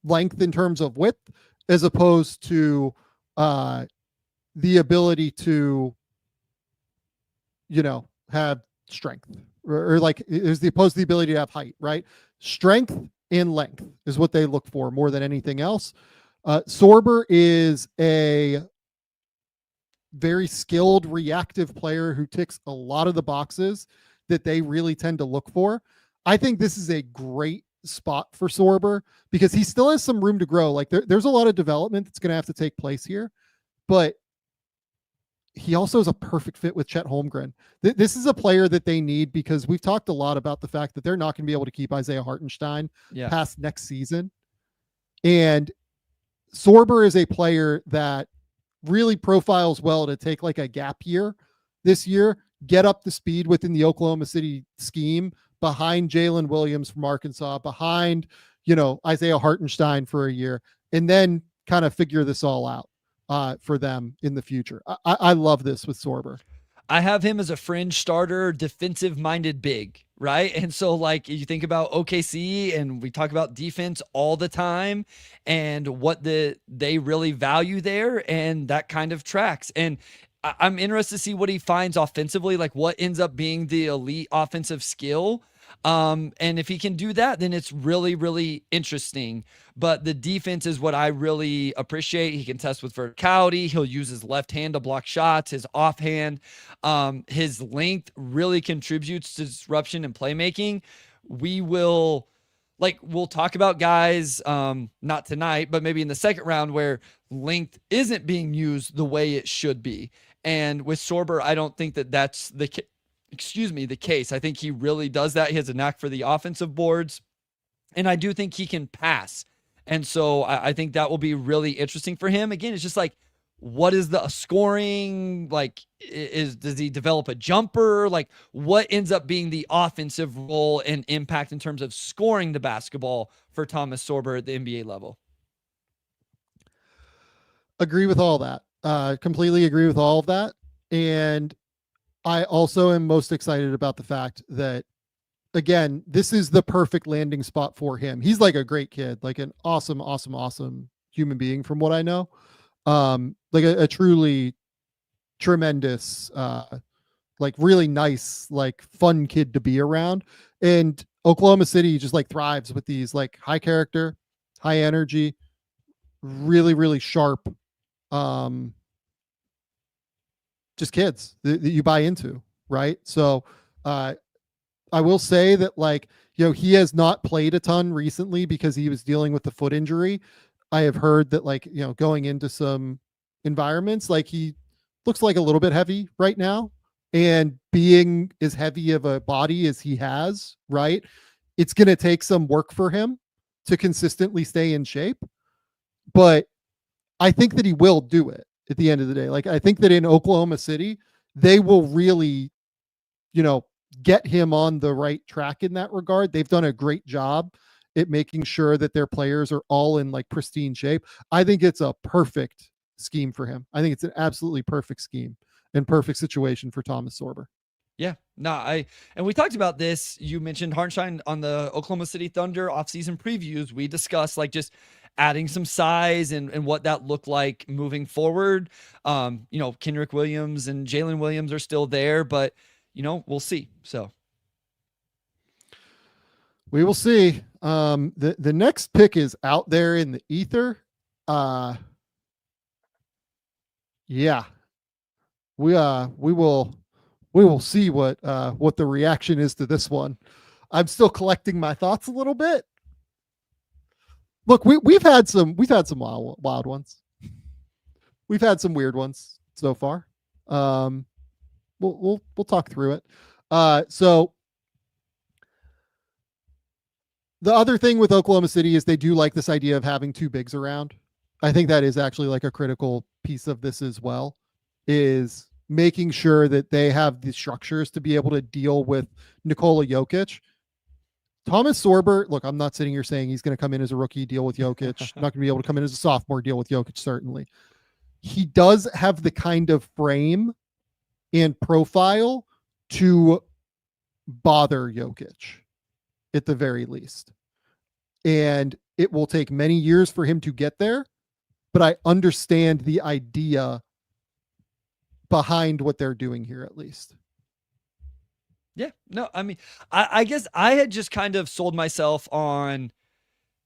length in terms of width, as opposed to the ability to, have strength. or like is the opposed to the ability to have height, right? Strength and length is what they look for more than anything else. Sorber is a very skilled reactive player who ticks a lot of the boxes that they really tend to look for. I think this is a great spot for Sorber because he still has some room to grow. Like there's a lot of development that's going to have to take place here, but he also is a perfect fit with Chet Holmgren. This is a player that they need because we've talked a lot about the fact that they're not going to be able to keep Isaiah Hartenstein past next season. And Sorber is a player that really profiles well to take like a gap year this year, get up to speed within the Oklahoma City scheme behind Jalen Williams from Arkansas, behind, Isaiah Hartenstein for a year, and then kind of figure this all out for them in the future. I love this with Sorber. I have him as a fringe starter, defensive-minded big, right? And so, like, you think about OKC, and we talk about defense all the time, and what they really value there, and that kind of tracks. And I'm interested to see what he finds offensively, like what ends up being the elite offensive skill. And if he can do that, then it's really, really interesting. But the defense is what I really appreciate. He can test with verticality. He'll use his left hand to block shots, his offhand. His length really contributes to disruption and playmaking. We'll talk about guys, not tonight, but maybe in the second round where length isn't being used the way it should be. And with Sorber, I don't think that that's the case. I think he really does that. He has a knack for the offensive boards, and I do think he can pass. And so I think that will be really interesting for him. Again, it's just like, what is the scoring? Like, does he develop a jumper? Like, what ends up being the offensive role and impact in terms of scoring the basketball for Thomas Sorber at the NBA level? Agree with all that. Completely agree with all of that. And I also am most excited about the fact that, again, this is the perfect landing spot for him. He's like a great kid, like an awesome human being from what I know. Like a truly tremendous, like really nice, like fun kid to be around. And Oklahoma City just like thrives with these like high character, high energy, really, really sharp, just kids that you buy into. Right. So, I will say that, like, he has not played a ton recently because he was dealing with the foot injury. I have heard that, like, going into some environments, like he looks like a little bit heavy right now, and being as heavy of a body as he has, right, it's going to take some work for him to consistently stay in shape. But I think that he will do it at the end of the day. Like, I think that in Oklahoma City, they will really, get him on the right track in that regard. They've done a great job at making sure that their players are all in like pristine shape. I think it's a perfect scheme for him. I think it's an absolutely perfect scheme and perfect situation for Thomas Sorber. Yeah, no, and we talked about this. You mentioned Hartenstein on the Oklahoma City Thunder offseason previews. We discussed like just adding some size and what that looked like moving forward. Kenrich Williams and Jalen Williams are still there, but we'll see. So we will see. The next pick is out there in the ether. Yeah, we will see what the reaction is to this one. I'm still collecting my thoughts a little bit. Look, we've had some wild ones. We've had some weird ones so far. We'll talk through it. So the other thing with Oklahoma City is they do like this idea of having two bigs around. I think that is actually like a critical piece of this as well, is making sure that they have the structures to be able to deal with Nikola Jokic. Thomas Sorber, look, I'm not sitting here saying he's going to come in as a rookie, deal with Jokic. Not going to be able to come in as a sophomore, deal with Jokic, certainly. He does have the kind of frame and profile to bother Jokic at the very least. And it will take many years for him to get there, but I understand the idea behind what they're doing here, at least. Yeah, no, I mean, I guess I had just kind of sold myself on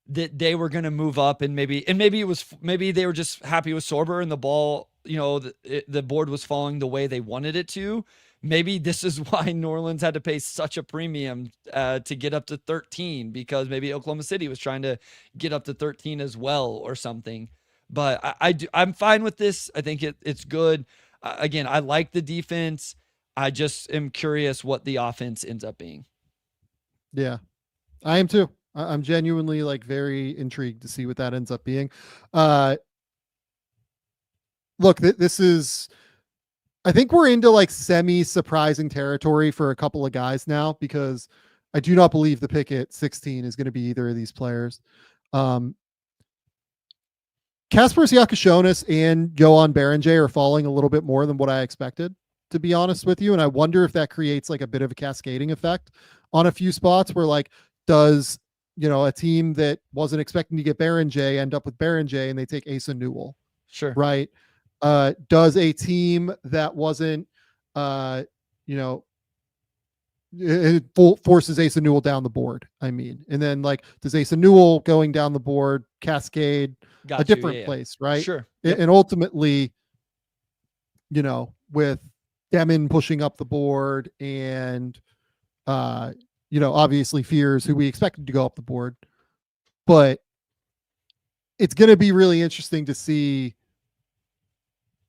that they were going to move up, and maybe maybe they were just happy with Sorber and the ball, the board was falling the way they wanted it to. Maybe this is why New Orleans had to pay such a premium to get up to 13, because maybe Oklahoma City was trying to get up to 13 as well or something. But I'm fine with this. I think it's good. Again, I like the defense. I just am curious what the offense ends up being. Yeah, I am too. I'm genuinely like very intrigued to see what that ends up being. Look, this is, I think we're into like semi-surprising territory for a couple of guys now, because I do not believe the pick at 16 is going to be either of these players. Kasparas Yakashonis and Johan Berenjay are falling a little bit more than what I expected, to be honest with you. And I wonder if that creates like a bit of a cascading effect on a few spots where like, does, a team that wasn't expecting to get Berenjay end up with Berenjay and they take Asa Newell? Sure. Right. Does a team that wasn't, it forces Asa Newell down the board? I mean, and then like, does Asa Newell going down the board cascade a different place? Right. Sure. Yep. And ultimately, with Demin pushing up the board and, obviously Fears, who we expected to go up the board, but it's going to be really interesting to see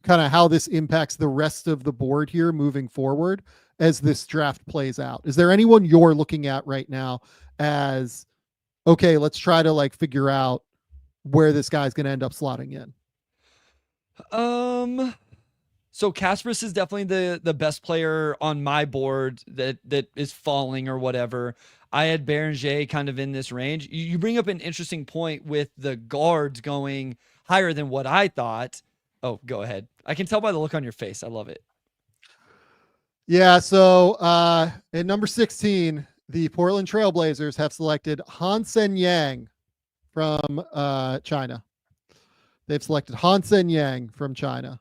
kind of how this impacts the rest of the board here moving forward as this draft plays out. Is there anyone you're looking at right now as, okay, let's try to like figure out where this guy's going to end up slotting in? So Kasparas is definitely the best player on my board that is falling or whatever. I had Berenjay kind of in this range. You bring up an interesting point with the guards going higher than what I thought. Oh, go ahead. I can tell by the look on your face. I love it. Yeah. So at number 16, the Portland Trailblazers have selected Hansen Yang from China. They've selected Hansen Yang from China.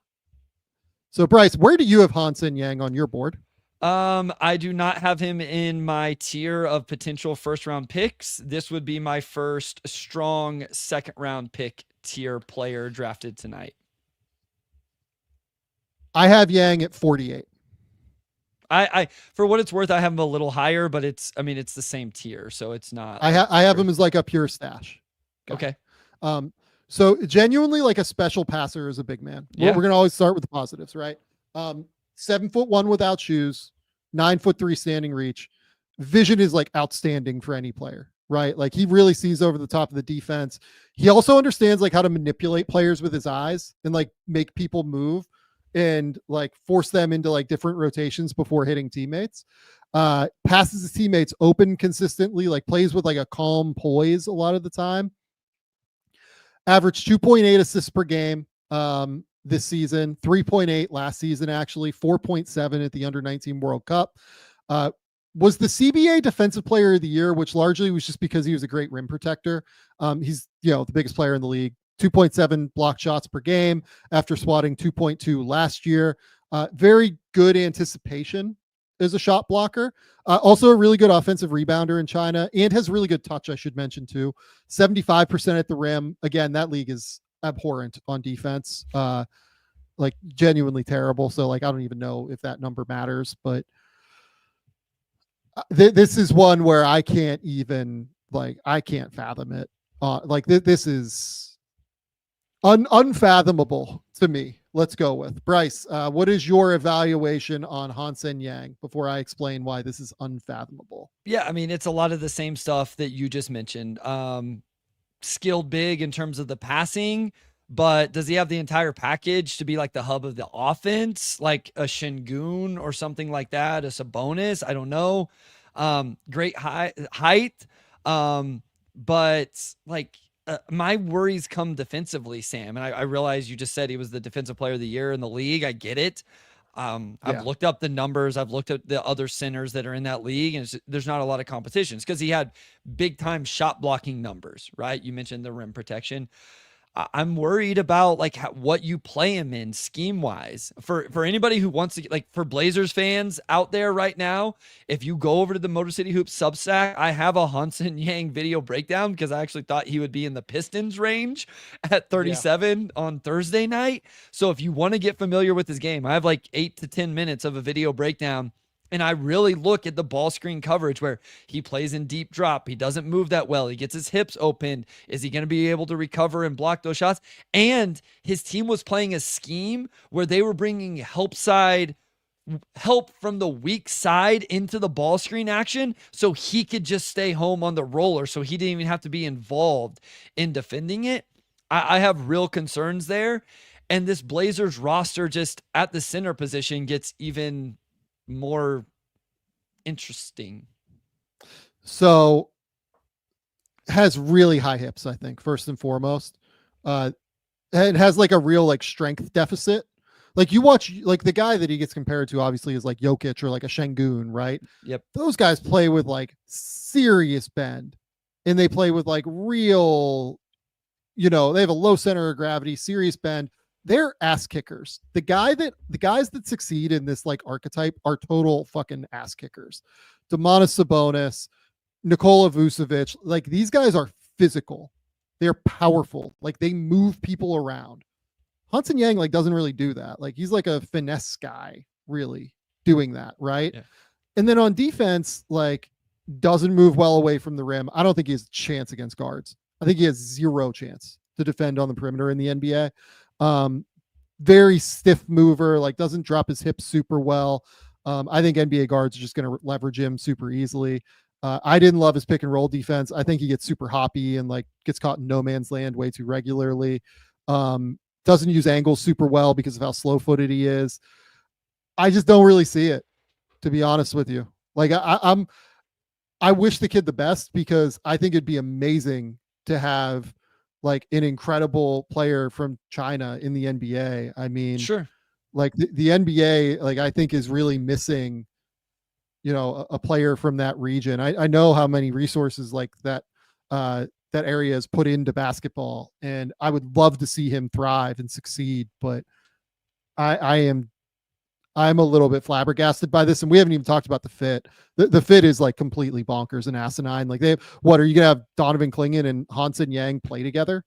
So Bryce, where do you have Hansen Yang on your board? I do not have him in my tier of potential first round picks. This would be my first strong second round pick tier player drafted tonight. I have Yang at 48. I for what it's worth, I have him a little higher, but it's the same tier, so it's not. I have him as like a pure stash. Okay. So genuinely like a special passer is a big man. Yeah. We're going to always start with the positives, right? 7'1" without shoes, 9'3" standing reach. Vision is like outstanding for any player, right? Like he really sees over the top of the defense. He also understands like how to manipulate players with his eyes and like make people move and like force them into like different rotations before hitting teammates. Passes his teammates open consistently, like plays with like a calm poise a lot of the time. Averaged 2.8 assists per game this season, 3.8 last season, actually 4.7 at the under-19 World Cup. Was the CBA Defensive Player of the Year, which largely was just because he was a great rim protector. He's the biggest player in the league. 2.7 block shots per game after swatting 2.2 last year. Very good anticipation as a shot blocker. Also a really good offensive rebounder in China, and has really good touch, I should mention too. 75% at the rim. Again, that league is abhorrent on defense. Like genuinely terrible. So like, I don't even know if that number matters, but this is one where I can't even I can't fathom it. This is unfathomable to me. Let's go with Bryce. What is your evaluation on Hansen Yang before I explain why this is unfathomable? Yeah, it's a lot of the same stuff that you just mentioned. Skilled big in terms of the passing, but does he have the entire package to be like the hub of the offense, like a Şengün or something like that, a Sabonis? I don't know. Great height, but like my worries come defensively, Sam. And I realize you just said he was the defensive player of the year in the league. I get it. I've looked up the numbers. I've looked at the other centers that are in that league, and there's not a lot of competition. It's because he had big time shot blocking numbers, right? You mentioned the rim protection. I'm worried about like what you play him in scheme wise. For anybody who wants to, like, for Blazers fans out there right now, if you go over to the Motor City Hoops Substack, I have a Hansen Yang video breakdown because I actually thought he would be in the Pistons range at 37 on Thursday night. So if you want to get familiar with his game, I have like 8 to 10 minutes of a video breakdown. And I really look at the ball screen coverage where he plays in deep drop. He doesn't move that well. He gets his hips opened. Is he going to be able to recover and block those shots? And his team was playing a scheme where they were bringing help from the weak side into the ball screen action so he could just stay home on the roller, so he didn't even have to be involved in defending it. I have real concerns there. And this Blazers roster just at the center position gets even more interesting. So has really high hips, I think, first and foremost. It has like a real like strength deficit. Like you watch, like the guy that he gets compared to obviously is like Jokic or like a Şengün, right? Yep. Those guys play with like serious bend, and they play with like real, they have a low center of gravity, serious bend. They're ass kickers. The guys that succeed in this like archetype are total fucking ass kickers. Domantas Sabonis, Nikola Vucevic, like these guys are physical. They're powerful. Like they move people around. Hansen Yang like doesn't really do that. Like he's like a finesse guy, really doing that, right? Yeah. And then on defense, like doesn't move well away from the rim. I don't think he has a chance against guards. I think he has zero chance to defend on the perimeter in the NBA. Very stiff mover, like doesn't drop his hips super well. I think NBA guards are just going to leverage him super easily. I didn't love his pick and roll defense. I think he gets super hoppy and like gets caught in no man's land way too regularly. Doesn't use angles super well because of how slow footed he is. I just don't really see it, to be honest with you. Like I wish the kid the best because I think it'd be amazing to have like an incredible player from China in the NBA. I mean, sure. Like the NBA, like I think is really missing, a player from that region. I know how many resources like that area is put into basketball, and I would love to see him thrive and succeed. But I'm a little bit flabbergasted by this, and we haven't even talked about the fit. The fit is like completely bonkers and asinine. Like what are you gonna have Donovan Clingan and Hansen Yang play together?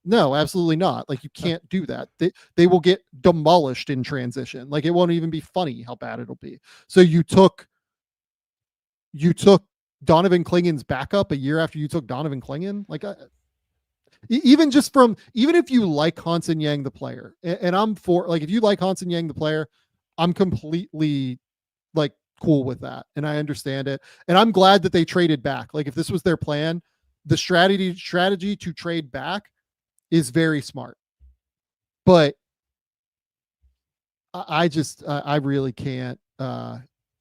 No, absolutely not. Like you can't do that. They will get demolished in transition. Like it won't even be funny how bad it'll be. So you took Donovan Clingan's backup a year after you took Donovan Clingan. Like even if you like Hansen Yang the player, and I'm for, like, if you like Hansen Yang the player, I'm completely like cool with that, and I understand it, and I'm glad that they traded back. Like if this was their plan, the strategy to trade back is very smart. But I really can't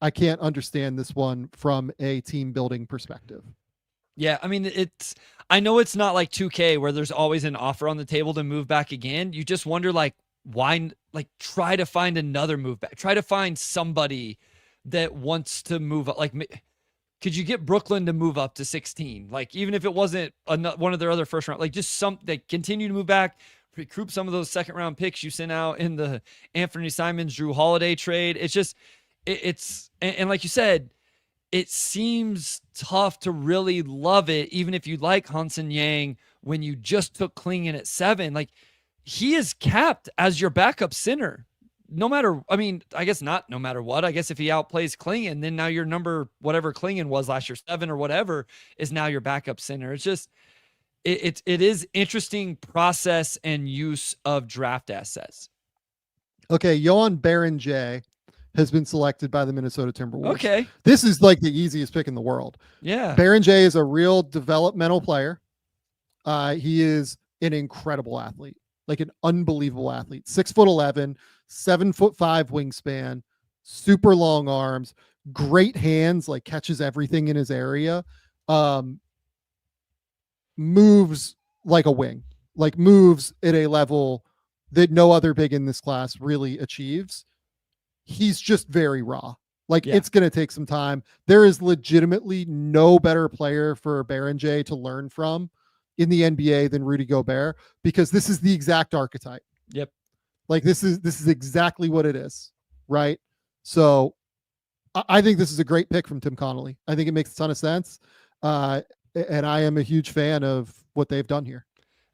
I can't understand this one from a team building perspective. Yeah, I mean, I know it's not like 2K where there's always an offer on the table to move back again. You just wonder, like, why, like, try to find another move back. Try to find somebody that wants to move up. Like, could you get Brooklyn to move up to 16? Like, even if it wasn't one of their other first round, like, just they continue to move back, recruit some of those second round picks you sent out in the Anthony Simons, Drew Holiday trade. It's just, and like you said, it seems tough to really love it, even if you like Hansen Yang, when you just took Clingan at 7. Like, he is capped as your backup center. No matter, I mean, I guess not no matter what. I guess if he outplays Clingan, then now your number, whatever Clingan was last year, 7 or whatever, is now your backup center. It's just, it is interesting process and use of draft assets. Okay, Johan Baron J has been selected by the Minnesota Timberwolves. Okay. This is like the easiest pick in the world. Yeah. Baron J is a real developmental player. He is an incredible athlete, like an unbelievable athlete. 6'11", 7'5" wingspan, super long arms, great hands, like catches everything in his area. Moves like a wing, like moves at a level that no other big in this class really achieves. He's just very raw. Like, It's going to take some time. There is legitimately no better player for Baron J to learn from in the NBA than Rudy Gobert, because this is the exact archetype. Yep. Like this is exactly what it is, right? So I think this is a great pick from Tim Connolly. I think it makes a ton of sense. And I am a huge fan of what they've done here.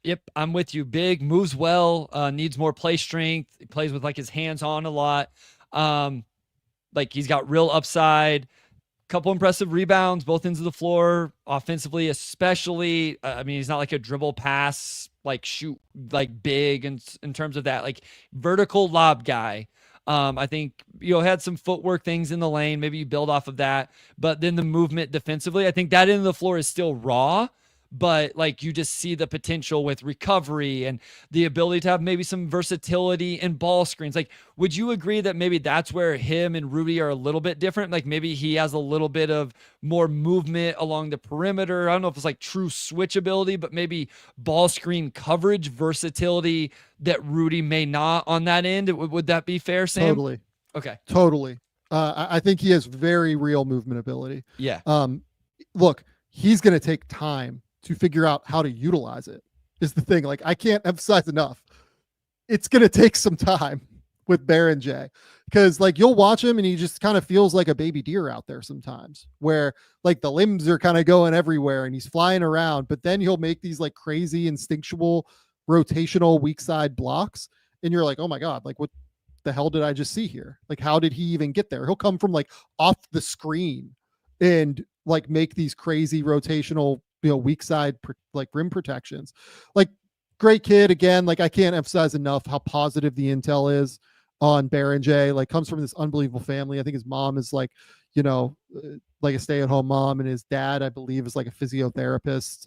Yep, I'm with you. Big, moves well, needs more play strength. He plays with like his hands on a lot. Like he's got real upside. Couple impressive rebounds, both ends of the floor, offensively, especially. I mean, he's not like a dribble pass, like shoot, like big in terms of that, like vertical lob guy. I think, had some footwork things in the lane. Maybe you build off of that, but then the movement defensively, I think that end of the floor is still raw, but like you just see the potential with recovery and the ability to have maybe some versatility in ball screens. Like, would you agree that maybe that's where him and Rudy are a little bit different? Like maybe he has a little bit of more movement along the perimeter. I don't know if it's like true switch ability, but maybe ball screen coverage versatility that Rudy may not on that end. Would that be fair, Sam? Totally. Okay. Totally. I think he has very real movement ability. Yeah. Look, he's going to take time to figure out how to utilize it is the thing. Like I can't emphasize enough. It's going to take some time with Baron J, because like you'll watch him and he just kind of feels like a baby deer out there sometimes, where like the limbs are kind of going everywhere and he's flying around, but then he'll make these like crazy instinctual rotational weak side blocks. And you're like, oh my God, like what the hell did I just see here? Like, how did he even get there? He'll come from like off the screen and like make these crazy rotational, weak side like rim protections. Like great kid again. Like I can't emphasize enough how positive the intel is on Baron J. Like comes from this unbelievable family. I think his mom is like, like a stay-at-home mom, and his dad, I believe, is like a physiotherapist.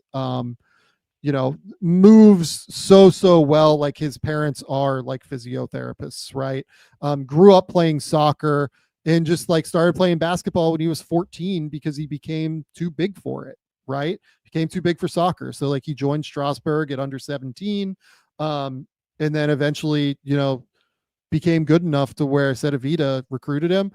Moves so well. Like his parents are like physiotherapists, right? Grew up playing soccer and just like started playing basketball when he was 14 because he became too big for it. Right. Became too big for soccer. So like he joined Strasbourg at under 17. And then eventually, became good enough to where Cedevita recruited him.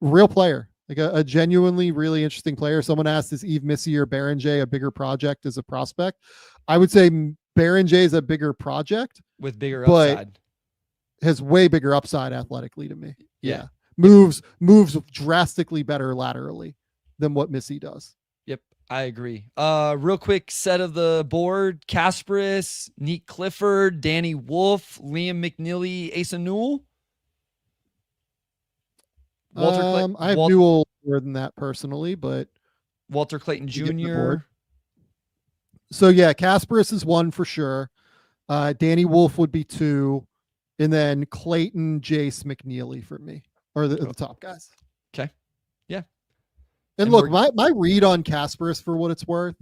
Real player, like a genuinely really interesting player. Someone asked, is Yves Missy or Baron J a bigger project as a prospect? I would say Baron J is a bigger project with bigger upside. Has way bigger upside athletically to me. Yeah. Moves drastically better laterally than what Missy does. I agree. Real quick set of the board: Kasparas, Neat Clifford, Danny Wolf, Liam McNeely, Asa Newell. I have Newell more than that personally, but Walter Clayton Jr. So yeah, Kasparas is one for sure. Danny Wolf would be two, and then Clayton, Jace, McNeely for me are the top guys. Okay. Yeah. And look, my read on Kasparas, for what it's worth,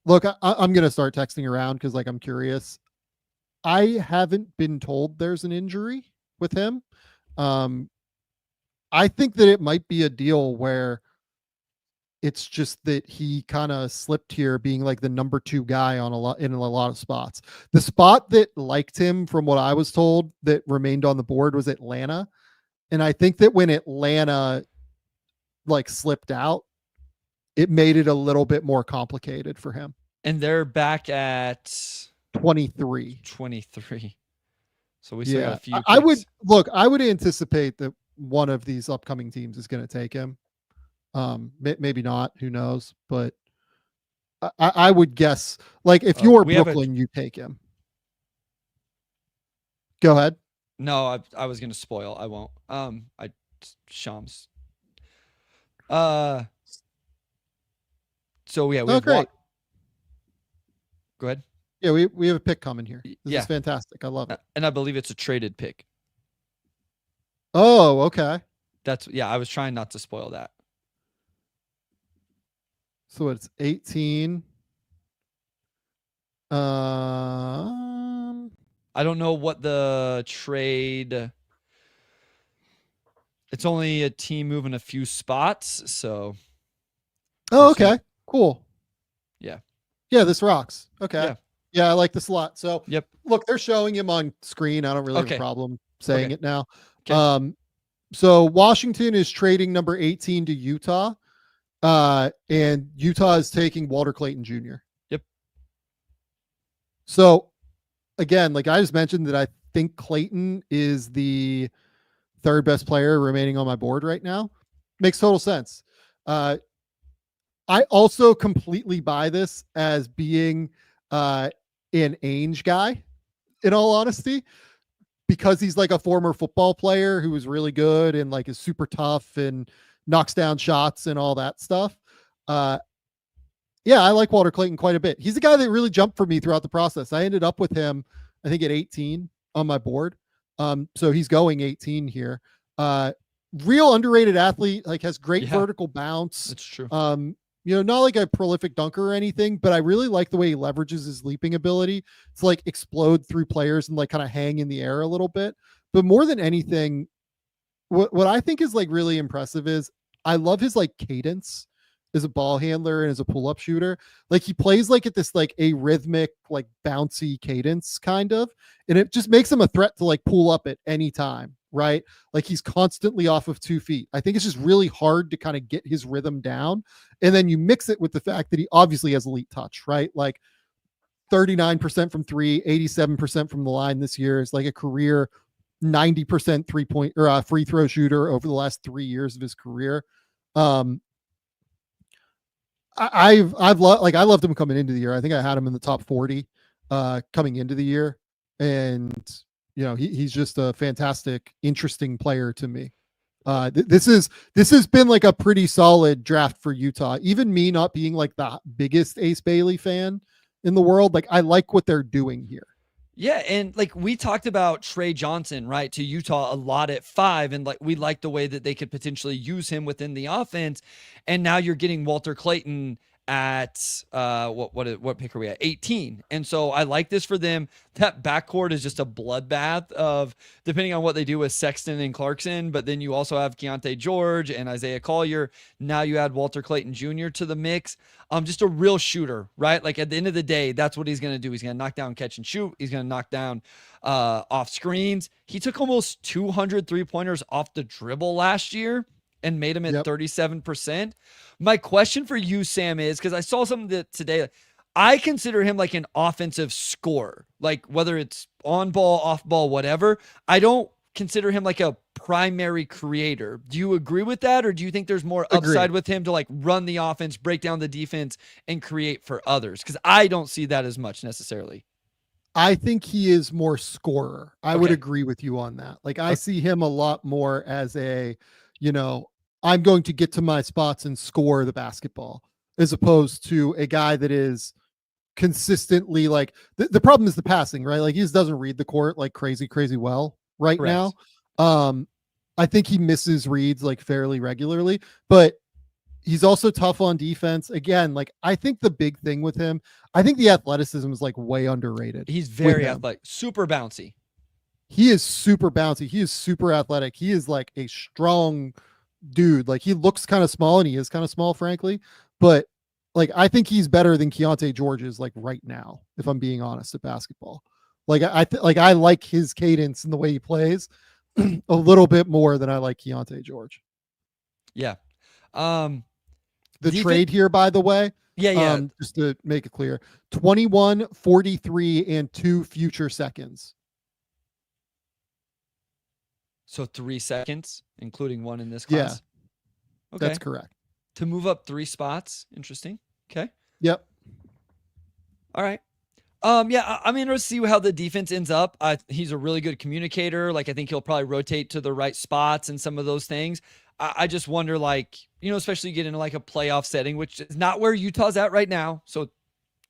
look, I'm going to start texting around because like I'm curious. I haven't been told there's an injury with him. I think that it might be a deal where it's just that he kind of slipped here being like the number 2 guy in a lot of spots. The spot that liked him, from what I was told, that remained on the board was Atlanta. And I think that when Atlanta like slipped out, it made it a little bit more complicated for him. And they're back at 23. So we still got a few picks. I would anticipate that one of these upcoming teams is going to take him. Maybe not, who knows, but I would guess, like, if you're Brooklyn, you take him. Go ahead. No, I was going to spoil. I won't. Shams. So yeah, we have great. Go ahead. Yeah, we have a pick coming here. This is fantastic. I love it. And I believe it's a traded pick. Oh, okay. I was trying not to spoil that. So it's 18. I don't know what the trade. It's only a team moving a few spots, so. Oh, okay. Cool. Yeah. Yeah, this rocks. Okay. Yeah, I like this a lot. So, yep. Look, they're showing him on screen. I don't really have a problem saying it now. Okay. So Washington is trading number 18 to Utah, and Utah is taking Walter Clayton Jr. Yep. So again, like I just mentioned that I think Clayton is the third best player remaining on my board right now. Makes total sense. I also completely buy this as being an Ainge guy, in all honesty, because he's like a former football player who was really good and like is super tough and knocks down shots and all that stuff. Yeah, I like Walter Clayton quite a bit. He's the guy that really jumped for me throughout the process. I ended up with him, I think, at 18 on my board. So he's going 18 here. Real underrated athlete, like has great vertical bounce. That's true. Not like a prolific dunker or anything, but I really like the way he leverages his leaping ability to like explode through players and like kind of hang in the air a little bit. But more than anything, what I think is like really impressive is I love his like cadence as a ball handler and as a pull-up shooter. Like he plays like at this like a rhythmic, like bouncy cadence kind of, and it just makes him a threat to like pull up at any time, right? Like he's constantly off of 2 feet. I think it's just really hard to kind of get his rhythm down. And then you mix it with the fact that he obviously has elite touch, right? Like 39% from 3, 87% from the line this year is like a career 90% 3-point or free throw shooter over the last 3 years of his career. I loved him coming into the year. I think I had him in the top 40 coming into the year, and he's just a fantastic, interesting player to me. This has been like a pretty solid draft for Utah. Even me not being like the biggest Ace Bailey fan in the world, like I like what they're doing here. Yeah, and like we talked about Trey Johnson, right, to Utah a lot at 5, and like we like the way that they could potentially use him within the offense. And now you're getting Walter Clayton at what pick are we at? 18. And so I like this for them. That backcourt is just a bloodbath of depending on what they do with Sexton and Clarkson, but then you also have Keontae George and Isaiah Collier. Now you add Walter Clayton Jr. to the mix. Just a real shooter, right? Like at the end of the day, that's what he's going to do. He's going to knock down, catch and shoot. He's going to knock down off screens. He took almost 200 3-pointers off the dribble last year and made him at 37%. My question for you, Sam, is because I saw something that today, I consider him like an offensive scorer, like whether it's on ball, off ball, whatever. I don't consider him like a primary creator. Do you agree with that? Or do you think there's more upside with him to like run the offense, break down the defense, and create for others? Because I don't see that as much necessarily. I think he is more scorer. I would agree with you on that. Like I see him a lot more as a, I'm going to get to my spots and score the basketball, as opposed to a guy that is consistently like the problem is the passing, right? Like he just doesn't read the court like crazy well right now. I think he misses reads like fairly regularly, but he's also tough on defense. Again, like I think the big thing with him, I think the athleticism is like way underrated. He's very athletic, super bouncy. He is super bouncy. He is super athletic. He is like a strong dude. Like he looks kind of small, and he is kind of small, frankly. But like I think he's better than Keontae George is like right now, if I'm being honest, at basketball. Like I like his cadence and the way he plays a little bit more than I like Keontae George. Yeah. The trade here, by the way. Yeah. Just to make it clear, 21, 43, and 2 future seconds. So 3 seconds, including 1 in this class? Yeah, okay. That's correct. To move up 3 spots. Interesting. Okay. Yep. All right. Yeah, I'm interested to see how the defense ends up. He's a really good communicator. Like, I think he'll probably rotate to the right spots and some of those things. I just wonder, like, especially get into like a playoff setting, which is not where Utah's at right now. So,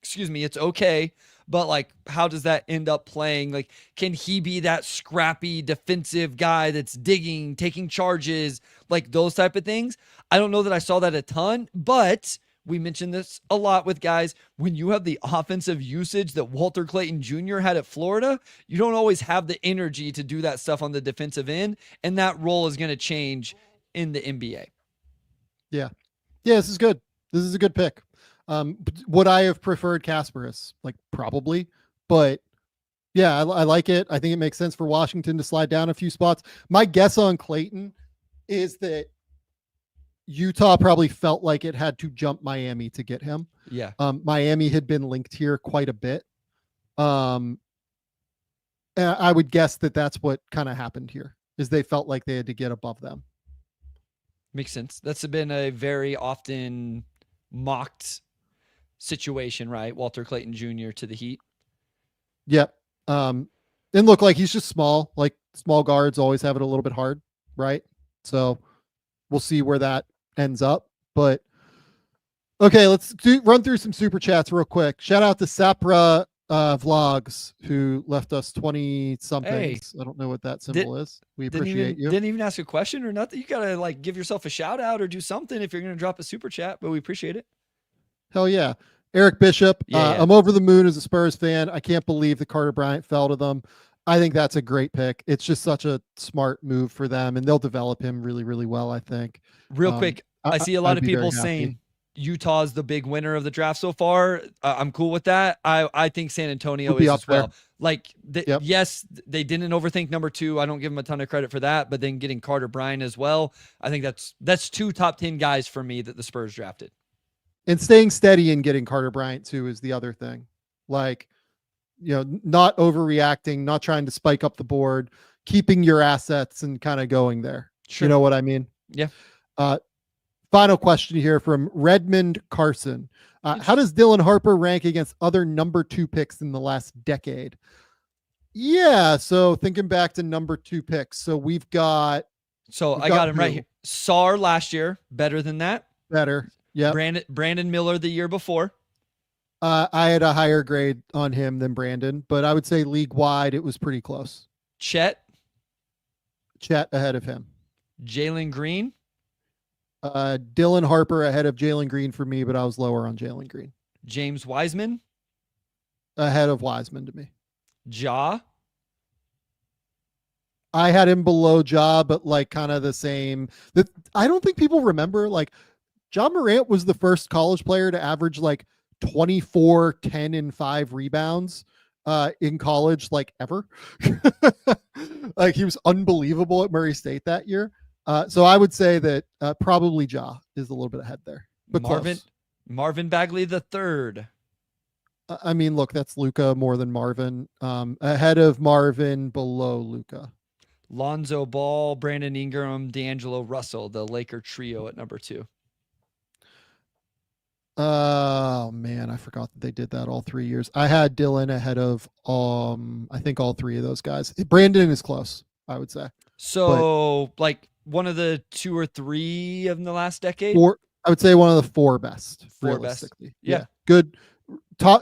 it's okay. But like, how does that end up playing? Like, can he be that scrappy defensive guy that's digging, taking charges, like those type of things? I don't know that I saw that a ton, but we mentioned this a lot with guys. When you have the offensive usage that Walter Clayton Jr. had at Florida, you don't always have the energy to do that stuff on the defensive end. And that role is going to change in the NBA. Yeah. This is good. This is a good pick. Would I have preferred Kasparas? Like probably, but yeah, I like it. I think it makes sense for Washington to slide down a few spots. My guess on Clayton is that Utah probably felt like it had to jump Miami to get him. Yeah. Miami had been linked here quite a bit. And I would guess that that's what kind of happened here, is they felt like they had to get above them. Makes sense. That's been a very often mocked situation, right? Walter Clayton Jr. to the Heat. Yep. And look, like, he's just small. Like, small guards always have it a little bit hard, right? So we'll see where that ends up. But okay, let's run through some super chats real quick. Shout out to Sapra Vlogs, who left us 20 somethings. I don't know what that symbol is. We appreciate you. Didn't even ask a question or nothing. You gotta like give yourself a shout out or do something if you're gonna drop a super chat, but we appreciate it. Hell yeah. Eric Bishop, Yeah. I'm over the moon as a Spurs fan. I can't believe that Carter Bryant fell to them. I think that's a great pick. It's just such a smart move for them, and they'll develop him really, really well, I think. Real quick, I see a lot of people saying saying Utah's the big winner of the draft so far. I'm cool with that. I think San Antonio is as well. Like, yes, they didn't overthink number 2. I don't give them a ton of credit for that, but then getting Carter Bryant as well, I think that's 2 top 10 guys for me that the Spurs drafted. And staying steady and getting Carter Bryant too is the other thing. Like, not overreacting, not trying to spike up the board, keeping your assets and kind of going there. Sure. You know what I mean? Yeah. Final question here from Redmond Carson. How does Dylan Harper rank against other number 2 picks in the last decade? Yeah. So thinking back to number 2 picks. So I got him right here. Sar last year, better than that. Better. Yeah. Brandon Miller the year before. I had a higher grade on him than Brandon, but I would say league wide, it was pretty close. Chet ahead of him. Jalen Green. Dylan Harper ahead of Jalen Green for me, but I was lower on Jalen Green. James Wiseman. Ahead of Wiseman to me. Ja. I had him below Ja, but like kind of the same. I don't think people remember, like, Ja Morant was the first college player to average like 24, 10, and 5 rebounds in college, like, ever. Like, he was unbelievable at Murray State that year. So I would say that probably Ja is a little bit ahead there. But Marvin Bagley the third. I mean, look, that's Luka more than Marvin. Ahead of Marvin, below Luka. Lonzo Ball, Brandon Ingram, D'Angelo Russell, the Laker trio at number 2. Oh man, I forgot that they did that all 3 years. I had Dylan ahead of I think all 3 of those guys. Brandon is close, I would say. So like one of the 2 or 3 of the last decade? I would say one of the 4 best. 4 best. Yeah. Good.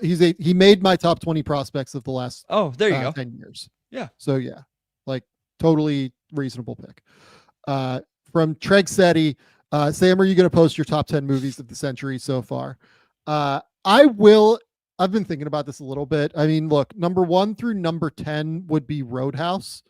He made my top 20 prospects of the last there you go. 10 years. Yeah. So yeah, like, totally reasonable pick. From Treg Seti, Sam, are you going to post your top 10 movies of the century so far? I will. I've been thinking about this a little bit. I mean, look, number 1 through number 10 would be Roadhouse.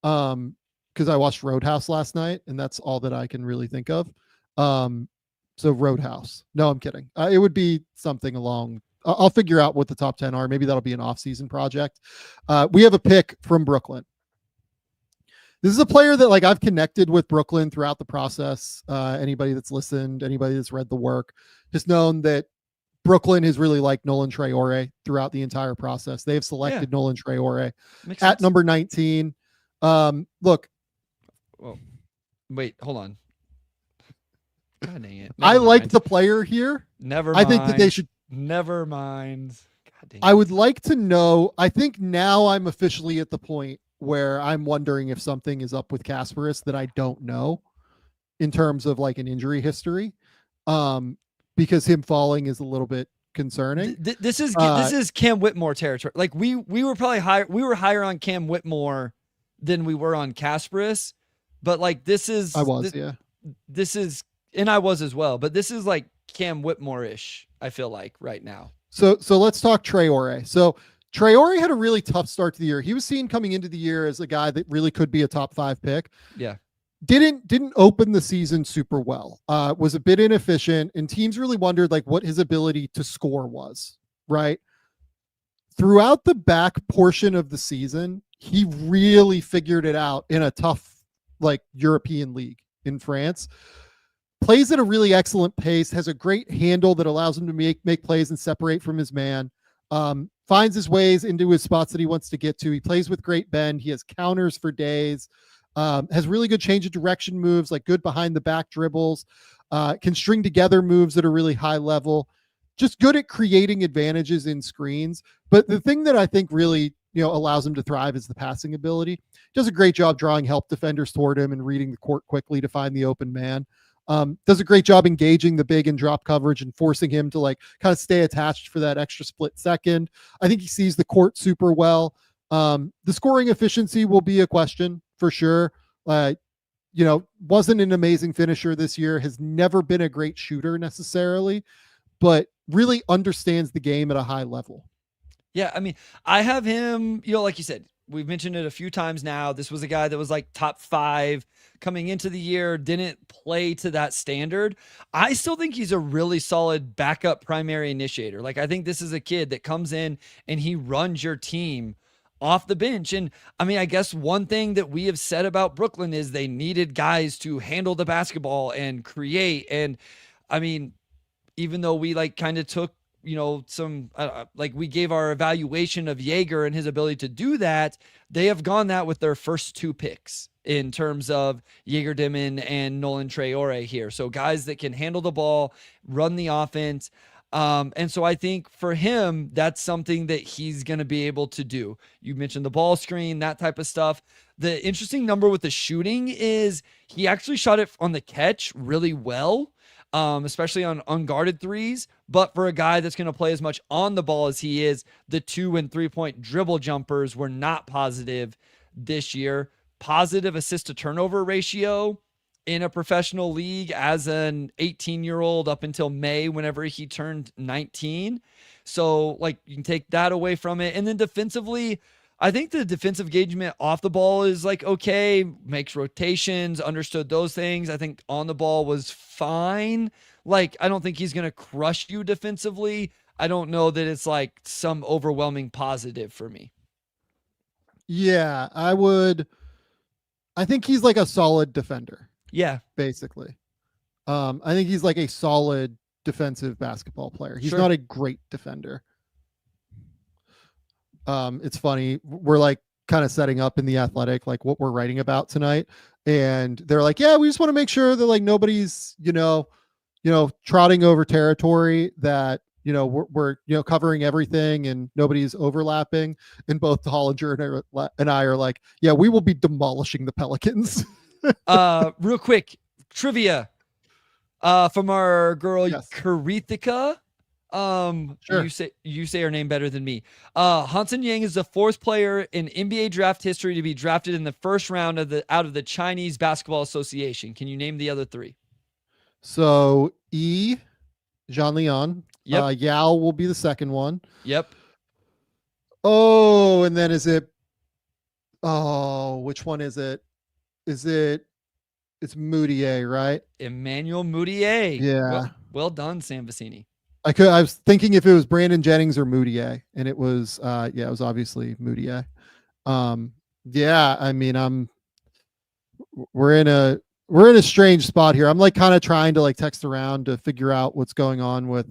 Because I watched Roadhouse last night, and that's all that I can really think of. So Roadhouse. No, I'm kidding. It would be something along. I'll figure out what the top 10 are. Maybe that'll be an off-season project. We have a pick from Brooklyn. This is a player that, like, I've connected with Brooklyn throughout the process. Anybody that's listened, anybody that's read the work, has known that Brooklyn has really liked Nolan Traore throughout the entire process. They have selected Nolan Traore at number 19. Look. Whoa. Wait, hold on. God dang it. I like the player here. Never mind. I think that they should. Never mind. God dang it. I would like to know. I think now I'm officially at the point where I'm wondering if something is up with Kasparas that I don't know in terms of like an injury history. Because him falling is a little bit concerning. This is Cam Whitmore territory. Like we were probably higher. We were higher on Cam Whitmore than we were on Kasparas, but like this is I was as well. But this is like Cam Whitmore-ish. I feel like right now. So let's talk Traore. So Traore had a really tough start to the year. He was seen coming into the year as a guy that really could be a top 5 pick. Yeah. Didn't open the season super well. Was a bit inefficient, and teams really wondered like what his ability to score was, right? Throughout the back portion of the season, he really figured it out in a tough like European league in France. Plays at a really excellent pace, has a great handle that allows him to make plays and separate from his man. finds his ways into his spots that he wants to get to. He plays with great bend. He has counters for days. Has really good change of direction moves, like good behind the back dribbles. Can string together moves at a really high level. Just good at creating advantages in screens. But the thing that I think really, allows him to thrive is the passing ability. Does a great job drawing help defenders toward him and reading the court quickly to find the open man. Does a great job engaging the big and drop coverage and forcing him to kind of stay attached for that extra split second. I think he sees the court super well. The scoring efficiency will be a question for sure. Wasn't an amazing finisher this year, has never been a great shooter necessarily, but really understands the game at a high level. Yeah, I mean, I have him, like you said, we've mentioned it a few times now. This was a guy that was like top 5 coming into the year, didn't play to that standard. I still think he's a really solid backup primary initiator. I think this is a kid that comes in and he runs your team off the bench. And I mean, I guess one thing that we have said about Brooklyn is they needed guys to handle the basketball and create. And I mean, even though we kind of took, some we gave our evaluation of Egor and his ability to do that, they have gone that with their first 2 picks in terms of Egor, Demin, and Nolan Traore here. So guys that can handle the ball, run the offense. And so I think for him, that's something that he's going to be able to do. You mentioned the ball screen, that type of stuff. The interesting number with the shooting is he actually shot it on the catch really well. Especially on unguarded threes. But for a guy that's going to play as much on the ball as he is, the 2 and 3-point dribble jumpers were not positive this year. Positive assist to turnover ratio in a professional league as an 18-year-old up until May, whenever he turned 19. So you can take that away from it. And then defensively, I think the defensive engagement off the ball is okay, makes rotations, understood those things. I think on the ball was fine. I don't think he's going to crush you defensively. I don't know that it's some overwhelming positive for me. Yeah, I think he's a solid defender. Yeah. Basically. I think he's a solid defensive basketball player. He's Sure. not a great defender. It's funny. We're kind of setting up in The Athletic, what we're writing about tonight. And they're yeah, we just want to make sure that nobody's, trotting over territory, that, we're covering everything and nobody's overlapping. And both Hollinger and I are yeah, we will be demolishing the Pelicans. Real quick trivia, from our girl, Yes. Karithika. Sure. You say her name better than me. Hansen Yang is the 4th player in NBA draft history to be drafted in the first round out of the Chinese Basketball Association. Can you name the other 3? So Jean Leon. Yep. Yao will be the second one. Yep. Oh, and then which one is it? It's Moutier, right? Emmanuel Moutier. Yeah. Well done, Sam Vecenie. I was thinking if it was Brandon Jennings or Moutier, and it was it was obviously Moutier. Yeah, I mean, we're in a strange spot here. I'm kind of trying to text around to figure out what's going on with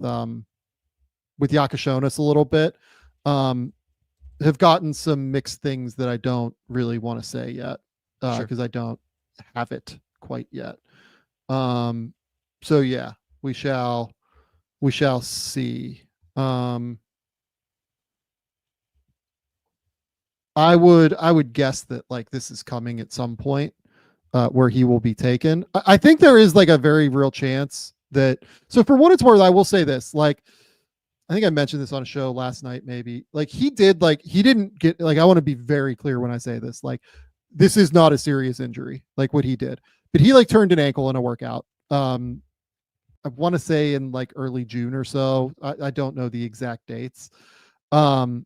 Yakashonis a little bit. Have gotten some mixed things that I don't really want to say yet, because I don't have it quite yet. So yeah, we shall see. I would guess that this is coming at some point, where he will be taken. I think there is a very real chance that, so for what it's worth, I will say this, I think I mentioned this on a show last night, maybe, he didn't get, I want to be very clear when I say this, this is not a serious injury, what he did, but he turned an ankle in a workout. I want to say in early June or so. I don't know the exact dates. But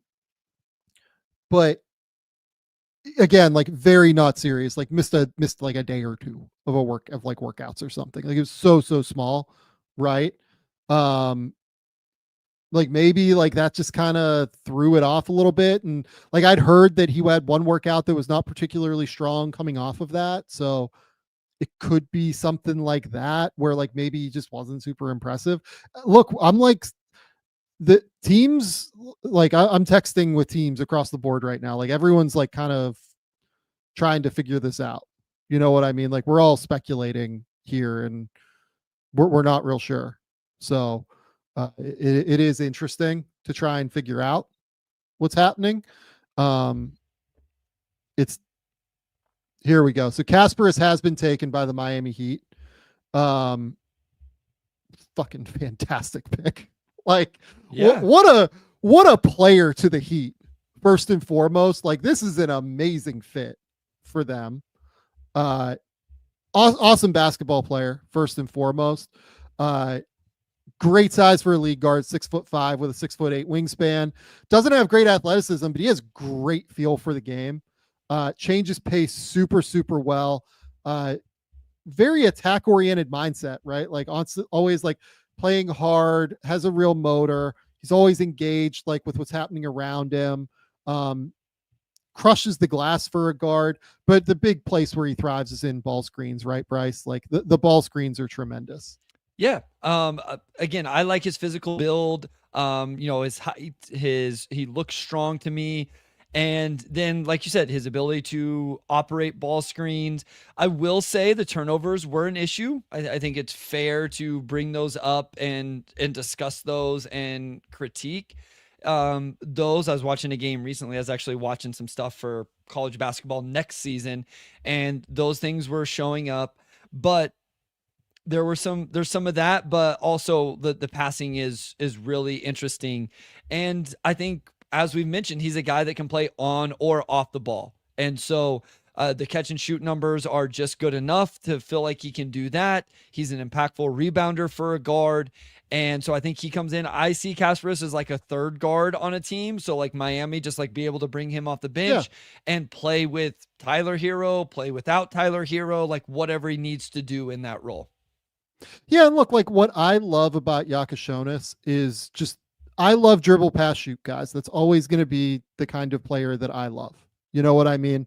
again, very not serious, missed a day or 2 of workouts or something. It was so small. Right. Maybe that just kind of threw it off a little bit. And I'd heard that he had one workout that was not particularly strong coming off of that. So it could be something like that, where maybe he just wasn't super impressive. Look, I'm the teams, like I'm texting with teams across the board right now. Like everyone's like kind of trying to figure this out. You know what I mean? Like we're all speculating here and we're not real sure. So it is interesting to try and figure out what's happening. It's here we go. So Kasparas has been taken by the Miami Heat. Fucking fantastic pick. Like Yeah. what a player to the Heat. First and foremost, like this is an amazing fit for them. Awesome basketball player, first and foremost. Great size for a league guard, 6'5" with a 6'8" wingspan. Doesn't have great athleticism, but he has great feel for the game. Changes pace super, super well. Very attack oriented mindset, right? Like always like playing hard, has a real motor. He's always engaged like with what's happening around him. Crushes the glass for a guard, but the big place where he thrives is in ball screens, right, Bryce? Like the ball screens are tremendous. Yeah. Again, I like his physical build. His height, he looks strong to me. And then, like you said, his ability to operate ball screens. I will say the turnovers were an issue. I think it's fair to bring those up and discuss those and critique those. I was watching a game recently. I was actually watching some stuff for college basketball next season, and those things were showing up. But there's some of that, but also the passing is really interesting. And I think, as we've mentioned, he's a guy that can play on or off the ball. And so the catch and shoot numbers are just good enough to feel like he can do that. He's an impactful rebounder for a guard. And so I think he comes in. I see Kasparas as like a third guard on a team. So like Miami, just like be able to bring him off the bench and play with Tyler Hero, play without Tyler Hero, like whatever he needs to do in that role. Yeah, and look, like what I love about Yakashonis is just I love dribble pass shoot guys. That's always going to be the kind of player that I love. You know what I mean?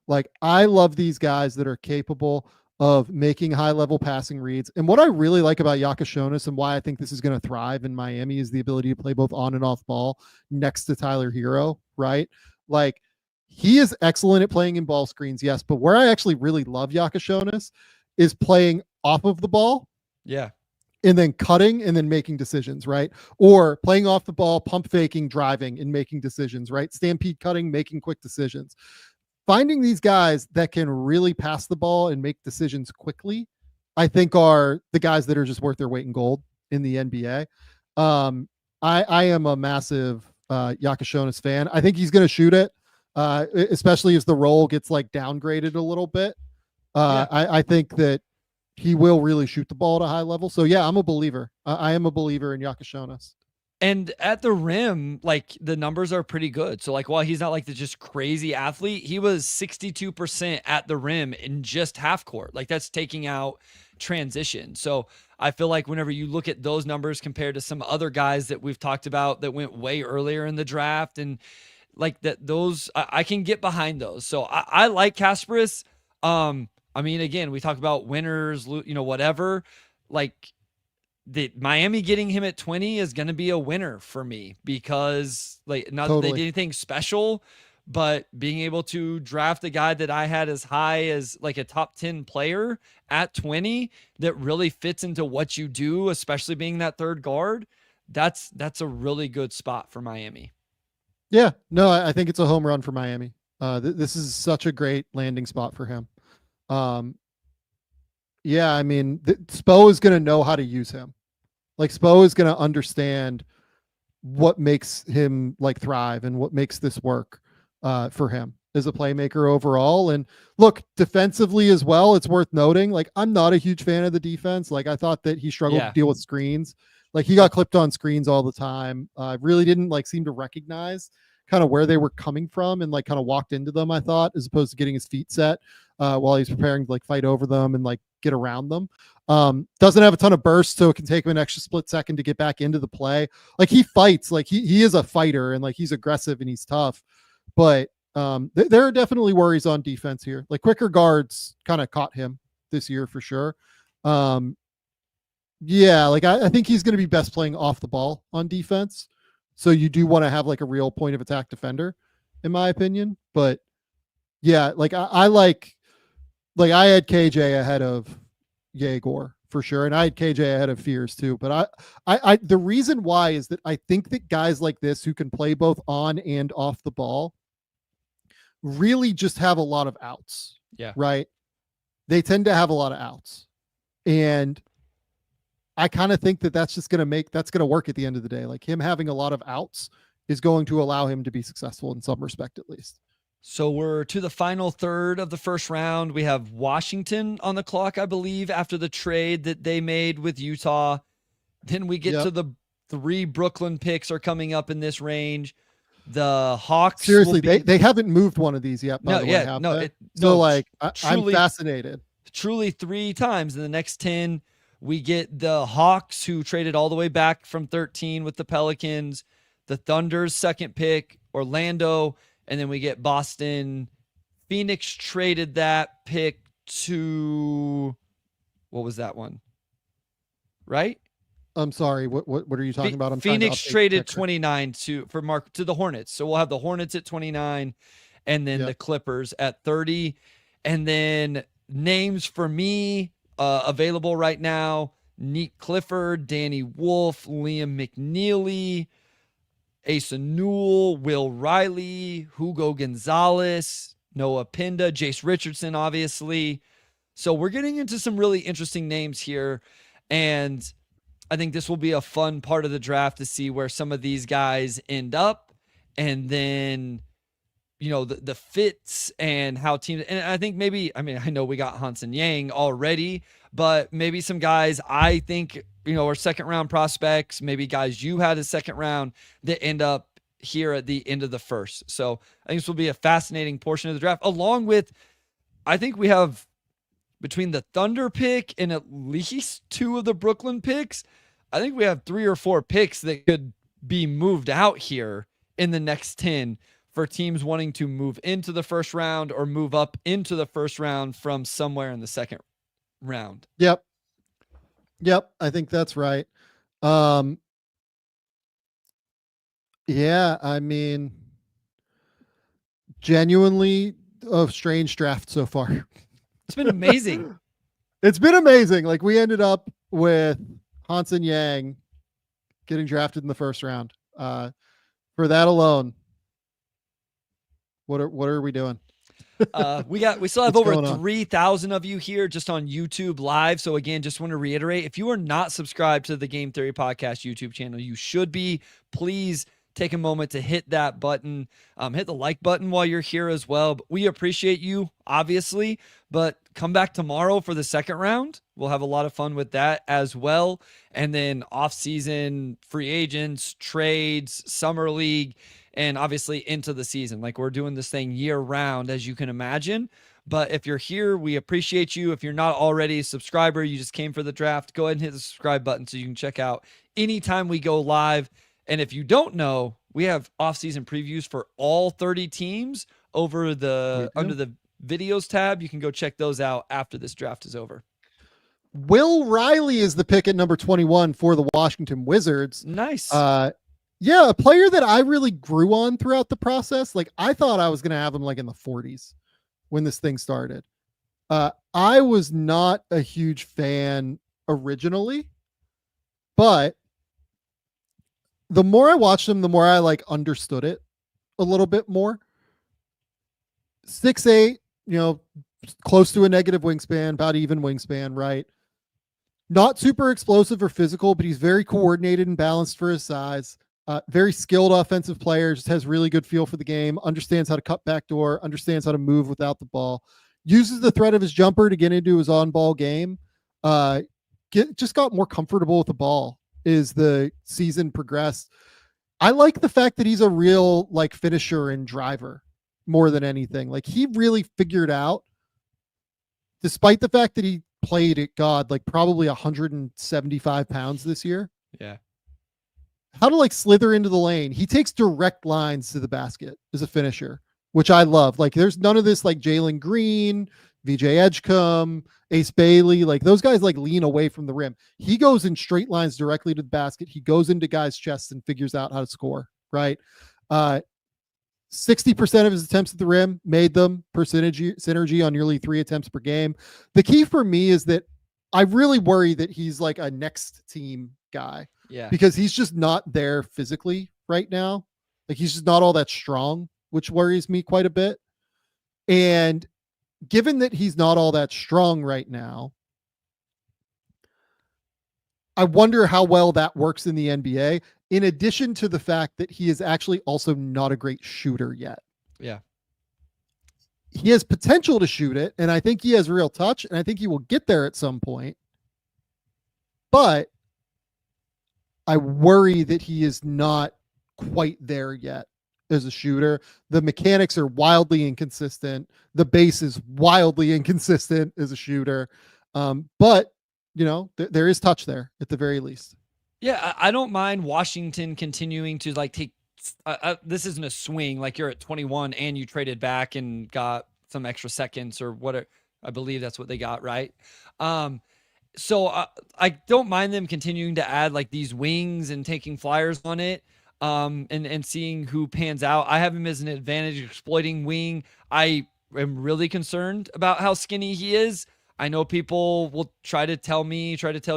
Like I love these guys that are capable of making high level passing reads. And what I really like about Yakashonis and why I think this is going to thrive in Miami is the ability to play both on and off ball next to Tyler Hero, right? Like he is excellent at playing in ball screens, yes, but where I actually really love Yakashonis is playing off of the ball. Yeah. And then cutting and then making decisions, right? Or playing off the ball, pump faking, driving and making decisions, right? Stampede cutting, making quick decisions. Finding these guys that can really pass the ball and make decisions quickly, I think are the guys that are just worth their weight in gold in the NBA. I am a massive Yakashonis fan. I think he's going to shoot it, especially as the role gets like downgraded a little bit. I think that he will really shoot the ball at a high level. So yeah, I'm a believer. I am a believer in Yakashonis. And at the rim, like the numbers are pretty good. So like, while he's not like the just crazy athlete, he was 62% at the rim in just half court. Like that's taking out transition. So I feel like whenever you look at those numbers compared to some other guys that we've talked about that went way earlier in the draft and like that, those I can get behind those. So I like Kasparas. I mean, again, we talk about winners, whatever. Like the Miami getting him at 20 is going to be a winner for me because, like, not that they did anything special, but being able to draft a guy that I had as high as like a top 10 player at 20 that really fits into what you do, especially being that third guard, that's a really good spot for Miami. Yeah, no, I think it's a home run for Miami. This is such a great landing spot for him. Yeah, I mean, Spo is going to know how to use him. Like Spo is going to understand what makes him like thrive and what makes this work for him as a playmaker overall. And look, defensively as well, it's worth noting, like I'm not a huge fan of the defense. Like I thought that he struggled to deal with screens. Like he got clipped on screens all the time. Really didn't like seem to recognize kind of where they were coming from and like kind of walked into them, I thought, as opposed to getting his feet set while he's preparing to like fight over them and like get around them. Doesn't have a ton of burst, so it can take him an extra split second to get back into the play. Like he fights, like he is a fighter and like he's aggressive and he's tough, but there are definitely worries on defense here. Like quicker guards kind of caught him this year for sure. Yeah, like I think he's going to be best playing off the ball on defense. So you do want to have like a real point of attack defender, in my opinion. But yeah, like I had KJ ahead of Egor for sure. And I had KJ ahead of Fears too. But I the reason why is that I think that guys like this who can play both on and off the ball really just have a lot of outs. Yeah. Right. They tend to have a lot of outs. And I kind of think that that's going to work at the end of the day. Like him having a lot of outs is going to allow him to be successful in some respect, at least. So we're to the final third of the first round. We have Washington on the clock, I believe, after the trade that they made with Utah. Then we get to the 3 Brooklyn picks are coming up in this range. The Hawks. Seriously, they haven't moved one of these yet. By the way, I'm fascinated. Truly 3 times in the next 10. We get the Hawks, who traded all the way back from 13 with the Pelicans, the Thunder's second pick, Orlando, and then we get Boston. Phoenix traded that pick to, what was that one? Right? I'm sorry. What are you talking about? Phoenix traded 29 to the Hornets. So we'll have the Hornets at 29 and then the Clippers at 30. And then names for me, available right now: Neat Clifford, Danny Wolf, Liam McNeely, Asa Newell, Will Riley, Hugo Gonzalez, Noah Pinda, Jace Richardson, obviously. So we're getting into some really interesting names here. And I think this will be a fun part of the draft to see where some of these guys end up. And then, the fits and how teams, and I think I know we got Hansen Yang already, but maybe some guys I think, are second round prospects, maybe guys you had a second round that end up here at the end of the first. So I think this will be a fascinating portion of the draft, along with, I think we have between the Thunder pick and at least 2 of the Brooklyn picks, I think we have 3 or 4 picks that could be moved out here in the next 10 for teams wanting to move into the first round or move up into the first round from somewhere in the second round. Yep. I think that's right. Yeah, I mean, genuinely a strange draft so far. It's been amazing. It's been amazing. Like we ended up with Hansen Yang getting drafted in the first round. For that alone, what are we doing? We still have over 3,000 of you here just on YouTube live. So again, just want to reiterate, if you are not subscribed to the Game Theory Podcast YouTube channel, you should be. Please take a moment to hit that button, hit the like button while you're here as well. But we appreciate you, obviously, but come back tomorrow for the second round. We'll have a lot of fun with that as well. And then off-season free agents, trades, summer league, and obviously into the season. Like, we're doing this thing year round, as you can imagine. But if you're here, we appreciate you. If you're not already a subscriber, you just came for the draft, go ahead and hit the subscribe button so you can check out anytime we go live. And if you don't know, we have off-season previews for all 30 teams under the videos tab. You can go check those out after this draft is over. Will Riley is the pick at number 21 for the Washington Wizards. Nice. Yeah, a player that I really grew on throughout the process. Like, I thought I was going to have him like in the 40s when this thing started. I was not a huge fan originally, but the more I watched him, the more I like understood it a little bit more. 6'8", close to a negative wingspan, about even wingspan, right? Not super explosive or physical, but he's very coordinated and balanced for his size. Very skilled offensive player, just has really good feel for the game, understands how to cut backdoor, understands how to move without the ball, uses the threat of his jumper to get into his on-ball game. Just got more comfortable with the ball as the season progressed. I like the fact that he's a real like finisher and driver more than anything. Like, he really figured out, despite the fact that he played at like probably 175 pounds this year. Yeah. How to like slither into the lane. He takes direct lines to the basket as a finisher, which I love. Like, there's none of this like Jalen Green VJ Edgecombe, Ace Bailey, like those guys like lean away from the rim. He goes in straight lines directly to the basket. He goes into guys' chests and figures out how to score, right? 60% of his attempts at the rim made them synergy on nearly 3 attempts per game. The key for me is that I really worry that he's like a next team guy. Yeah. Because he's just not there physically right now. Like he's just not all that strong, which worries me quite a bit. And given that he's not all that strong right now, I wonder how well that works in the NBA, in addition to the fact that he is actually also not a great shooter yet. Yeah. He has potential to shoot it, and I think he has real touch, and I think he will get there at some point. But I worry that he is not quite there yet as a shooter. The mechanics are wildly inconsistent. The base is wildly inconsistent as a shooter. But you know, there is touch there at the very least. Yeah, I don't mind Washington continuing to like take. This isn't a swing. Like you're at 21 and you traded back and got some extra seconds or what. I believe that's what they got, right? So I don't mind them continuing to add like these wings and taking flyers on it. And seeing who pans out. I have him as an advantage exploiting wing. I am really concerned about how skinny he is. I know people will try to tell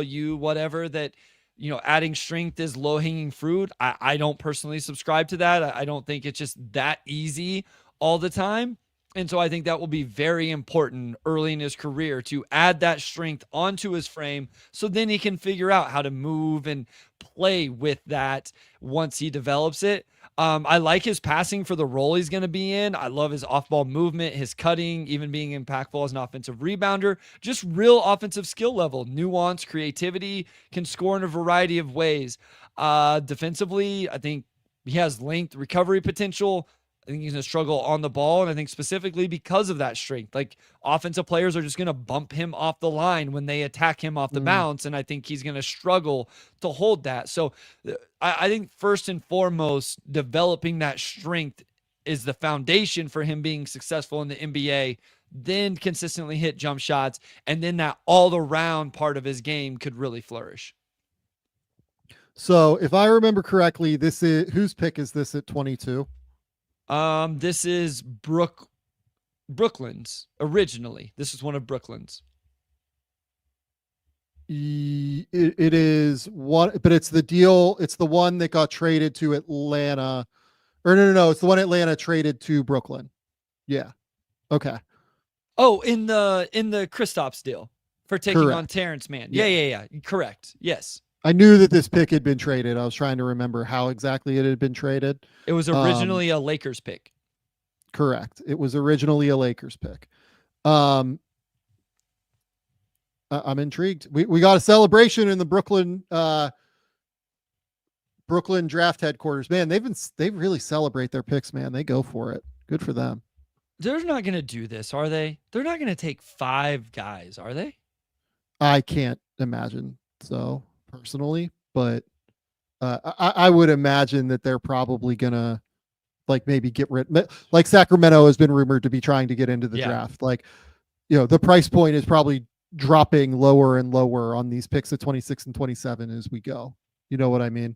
you, whatever, that, you know, adding strength is low hanging fruit. I don't personally subscribe to that. I don't think it's just that easy all the time. And so I think that will be very important early in his career to add that strength onto his frame so then he can figure out how to move and play with that once he develops it. I like his passing for the role he's going to be in. I love his off-ball movement, his cutting, even being impactful as an offensive rebounder. Just real offensive skill level, nuance, creativity, can score in a variety of ways. Defensively, I think he has length, recovery potential. I think he's going to struggle on the ball, and I think specifically because of that strength. Like, offensive players are just going to bump him off the line when they attack him off the bounce, and I think he's going to struggle to hold that. So I think first and foremost, developing that strength is the foundation for him being successful in the NBA, then consistently hit jump shots, and then that all-around part of his game could really flourish. So if I remember correctly, this is whose pick is this at 22? This is Brooklyn's originally. This is one of Brooklyn's. It is one, but it's the deal. It's the one that got traded to Atlanta, or no. It's the one Atlanta traded to Brooklyn. Yeah. Okay. Oh, in the Kristaps deal for taking Correct. on Terrence Mann. Yeah. Correct. Yes. I knew that this pick had been traded. I was trying to remember how exactly it had been traded. It was originally a Lakers pick. Correct. It was originally a Lakers pick. I'm intrigued. We got a celebration in the Brooklyn draft headquarters. Man, they really celebrate their picks, man. They go for it. Good for them. They're not going to do this, are they? They're not going to take 5 guys, are they? I can't imagine so personally, but I would imagine that they're probably gonna like maybe get rid. Like Sacramento has been rumored to be trying to get into the draft. Like, you know, the price point is probably dropping lower and lower on these picks at 26 and 27 as we go. You know what I mean?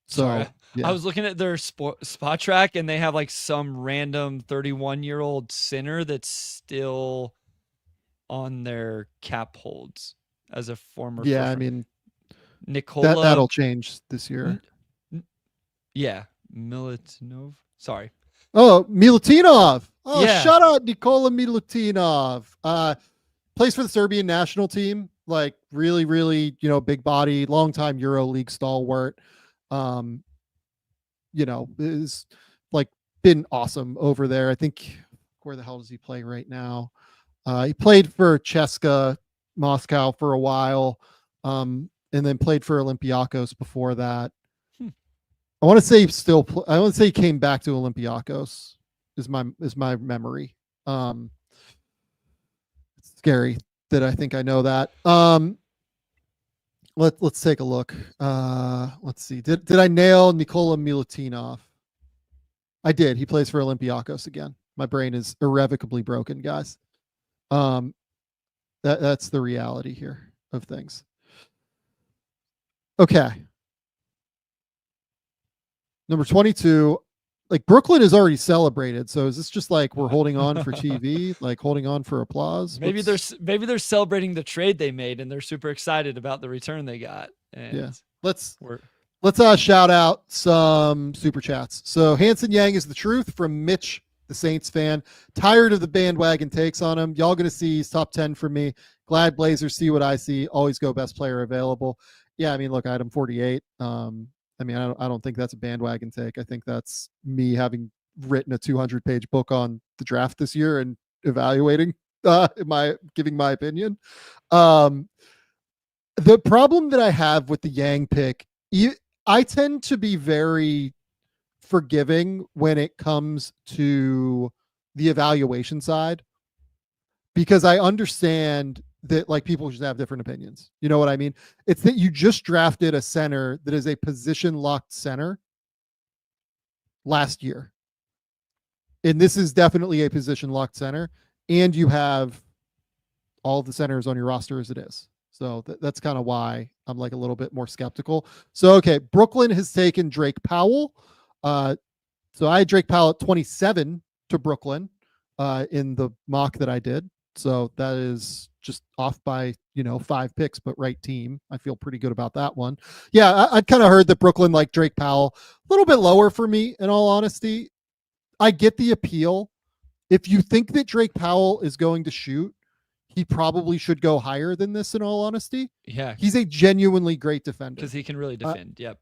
So Sorry. yeah. I was looking at their spot track, and they have like some random 31-year-old center that's still on their cap holds as a former. Yeah, I mean, Nikola. that'll change this year. Yeah, Milutinov. Sorry. Oh, Milutinov. Oh, Yeah. Shout out Nikola Milutinov. Plays for the Serbian national team. Like really, really, you know, big body, longtime EuroLeague stalwart. You know, is like been awesome over there. I think where the hell does he play right now? He played for CSKA Moscow for a while, and then played for Olympiacos before that. I want to say I want to say he came back to Olympiacos. Is my memory. It's scary that I think I know that. Let's take a look. Let's see. Did I nail Nikola Milutinov? I did. He plays for Olympiacos again. My brain is irrevocably broken, guys. That's the reality here of things. Okay. Number 22, like Brooklyn is already celebrated. So is this just like we're holding on for TV, like holding on for applause? Maybe they're celebrating the trade they made and they're super excited about the return they got. And yeah. Let's shout out some super chats. So Hansen Yang is the truth from Mitch, the Saints fan. Tired of the bandwagon takes on him. Y'all gonna see he's top 10 for me. Glad Blazers see what I see. Always go best player available. Yeah, I mean, look, I had him 48. I mean, I don't think that's a bandwagon take. I think that's me having written a 200-page book on the draft this year and evaluating giving my opinion. The problem that I have with the Yang pick, I tend to be very forgiving when it comes to the evaluation side, because I understand that like people just have different opinions. You know what I mean? It's that you just drafted a center that is a position locked center last year. And this is definitely a position locked center. And you have all of the centers on your roster as it is. So that's kind of why I'm like a little bit more skeptical. So, okay. Brooklyn has taken Drake Powell. So I had Drake Powell at 27 to Brooklyn in the mock that I did. So that is just off by, 5 picks, but right team. I feel pretty good about that one. Yeah, I'd kind of heard that Brooklyn liked Drake Powell a little bit lower for me, in all honesty. I get the appeal. If you think that Drake Powell is going to shoot, he probably should go higher than this, in all honesty. Yeah. He's a genuinely great defender. Because he can really defend. Yep.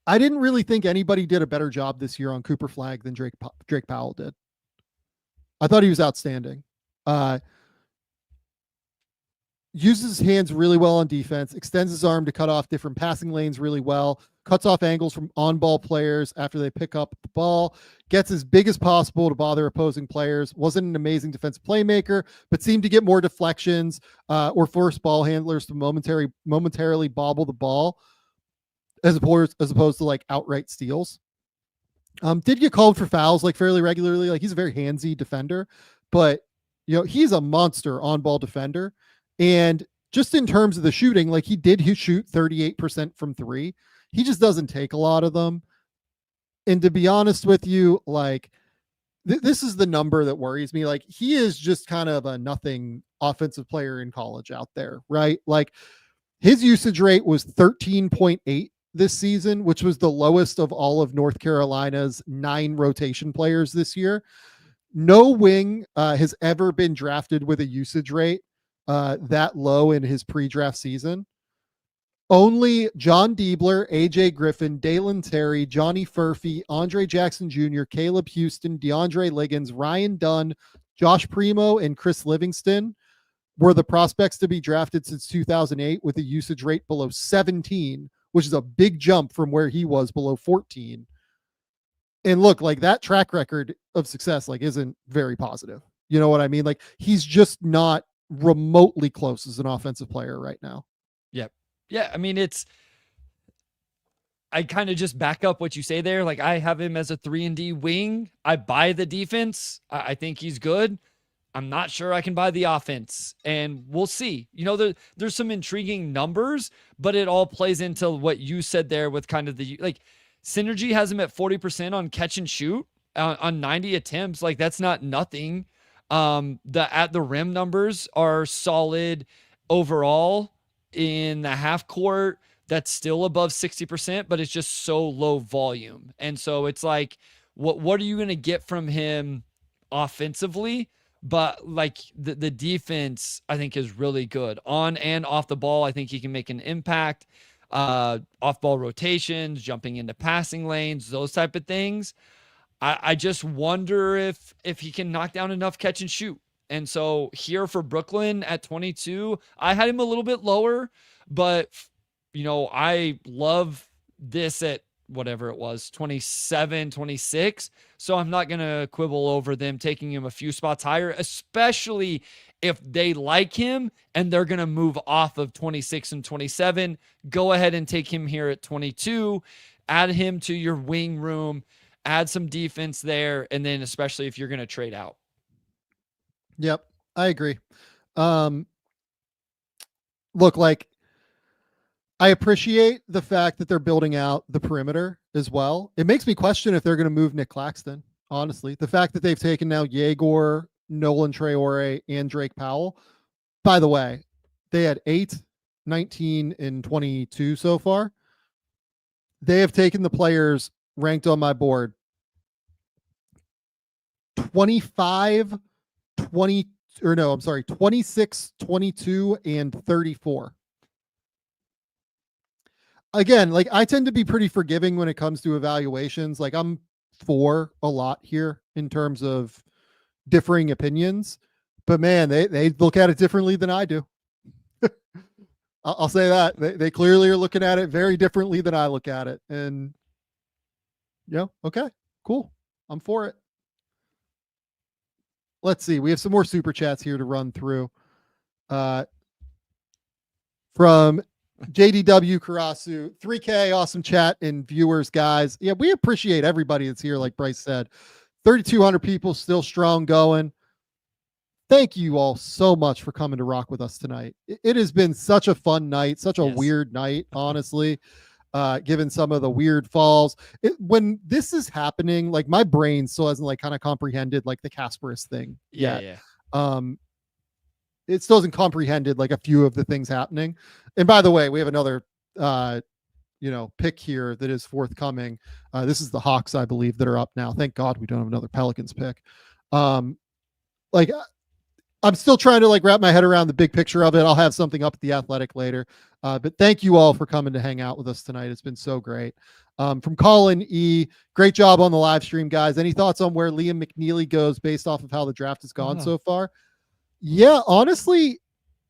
I didn't really think anybody did a better job this year on Cooper Flagg than Drake Powell did. I thought he was outstanding. Uses his hands really well on defense, extends his arm to cut off different passing lanes really well, cuts off angles from on-ball players after they pick up the ball, gets as big as possible to bother opposing players, wasn't an amazing defensive playmaker, but seemed to get more deflections or force ball handlers to momentarily bobble the ball as opposed to like outright steals. Did get called for fouls like fairly regularly. Like he's a very handsy defender, but he's a monster on-ball defender. And just in terms of the shooting, like he shoot 38% from 3. He just doesn't take a lot of them. And to be honest with you, like this is the number that worries me. Like he is just kind of a nothing offensive player in college out there, right? Like his usage rate was 13.8 this season, which was the lowest of all of North Carolina's 9 rotation players this year. No wing has ever been drafted with a usage rate that low in his pre-draft season. Only John Diebler, AJ Griffin, Dalen Terry, Johnny Furphy, Andre Jackson Jr., Caleb Houston, DeAndre Liggins, Ryan Dunn, Josh Primo, and Chris Livingston were the prospects to be drafted since 2008 with a usage rate below 17, which is a big jump from where he was below 14. And look, like that track record of success, like isn't very positive. You know what I mean? Like he's just not remotely close as an offensive player right now. Yep. Yeah. I mean, I kind of just back up what you say there. Like I have him as a 3-and-D wing. I buy the defense. I think he's good. I'm not sure I can buy the offense, and we'll see. There's some intriguing numbers, but it all plays into what you said there with kind of the, like Synergy has him at 40% on catch and shoot on 90 attempts. Like that's not nothing. The at the rim numbers are solid overall in the half court. That's still above 60%, but it's just so low volume. And so it's like, what are you going to get from him offensively? But like the defense, I think is really good on and off the ball. I think he can make an impact, off ball rotations, jumping into passing lanes, those type of things. I just wonder if he can knock down enough catch and shoot. And so here for Brooklyn at 22, I had him a little bit lower, but I love this at whatever it was, 27, 26. So I'm not going to quibble over them taking him a few spots higher, especially if they like him and they're going to move off of 26 and 27. Go ahead and take him here at 22, add him to your wing room. add some defense there, and then especially if you're going to trade out. Yep, I agree. Look, like, I appreciate the fact that they're building out the perimeter as well. It makes me question if they're going to move Nick Claxton, honestly. The fact that they've taken now Egor, Nolan Traore, and Drake Powell. By the way, they had 8, 19, and 22 so far. They have taken the players ranked on my board 25, 20, or no, I'm sorry, 26, 22, and 34. Again, like, I tend to be pretty forgiving when it comes to evaluations. Like, I'm for a lot here in terms of differing opinions, but man, they look at it differently than I do. I'll say that they clearly are looking at it very differently than I look at it. And okay, cool. I'm for it. Let's see. We have some more super chats here to run through. From JDW Karasu, 3K, awesome chat and viewers, guys. Yeah, we appreciate everybody that's here. Like Bryce said, 3,200 people still strong going. Thank you all so much for coming to rock with us tonight. It has been such a fun night, such a weird night, honestly, given some of the weird falls. When this is happening, like, my brain still hasn't like kind of comprehended like the Kasparas thing yet. It still hasn't comprehended like a few of the things happening. And by the way, we have another pick here that is forthcoming. This is the Hawks, I believe, that are up now. Thank God we don't have another Pelicans pick. I'm still trying to like wrap my head around the big picture of it. I'll have something up at the Athletic later. But thank you all for coming to hang out with us tonight. It's been so great. From Collin E, great job on the live stream, guys. Any thoughts on where Liam McNeely goes based off of how the draft has gone so far? Yeah, honestly,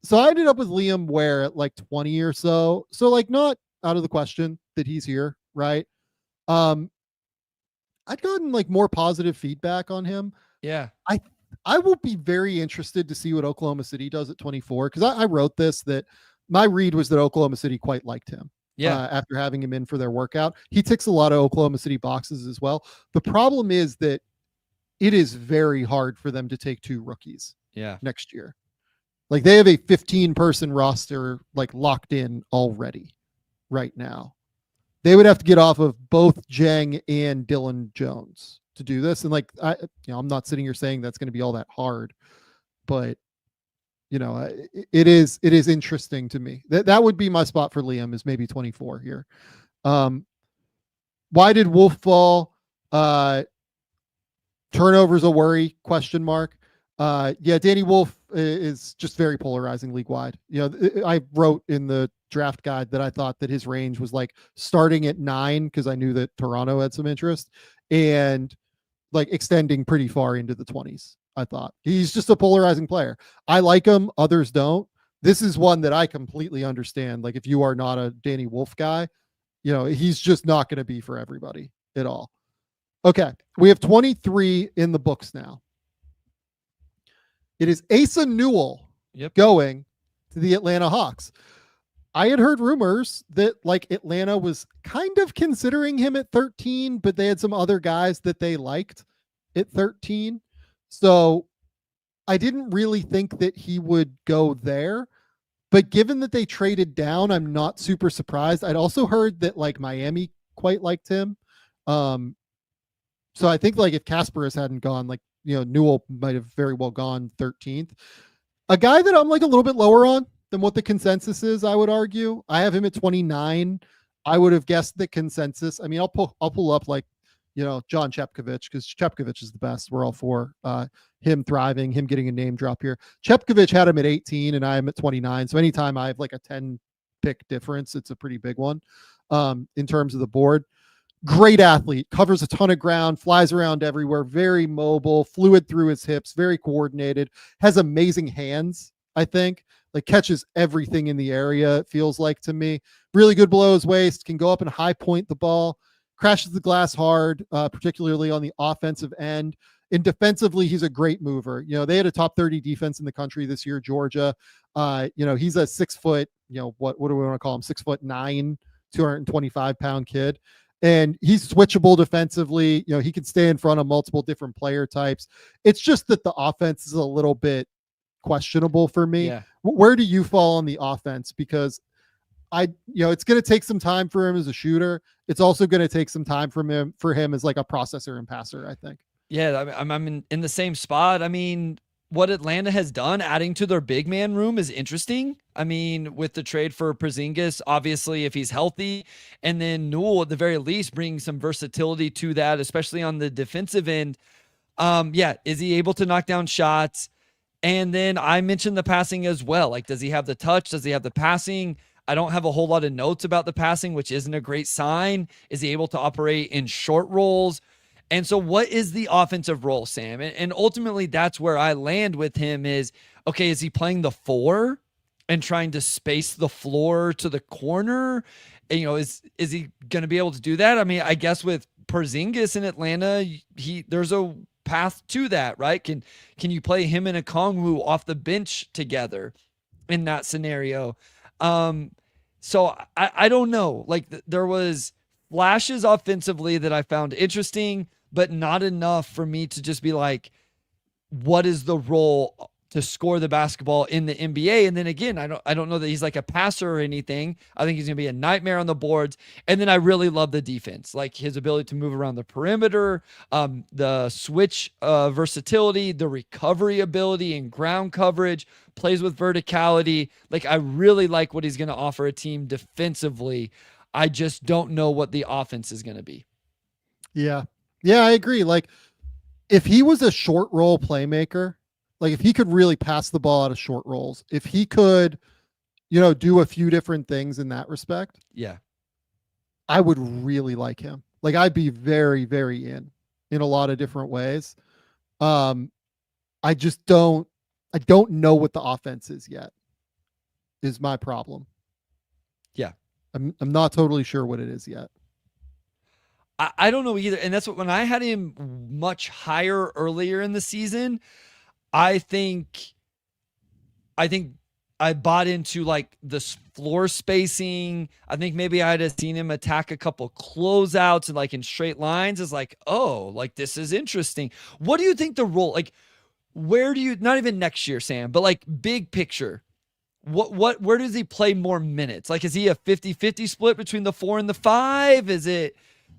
so I ended up with Liam Ware at like 20 or so. So like, not out of the question that he's here, right? I'd gotten like more positive feedback on him. Yeah. I will be very interested to see what Oklahoma City does at 24, because I wrote this, that my read was that Oklahoma City quite liked him. After having him in for their workout. He ticks a lot of Oklahoma City boxes as well. The problem is that it is very hard for them to take 2 rookies next year. Like, they have a 15-person roster like locked in already right now. They would have to get off of both Jeng and Dylan Jones to do this. And like, I'm not sitting here saying that's going to be all that hard, but it is interesting to me. That would be my spot for Liam, is maybe 24 here. Why did Wolf fall? Turnovers a worry? ? Danny Wolf is just very polarizing league wide. I wrote in the draft guide that I thought that his range was like starting at 9, because I knew that Toronto had some interest, and like extending pretty far into the 20s. I thought he's just a polarizing player. I like him. Others don't. This is one that I completely understand. Like, if you are not a Danny Wolf guy, he's just not going to be for everybody at all. Okay. We have 23 in the books now. It is Asa Newell going to the Atlanta Hawks. I had heard rumors that like Atlanta was kind of considering him at 13, but they had some other guys that they liked at 13. So I didn't really think that he would go there, but given that they traded down, I'm not super surprised. I'd also heard that like Miami quite liked him. So I think like if Kasparas hadn't gone, like, Newell might have very well gone 13th. A guy that I'm like a little bit lower on than what the consensus is, I would argue. I have him at 29. I would have guessed the consensus. I mean, I'll pull up like, John Chepkovich, because Chepkovich is the best. We're all for him thriving, him getting a name drop here. Chepkovich had him at 18 and I am at 29. So anytime I have like a 10 pick difference, it's a pretty big one in terms of the board. Great athlete, covers a ton of ground, flies around everywhere, very mobile, fluid through his hips, very coordinated, has amazing hands, I think. Like, catches everything in the area, it feels like to me. Really good below his waist, can go up and high point the ball, crashes the glass hard, particularly on the offensive end. And defensively, he's a great mover. They had a top 30 defense in the country this year, Georgia. He's a 6 foot, what do we want to call him? 6'9", 225-pound kid. and he's switchable defensively. You know, he can stay in front of multiple different player types. It's just that the offense is a little bit questionable for me. Yeah. Where do you fall on the offense? Because it's going to take some time for him as a shooter. It's also going to take some time for him as like a processor and passer, I think. Yeah, I'm in the same spot. I mean, what Atlanta has done, adding to their big man room, is interesting. I mean, with the trade for Porzingis, obviously, if he's healthy, and then Newell, at the very least, bringing some versatility to that, especially on the defensive end. Is he able to knock down shots? And then I mentioned the passing as well. Like, does he have the touch? Does he have the passing? I don't have a whole lot of notes about the passing, which isn't a great sign. Is he able to operate in short rolls? And so what is the offensive role, Sam? And ultimately, that's where I land with him is, okay, is he playing the 4 and trying to space the floor to the corner? And, is he going to be able to do that? I mean, I guess with Porzingis in Atlanta, there's a path to that, right? Can you play him and Okongwu off the bench together in that scenario? So I don't know. Like there was flashes offensively that I found interesting, but not enough for me to just be like, what is the role to score the basketball in the NBA? And then again, I don't know that he's like a passer or anything. I think he's going to be a nightmare on the boards. And then I really love the defense, like his ability to move around the perimeter, the switch versatility, the recovery ability and ground coverage, plays with verticality. Like I really like what he's going to offer a team defensively. I just don't know what the offense is going to be. Yeah. Yeah, I agree. Like if he was a short roll playmaker, like if he could really pass the ball out of short rolls, if he could, do a few different things in that respect. Yeah. I would really like him. Like I'd be very, very in a lot of different ways. I don't know what the offense is yet is my problem. Yeah. I'm not totally sure what it is yet. I don't know either. And that's when I had him much higher earlier in the season, I think I bought into like this floor spacing. I think maybe I'd have seen him attack a couple closeouts and like in straight lines is like, oh, like this is interesting. What do you think the role, like where do you, not even next year, Sam, but like big picture, where does he play more minutes? Like, is he a 50-50 split between the 4 and the 5? Is it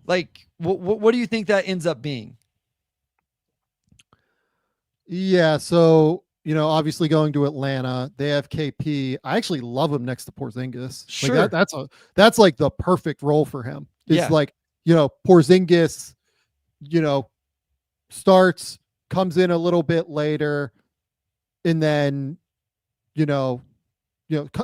like, what do you think that ends up being? Yeah. So, obviously going to Atlanta, they have KP. I actually love him next to Porzingis. Sure. Like that's like the perfect role for him. It's like, Porzingis, starts, comes in a little bit later, and then,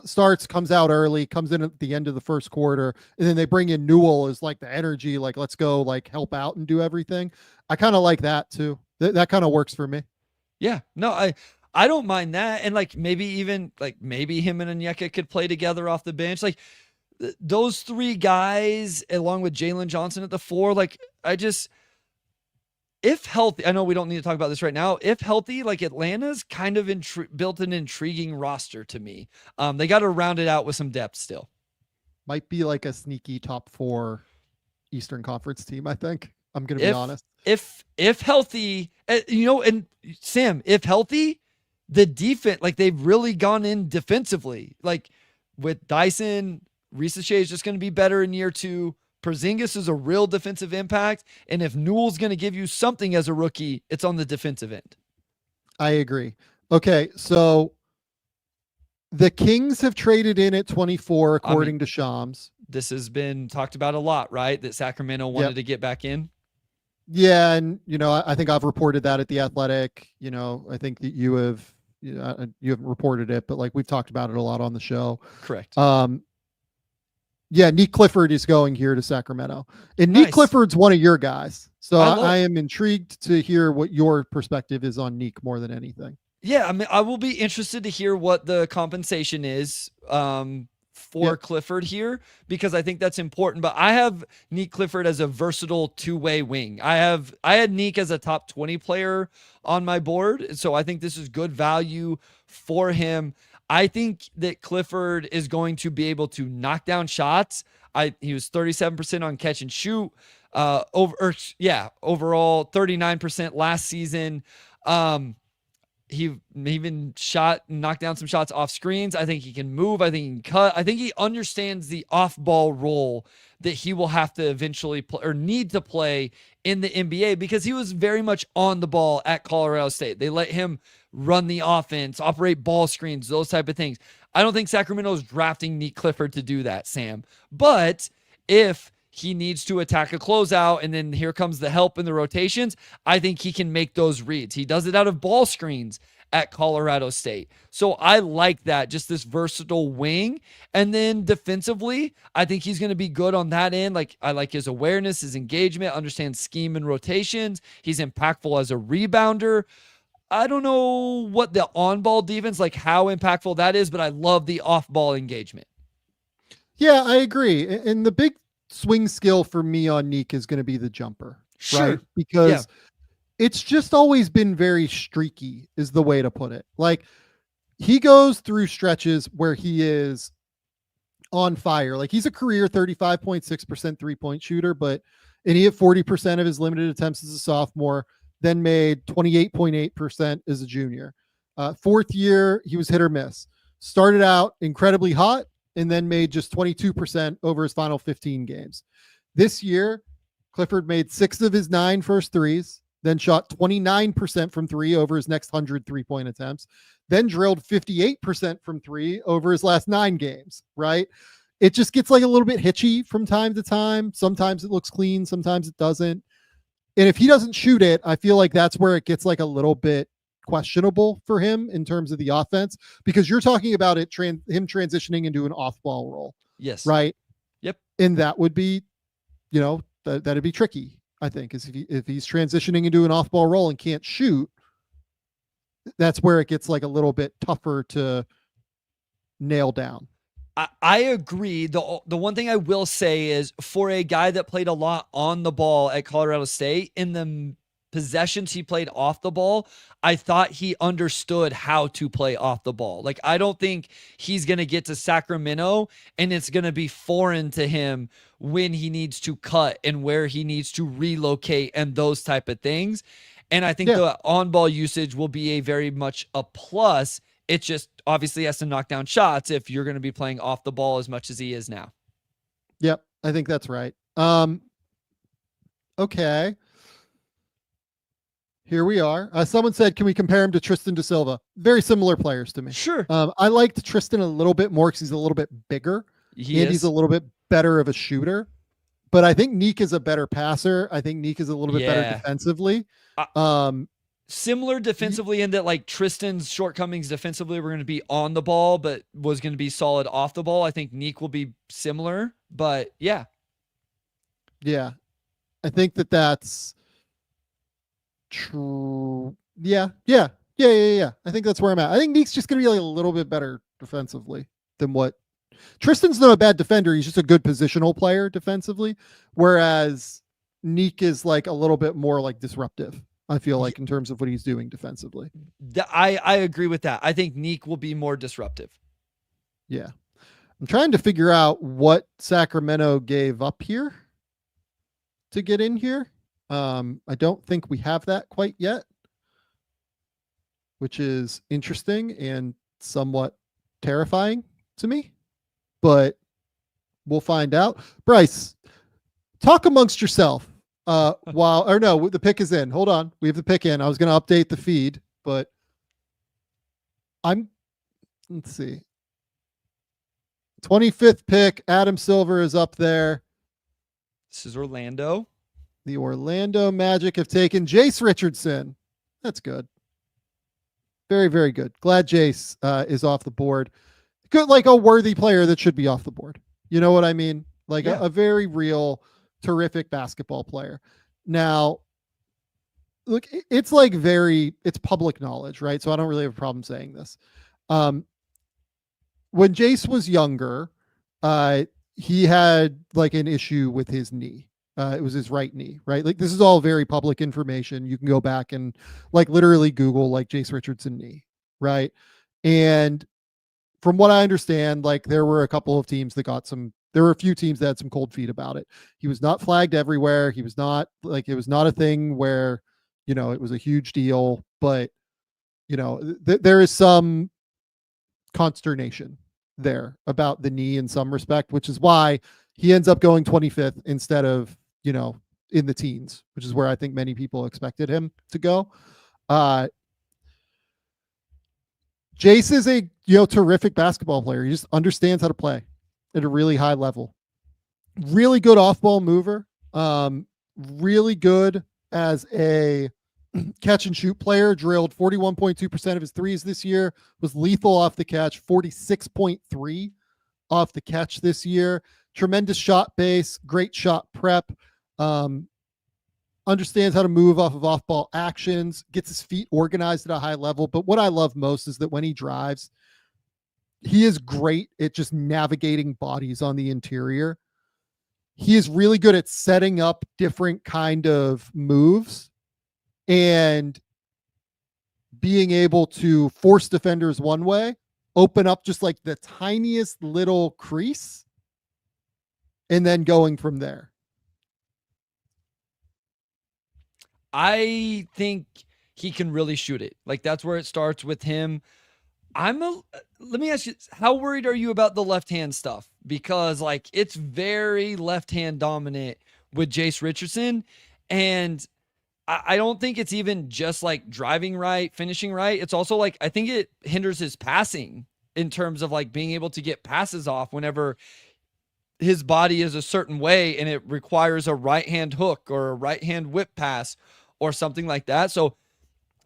starts, comes out early, comes in at the end of the first quarter, and then they bring in Newell as like the energy, like, let's go like help out and do everything. I kind of like that too. That kind of works for me. Yeah, no, I don't mind that. And like, maybe even like maybe him and Onyeka could play together off the bench. Like those 3 guys, along with Jalen Johnson at the 4, like if healthy, I know we don't need to talk about this right now. If healthy, like Atlanta's kind of built an intriguing roster to me. They got to round it out with some depth still. Might be like a sneaky top 4 Eastern Conference team, I think. I'm going to be honest. If healthy, and Sam, if healthy, the defense, like they've really gone in defensively. Like with Dyson, Risache is just going to be better in year 2. Porzingis is a real defensive impact. And if Newell's going to give you something as a rookie, it's on the defensive end. I agree. Okay. So the Kings have traded in at 24, according to Shams. This has been talked about a lot, right? That Sacramento wanted to get back in. Yeah. And, I think I've reported that at The Athletic. I think that you have, you haven't reported it, but like we've talked about it a lot on the show. Correct. Yeah, Nick Clifford is going here to Sacramento. And Nick Clifford's one of your guys. So I am intrigued to hear what your perspective is on Nick more than anything. Yeah, I mean, I will be interested to hear what the compensation is for Clifford here, because I think that's important. But I have Nick Clifford as a versatile two-way wing. I had Nick as a top 20 player on my board. So I think this is good value for him. I think that Clifford is going to be able to knock down shots. He was 37% on catch and shoot, overall 39% last season. He even knocked down some shots off screens. I think he can move. I think he can cut. I think he understands the off-ball role that he will have to eventually play or need to play in the NBA, because he was very much on the ball at Colorado State. They let him run the offense, operate ball screens, those type of things. I don't think Sacramento is drafting Nick Clifford to do that, Sam. But if he needs to attack a closeout and then here comes the help in the rotations, I think he can make those reads. He does it out of ball screens at Colorado State. So I like that, just this versatile wing. And then defensively, I think he's going to be good on that end. Like, I like his awareness, his engagement, understands scheme and rotations. He's impactful as a rebounder. I don't know what the on-ball defense, like how impactful that is, but I love the off-ball engagement. Yeah, I agree. And the big swing skill for me on Nick is going to be the jumper, right? Because it's just always been very streaky is the way to put it. Like, he goes through stretches where he is on fire. Like, he's a career 35.6% 3-point shooter, and he hit 40% of his limited attempts as a sophomore, then made 28.8% as a junior. Fourth year, he was hit or miss. Started out incredibly hot and then made just 22% over his final 15 games. This year, Clifford made 6 of his 9 first threes, then shot 29% from 3 over his next 100 3-point attempts, then drilled 58% from 3 over his last 9 games, right? It just gets like a little bit hitchy from time to time. Sometimes it looks clean, sometimes it doesn't. And if he doesn't shoot it, I feel like that's where it gets like a little bit questionable for him in terms of the offense, because you're talking about it, him transitioning into an off-ball role. Yes. Right. Yep. And that would be, that'd be tricky, I think, is if he's transitioning into an off-ball role and can't shoot, that's where it gets like a little bit tougher to nail down. I agree. The one thing I will say is, for a guy that played a lot on the ball at Colorado State, in the possessions he played off the ball, I thought he understood how to play off the ball. Like, I don't think he's going to get to Sacramento and it's going to be foreign to him when he needs to cut and where he needs to relocate and those type of things. And I think the on-ball usage will be a very much a plus. It just obviously has to knock down shots if you're going to be playing off the ball as much as he is now. Yep, I think that's right. Okay. Here we are. Someone said, can we compare him to Tristan da Silva? Very similar players to me. Sure. I liked Tristan a little bit more because he's a little bit bigger. He's a little bit better of a shooter. But I think Nick is a better passer. I think Nick is a little bit better defensively. Similar defensively in that, like, Tristan's shortcomings defensively were going to be on the ball, but was going to be solid off the ball. I think Nick will be similar, but yeah. Yeah. I think that's true. Yeah. I think that's where I'm at. I think Nick's just going to be like a little bit better defensively than what Tristan's not a bad defender. He's just a good positional player defensively. Whereas Nick is like a little bit more like disruptive, I feel like, in terms of what he's doing defensively. I agree with that. I think Nick will be more disruptive. Yeah. I'm trying to figure out what Sacramento gave up here to get in here. I don't think we have that quite yet, which is interesting and somewhat terrifying to me, but we'll find out. Bryce, talk amongst yourself. The pick is in. Hold on. We have the pick in. I was going to update the feed, but let's see. 25th pick. Adam Silver is up there. This is Orlando. The Orlando Magic have taken Jace Richardson. That's good. Very, very good. Glad Jace is off the board. Good, like a worthy player that should be off the board. You know what I mean? Like a very real, terrific basketball player. Now, look, it's like it's public knowledge, right? So I don't really have a problem saying this. When Jace was younger, he had like an issue with his knee. It was his right knee, right? Like, this is all very public information. You can go back and like literally Google like Jace Richardson knee, right? And from what I understand, like there were a couple of teams that got some There were a few teams that had some cold feet about it. He was not flagged everywhere. He was not like, it was not a thing where, you know, it was a huge deal, but you know, there is some consternation there about the knee in some respect, which is why he ends up going 25th instead of, you know, in the teens, which is where I think many people expected him to go. Jace is a, you know, terrific basketball player. He just understands how to play at a really high level. Really good off-ball mover. Really good as a catch and shoot player. Drilled 41.2% of his threes this year. Was lethal off the catch. 46.3 off the catch this year. Tremendous shot base. Great shot prep. Understands how to move off of off-ball actions. Gets his feet organized at a high level. But what I love most is that when he drives, he is great at just navigating bodies on the interior. He is really good at setting up different kind of moves and being able to force defenders one way, open up just like the tiniest little crease, and then going from there. I think he can really shoot it. Like, that's where it starts with him. Let me ask you, how worried are you about the left-hand stuff? Because like, it's very left-hand dominant with Jace Richardson. And I don't think it's even just like driving right, finishing right. It's also like, I think it hinders his passing in terms of like being able to get passes off whenever his body is a certain way and it requires a right-hand hook or a right-hand whip pass or something like that. So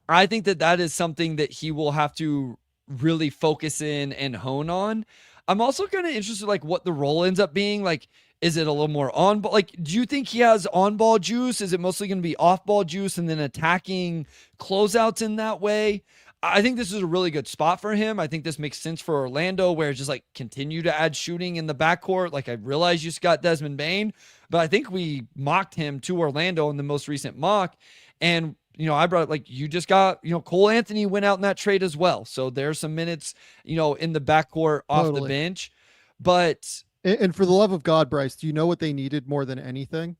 I think that is something that he will have to really focus in and hone on. I'm also kind of interested like what the role ends up being. Like, is it a little more on ball? Like, do you think he has on ball juice? Is it mostly going to be off ball juice and then attacking closeouts in that way? I think this is a really good spot for him. I think this makes sense for Orlando, where it's just like continue to add shooting in the backcourt. Like, I realize you just got Desmond Bane, but I think we mocked him to Orlando in the most recent mock. And you know, I brought like, you just got, you know, Cole Anthony went out in that trade as well. So there's some minutes, you know, in the backcourt off the bench. But and for the love of God, Bryce, do you know what they needed more than anything?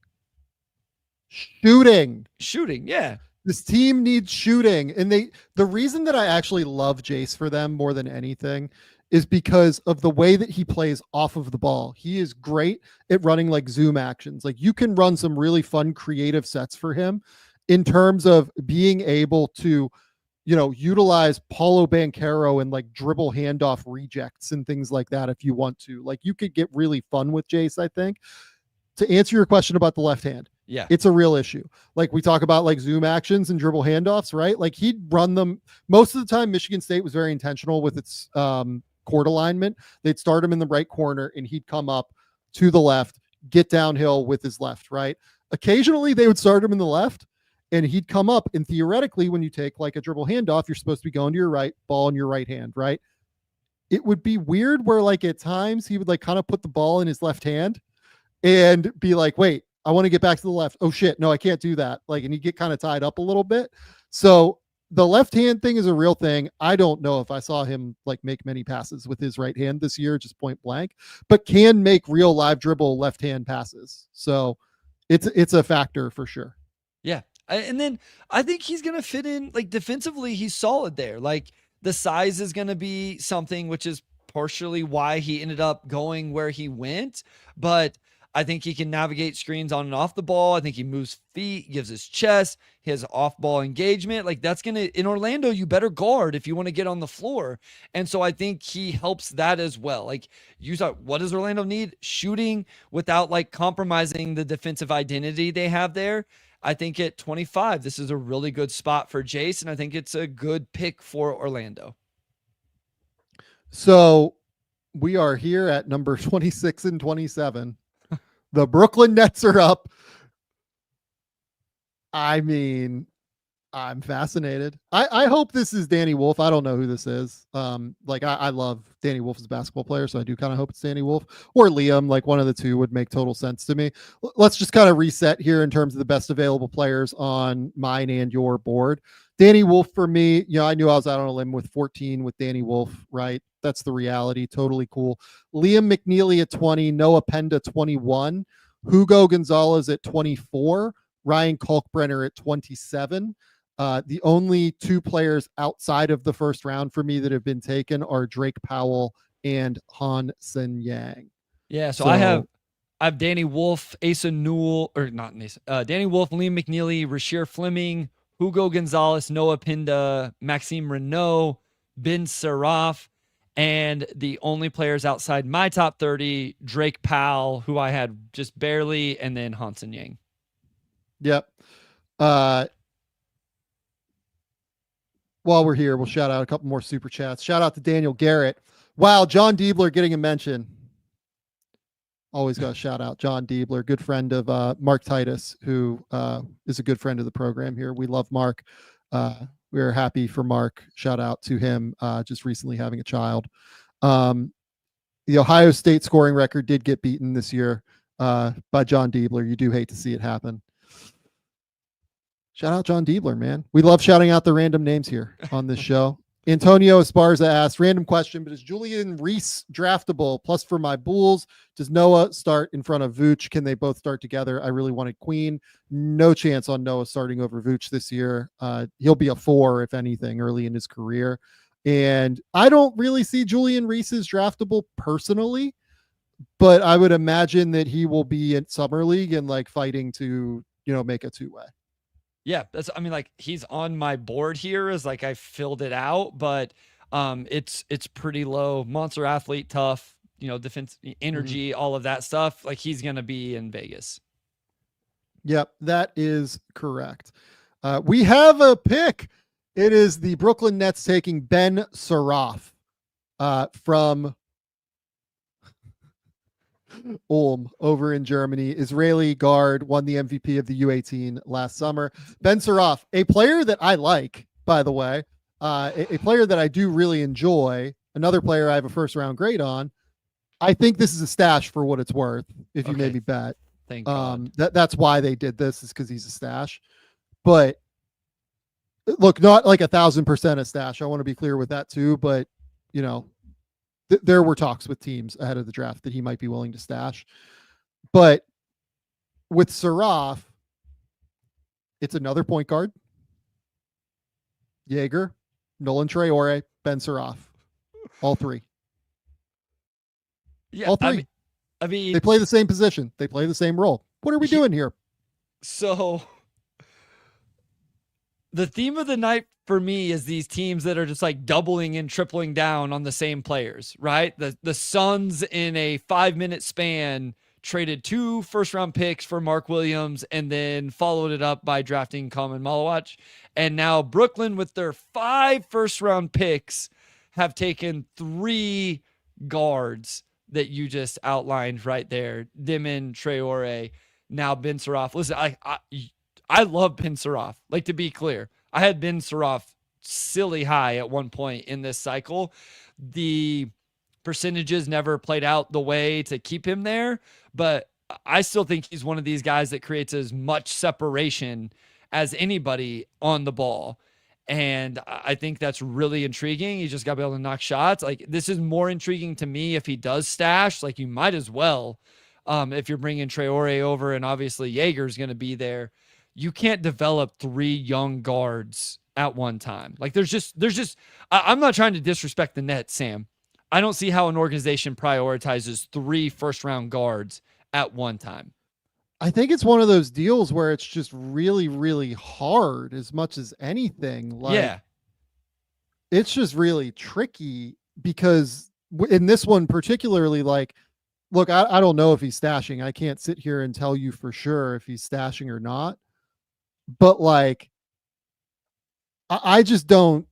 Shooting. Yeah. This team needs shooting. And the reason that I actually love Jace for them more than anything is because of the way that he plays off of the ball. He is great at running like zoom actions. Like, you can run some really fun, creative sets for him in terms of being able to, you know, utilize Paulo Banchero and like dribble handoff rejects and things like that if you want to. Like, you could get really fun with Jace, I think. To answer your question about the left hand, yeah, it's a real issue. Like, we talk about like zoom actions and dribble handoffs, right? Like, he'd run them most of the time. Michigan State was very intentional with its court alignment. They'd start him in the right corner and he'd come up to the left, get downhill with his left, right? Occasionally they would start him in the left and he'd come up, and theoretically, when you take like a dribble handoff, you're supposed to be going to your right, ball in your right hand, right? It would be weird where like at times he would like kind of put the ball in his left hand and be like, wait, I want to get back to the left. Oh shit, no, I can't do that. Like, and you get kind of tied up a little bit. So the left hand thing is a real thing. I don't know if I saw him like make many passes with his right hand this year, just point blank, but can make real live dribble left hand passes. So it's a factor for sure. Yeah. And then I think he's going to fit in, like, defensively, he's solid there. Like, the size is going to be something, which is partially why he ended up going where he went. But I think he can navigate screens on and off the ball. I think he moves feet, gives his chest, his off-ball engagement. Like, that's going to, in Orlando, you better guard if you want to get on the floor. And so I think he helps that as well. Like, you thought, what does Orlando need? Shooting without, like, compromising the defensive identity they have there. I think at 25, this is a really good spot for Jace, and I think it's a good pick for Orlando. So we are here at number 26 and 27. The Brooklyn Nets are up. I mean, I'm fascinated. I hope this is Danny Wolf. I don't know who this is. I love Danny Wolf as a basketball player, so I do kind of hope it's Danny Wolf or Liam. Like one of the two would make total sense to me. Let's just kind of reset here in terms of the best available players on mine and your board. Danny Wolf for me, I knew I was out on a limb with 14 with Danny Wolf, right? That's the reality. Totally cool. Liam McNeely at 20, Noah Penda 21, Hugo Gonzalez at 24, Ryan Kalkbrenner at 27. The only two players outside of the first round for me that have been taken are Drake Powell and Hansen Yang. Yeah, so I have Danny Wolf, Asa Newell, or not Asa, Danny Wolf, Liam McNeely, Rasheer Fleming, Hugo Gonzalez, Noah Pinda, Maxime Renault, Ben Saraf, and the only players outside my top 30, Drake Powell, who I had just barely, and then Hansen Yang. Yep. While we're here, we'll shout out a couple more super chats. Shout out to Daniel Garrett. Wow, John Diebler getting a mention. Always got to shout out John Diebler, good friend of Mark Titus, who is a good friend of the program here. We love Mark. We're happy for Mark. Shout out to him just recently having a child. The Ohio State scoring record did get beaten this year by John Diebler. You do hate to see it happen. Shout out John Diebler, man. We love shouting out the random names here on this show. Antonio Esparza asked, random question, but is Julian Reese draftable? Plus for my Bulls, does Noah start in front of Vooch? Can they both start together? I really wanted Queen. No chance on Noah starting over Vooch this year. He'll be a 4, if anything, early in his career. And I don't really see Julian Reese as draftable personally, but I would imagine that he will be in Summer League and like fighting to, make a 2-way. Yeah, he's on my board here as like I filled it out, but it's pretty low. Monster athlete, tough, defense, energy, all of that stuff. Like he's going to be in Vegas. Yep, that is correct. We have a pick. It is the Brooklyn Nets taking Ben Saraf from Ulm over in Germany. Israeli guard, won the MVP of the U18 last summer. Ben Saraf, a player that I like, by the way, a player that I do really enjoy. Another player I have a first round grade on. I think this is a stash for what it's worth. If you maybe bet, thank God. That's why they did this, is because he's a stash. But look, not like 1,000% a stash. I want to be clear with that too. But there were talks with teams ahead of the draft that he might be willing to stash. But with Saraf, it's another point guard. Egor, Nolan Traore, Ben Saraf. All three. Yeah, all three. I mean, they play the same position. They play the same role. What are we doing here? So the theme of the night for me is these teams that are just like doubling and tripling down on the same players, right? The Suns in a 5-minute span traded 2 first-round picks for Mark Williams and then followed it up by drafting Khaman Maluach. And now Brooklyn, with their 5 first-round picks, have taken 3 guards that you just outlined right there. Demin, Traore, now Ben Saraf. Listen, I love Ben Saraf. Like, to be clear, I had Ben Saraf silly high at one point in this cycle. The percentages never played out the way to keep him there, but I still think he's one of these guys that creates as much separation as anybody on the ball. And I think that's really intriguing. You just got to be able to knock shots. Like, this is more intriguing to me if he does stash. Like, you might as well, if you're bringing Traore over, and obviously Egor's going to be there. You can't develop 3 young guards at one time. Like I'm not trying to disrespect the Nets, Sam. I don't see how an organization prioritizes 3 first-round guards at one time. I think it's one of those deals where it's just really, really hard as much as anything. Like, yeah, it's just really tricky because in this one particularly, like, look, I don't know if he's stashing. I can't sit here and tell you for sure if he's stashing or not. But like, I just don't.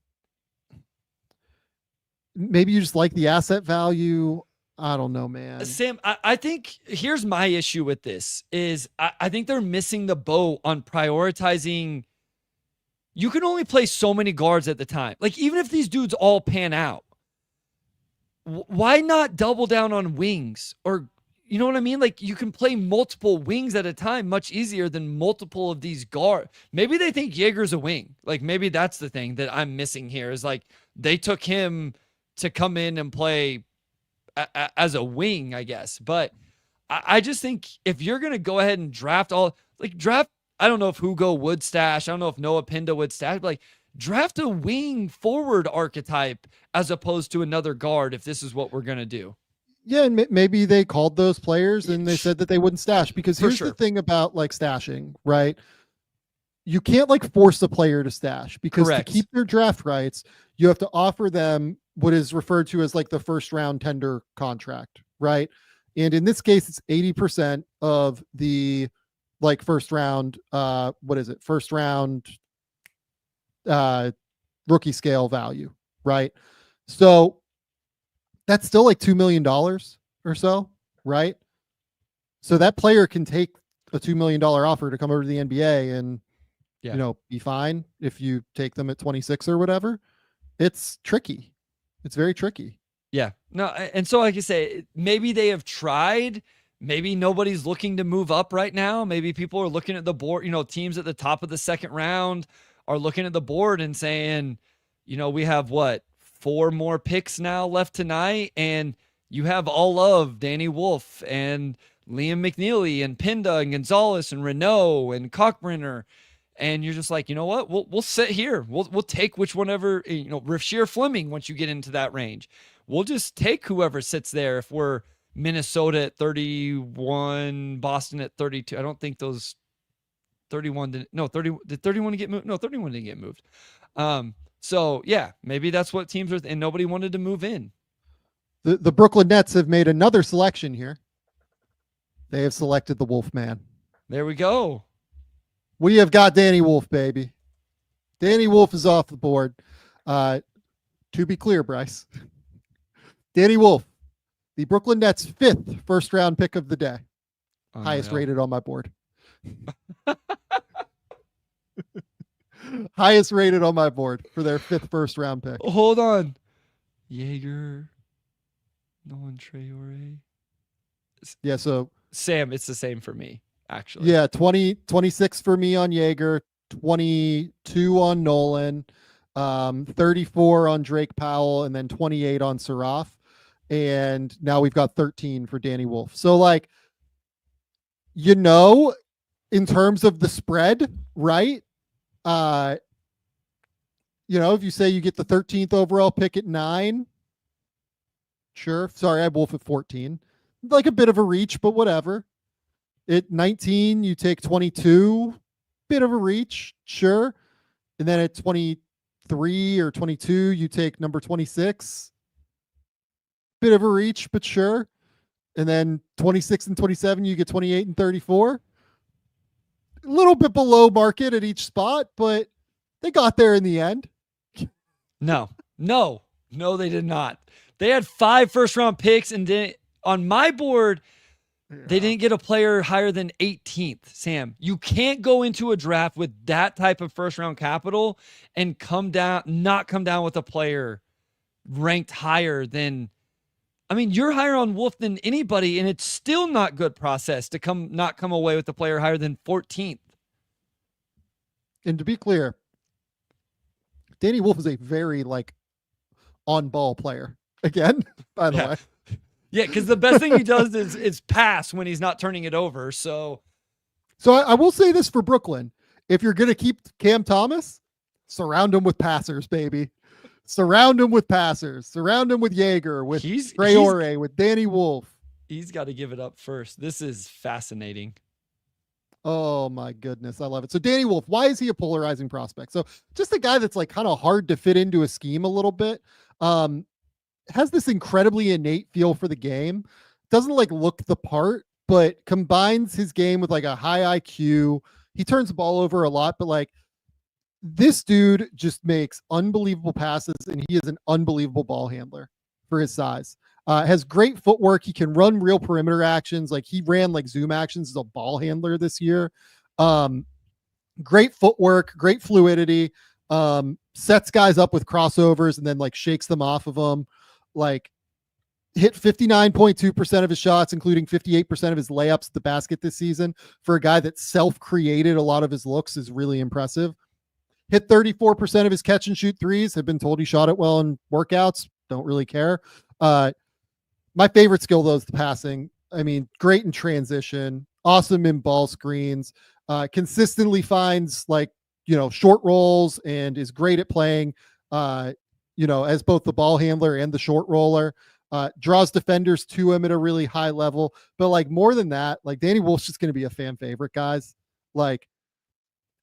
Maybe you just like the asset value. I don't know, man. Sam, I think here's my issue with this is I think they're missing the boat on prioritizing you can only play so many guards at the time. Like, even if these dudes all pan out, why not double down on wings? Or, you know what I mean? Like, you can play multiple wings at a time much easier than multiple of these guards. Maybe they think Jaeger's a wing. Like, maybe that's the thing that I'm missing here is like they took him to come in and play as a wing, I guess. But I just think if you're going to go ahead and draft, I don't know if Hugo would stash. I don't know if Noah Pinda would stash, but like draft a wing forward archetype as opposed to another guard if this is what we're going to do. Yeah, and maybe they called those players and they said that they wouldn't stash, because here's sure. the thing about like stashing, right? You can't like force a player to stash, because Correct. to keep their draft rights, you have to offer them what is referred to as like the first round tender contract, right? And in this case, it's 80% of the like first round, first round rookie scale value, right? So that's still like $2 million or so, right? So that player can take a $2 million offer to come over to the NBA and, you know, be fine if you take them at 26 or whatever. It's tricky. It's very tricky. Yeah. No, and so like you say, maybe they have tried. Maybe nobody's looking to move up right now. Maybe people are looking at the board, you know, teams at the top of the second round are looking at the board and saying, you know, we have 4 more picks now left tonight, and you have all of Danny Wolf and Liam McNeely and Pinda and Gonzalez and Renault and Cockbrenner. And you're just like, you know what? We'll sit here. We'll take whichever, you know, Rasheer Fleming once you get into that range. We'll just take whoever sits there if we're Minnesota at 31, Boston at 32. I don't think those 31 did 31 get moved? No, 31 didn't get moved. So yeah, maybe that's what teams are, and nobody wanted to move in. The Brooklyn Nets have made another selection here. They have selected the Wolfman. There we go. We have got Danny Wolf, baby. Danny Wolf is off the board. To be clear, Bryce, Danny Wolf, the Brooklyn Nets' 5th first-round pick of the day. Highest rated on my board. Highest rated on my board for their 5th first-round pick. Hold on. Jaeger, Nolan Traore. Yeah, so Sam, it's the same for me, actually. Yeah, 26 for me on Jaeger, 22 on Nolan, 34 on Drake Powell, and then 28 on Saraf. And now we've got 13 for Danny Wolf. So, like, you know, in terms of the spread, right? You know, if you say you get the 13th overall pick at 9, sure. Sorry, I have Wolf at 14. Like a bit of a reach, but whatever. At 19, you take 22, bit of a reach, sure. And then at 23 or 22, you take number 26, bit of a reach, but sure. And then 26 and 27, you get 28 and 34. A little bit below market at each spot, but they got there in the end. No, they did not. They had 5 first-round picks, and on my board, they didn't get a player higher than 18th. Sam, you can't go into a draft with that type of first-round capital and not come down with a player ranked higher than. I mean, you're higher on Wolf than anybody, and it's still not good process to not come away with a player higher than 14th. And to be clear, Danny Wolf is a very on-ball player. Again, by the way. Yeah, because the best thing he does is pass when he's not turning it over. So I will say this for Brooklyn. If you're going to keep Cam Thomas, surround him with passers, baby. Surround him with passers. Surround him with Jaeger, with Traore, with Danny Wolf. He's got to give it up first. This is fascinating. Oh my goodness. I love it. So Danny Wolf, why is he a polarizing prospect? So just a guy that's kind of hard to fit into a scheme a little bit. Has this incredibly innate feel for the game. Doesn't look the part, but combines his game with a high IQ. He turns the ball over a lot, but this dude just makes unbelievable passes, and he is an unbelievable ball handler for his size. Has great footwork. He can run real perimeter actions. He ran zoom actions as a ball handler this year. Great footwork, great fluidity, sets guys up with crossovers and then like shakes them off of them. Like hit 59.2% of his shots, including 58% of his layups at the basket this season. For a guy that self-created a lot of his looks is really impressive. Hit 34% of his catch and shoot threes. Have been told he shot it well in workouts. Don't really care. My favorite skill though is the passing. I mean, great in transition, awesome in ball screens, consistently finds like, short rolls and is great at playing, as both the ball handler and the short roller. Draws defenders to him at a really high level. But like more than that, like Danny Wolf's just going to be a fan favorite, guys. Like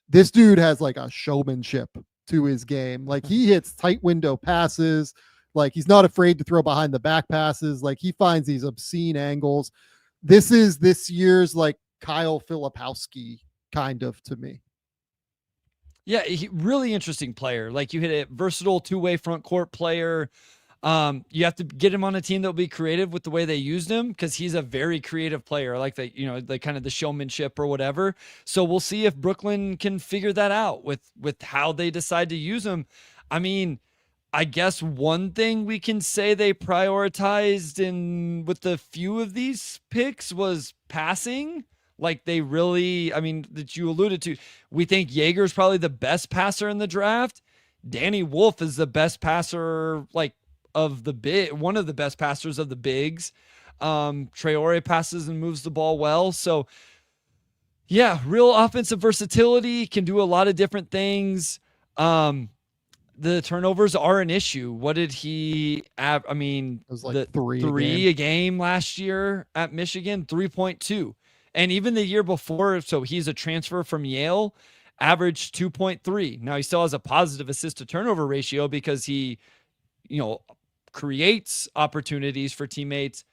this dude has like a showmanship to his game. Like he hits tight window passes. Like he's not afraid to throw behind the back passes. Like he finds these obscene angles. This is this year's like Kyle Filipowski kind of to me. Yeah, really interesting player. Like you hit a versatile two-way front court player. You have to get him on a team that will be creative with the way they used him because he's a very creative player. I like that, the kind of the showmanship or whatever. So we'll see if Brooklyn can figure that out with how they decide to use him. I mean, I guess one thing we can say they prioritized with the few of these picks was passing. Like they really, that you alluded to, we think Egor is probably the best passer in the draft. Danny Wolf is the best passer, like of the one of the best passers of the bigs. Traore passes and moves the ball well. So yeah, real offensive versatility, can do a lot of different things. The turnovers are an issue. What did he have? I mean, it was like three a game last year at Michigan, 3.2. And even the year before, so he's a transfer from Yale, averaged 2.3. Now he still has a positive assist to turnover ratio because he, creates opportunities for teammates.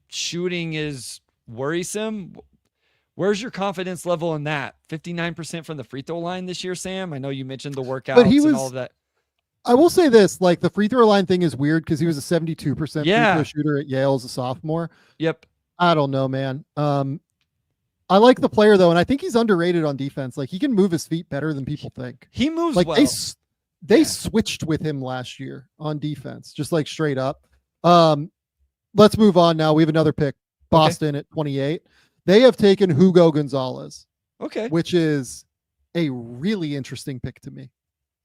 Shooting is worrisome. Where's your confidence level in that? 59% from the free throw line this year, Sam? I know you mentioned the workouts and all of that. I will say this, like the free throw line thing is weird because he was a 72% free throw shooter at Yale as a sophomore. Yep. I don't know, man. I like the player though, and I think he's underrated on defense. Like he can move his feet better than people think. He moves like well. They switched with him last year on defense, just like straight up. Let's move on now. We have another pick, Boston at 28. They have taken Hugo Gonzalez. Okay. Which is a really interesting pick to me.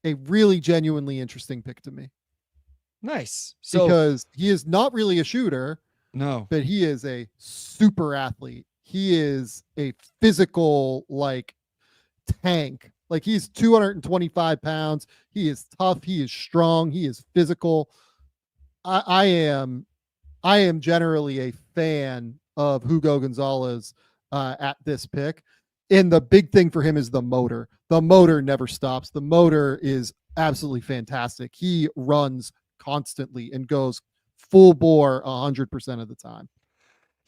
A really genuinely interesting pick to me. Nice. So because he is not really a shooter. No. But he is a super athlete. He is a physical like tank. Like he's 225 pounds. He is tough. He is strong. He is physical. I am generally a fan of Hugo Gonzalez at this pick. And the big thing for him is the motor. The motor never stops. The motor is absolutely fantastic. He runs constantly and goes full bore 100% of the time.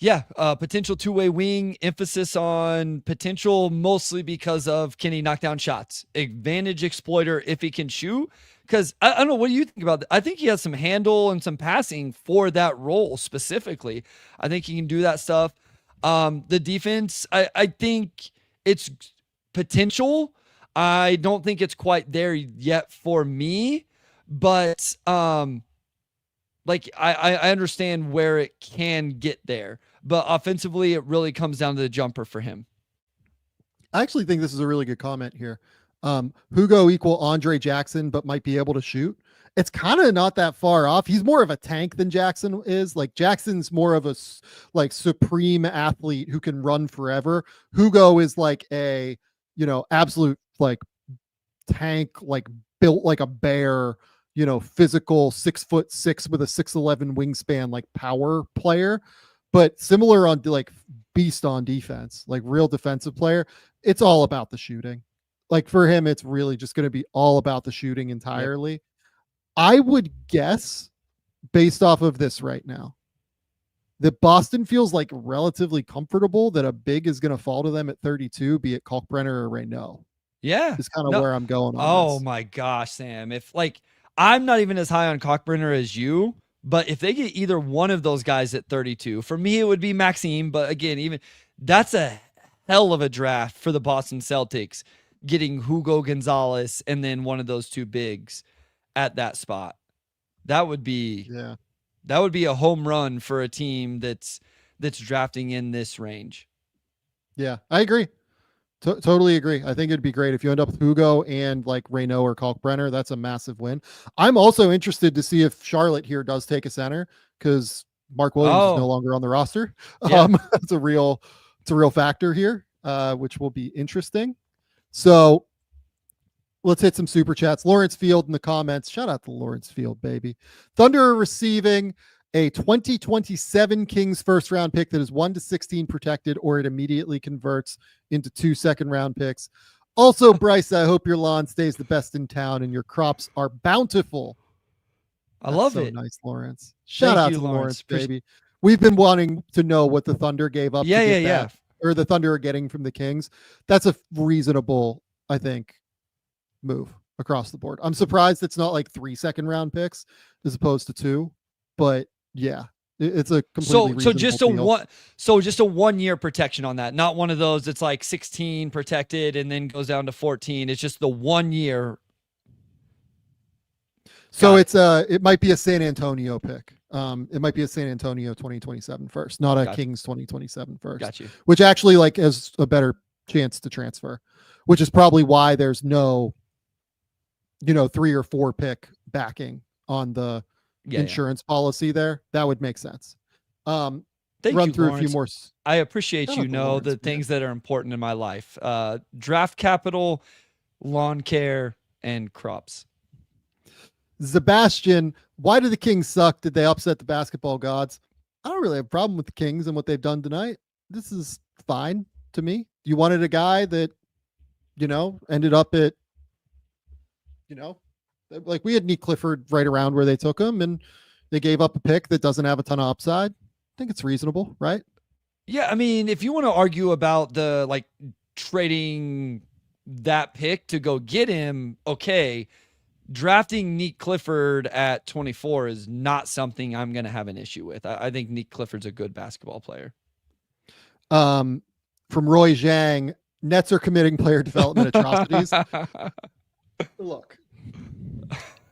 Yeah, potential two-way wing, emphasis on potential mostly because of can he knock down shots? Advantage exploiter if he can shoot. Because I don't know, what do you think about that? I think he has some handle and some passing for that role specifically. I think he can do that stuff. The defense, I think it's potential. I don't think it's quite there yet for me, but like I understand where it can get there, but offensively it really comes down to the jumper for him. I actually think this is a really good comment here. Hugo equal Andre Jackson, but might be able to shoot. It's kind of not that far off. He's more of a tank than Jackson is. Like Jackson's more of a like supreme athlete who can run forever. Hugo is like a, absolute like tank, like built like a bear, physical 6'6" with a 6'11" wingspan, like power player, but similar on like beast on defense, like real defensive player. It's all about the shooting. Like for him, it's really just going to be all about the shooting entirely. Yep. I would guess based off of this right now that Boston feels like relatively comfortable that a big is going to fall to them at 32, be it Kalkbrenner or Reynaud. Yeah. Is kind of where I'm going on this. My gosh, Sam. If like, I'm not even as high on Kalkbrenner as you, but if they get either one of those guys at 32, for me, it would be Maxime. But again, even that's a hell of a draft for the Boston Celtics. getting Hugo Gonzalez and then one of those two bigs at that spot. That would be a home run for a team that's drafting in this range. Yeah, I agree. Totally agree. I think it'd be great if you end up with Hugo and like Reynaud or Kalkbrenner. That's a massive win. I'm also interested to see if Charlotte here does take a center, because Mark Williams is no longer on the roster. Yeah. It's a real factor here, which will be interesting. So let's hit some super chats. Lawrence Field in the comments. Shout out to Lawrence Field, baby. Thunder are receiving a 2027 Kings first round pick that is 1-16 protected, or it immediately converts into 2 second round picks. Also, Bryce, I hope your lawn stays the best in town and your crops are bountiful. I love it. Nice, Lawrence. Shout out to Lawrence, baby. We've been wanting to know what the Thunder gave up. Yeah. Or the Thunder are getting from the Kings. That's a reasonable, I think, move across the board. I'm surprised it's not like 3 second round picks as opposed to 2, but yeah, it's a completely so just a 1 year protection on that, not one of those that's like 16 protected and then goes down to 14. It's just the 1 year. So it might be a San Antonio pick. It might be a San Antonio 2027 first, not a Kings 2027 first. Got you. Which actually like has a better chance to transfer, which is probably why there's no 3 or 4 pick backing on the insurance policy there. That would make sense. Run through Lawrence. A few more. I appreciate the things that are important in my life. Draft capital, lawn care, and crops. Sebastian, why do the Kings suck? Did they upset the basketball gods? I don't really have a problem with the Kings and what they've done tonight. This is fine to me. You wanted a guy that, ended up at, like we had Nick Clifford right around where they took him, and they gave up a pick that doesn't have a ton of upside. I think it's reasonable, right? Yeah, I mean, if you want to argue about the like trading that pick to go get him, okay. Drafting Nick Clifford at 24 is not something I'm going to have an issue with. I think Nick Clifford's a good basketball player. From Roy Zhang, Nets are committing player development atrocities. Look,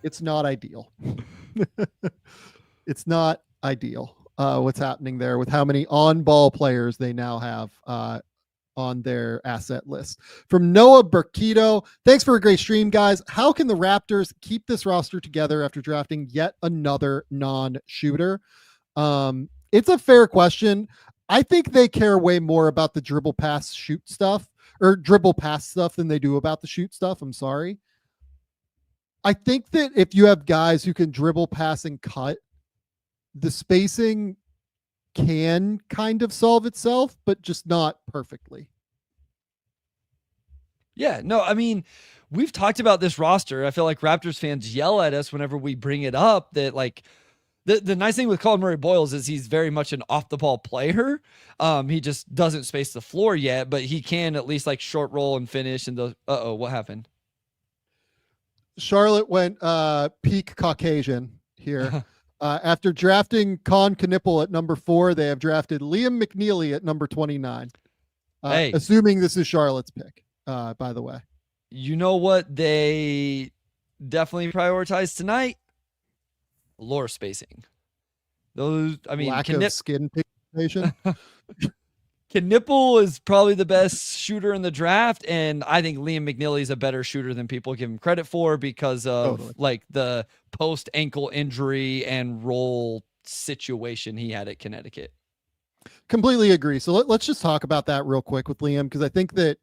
it's not ideal. It's not ideal what's happening there with how many on-ball players they now have on their asset list. From Noah Burkito, thanks for a great stream, guys. How can the Raptors keep this roster together after drafting yet another non-shooter? It's a fair question. I think they care way more about the dribble pass shoot stuff, or dribble pass stuff, than they do about the shoot stuff. I'm sorry. I think that if you have guys who can dribble, pass, and cut, the spacing can kind of solve itself, but just not perfectly. Yeah, no, I mean, we've talked about this roster. I feel like Raptors fans yell at us whenever we bring it up that like the nice thing with Collin Murray-Boyles is he's very much an off the ball player. He just doesn't space the floor yet, but he can at least like short roll and finish. And what happened? Charlotte went peak Caucasian here. After drafting Knueppel at number 4, they have drafted Liam McNeely at number 29. Assuming this is Charlotte's pick, by the way. You know what they definitely prioritized tonight? Floor spacing. Lack of skin pigmentation. Knueppel is probably the best shooter in the draft, and I think Liam McNeely is a better shooter than people give him credit for because of like the post ankle injury and roll situation he had at Connecticut. Completely agree. So let's just talk about that real quick with Liam, because I think that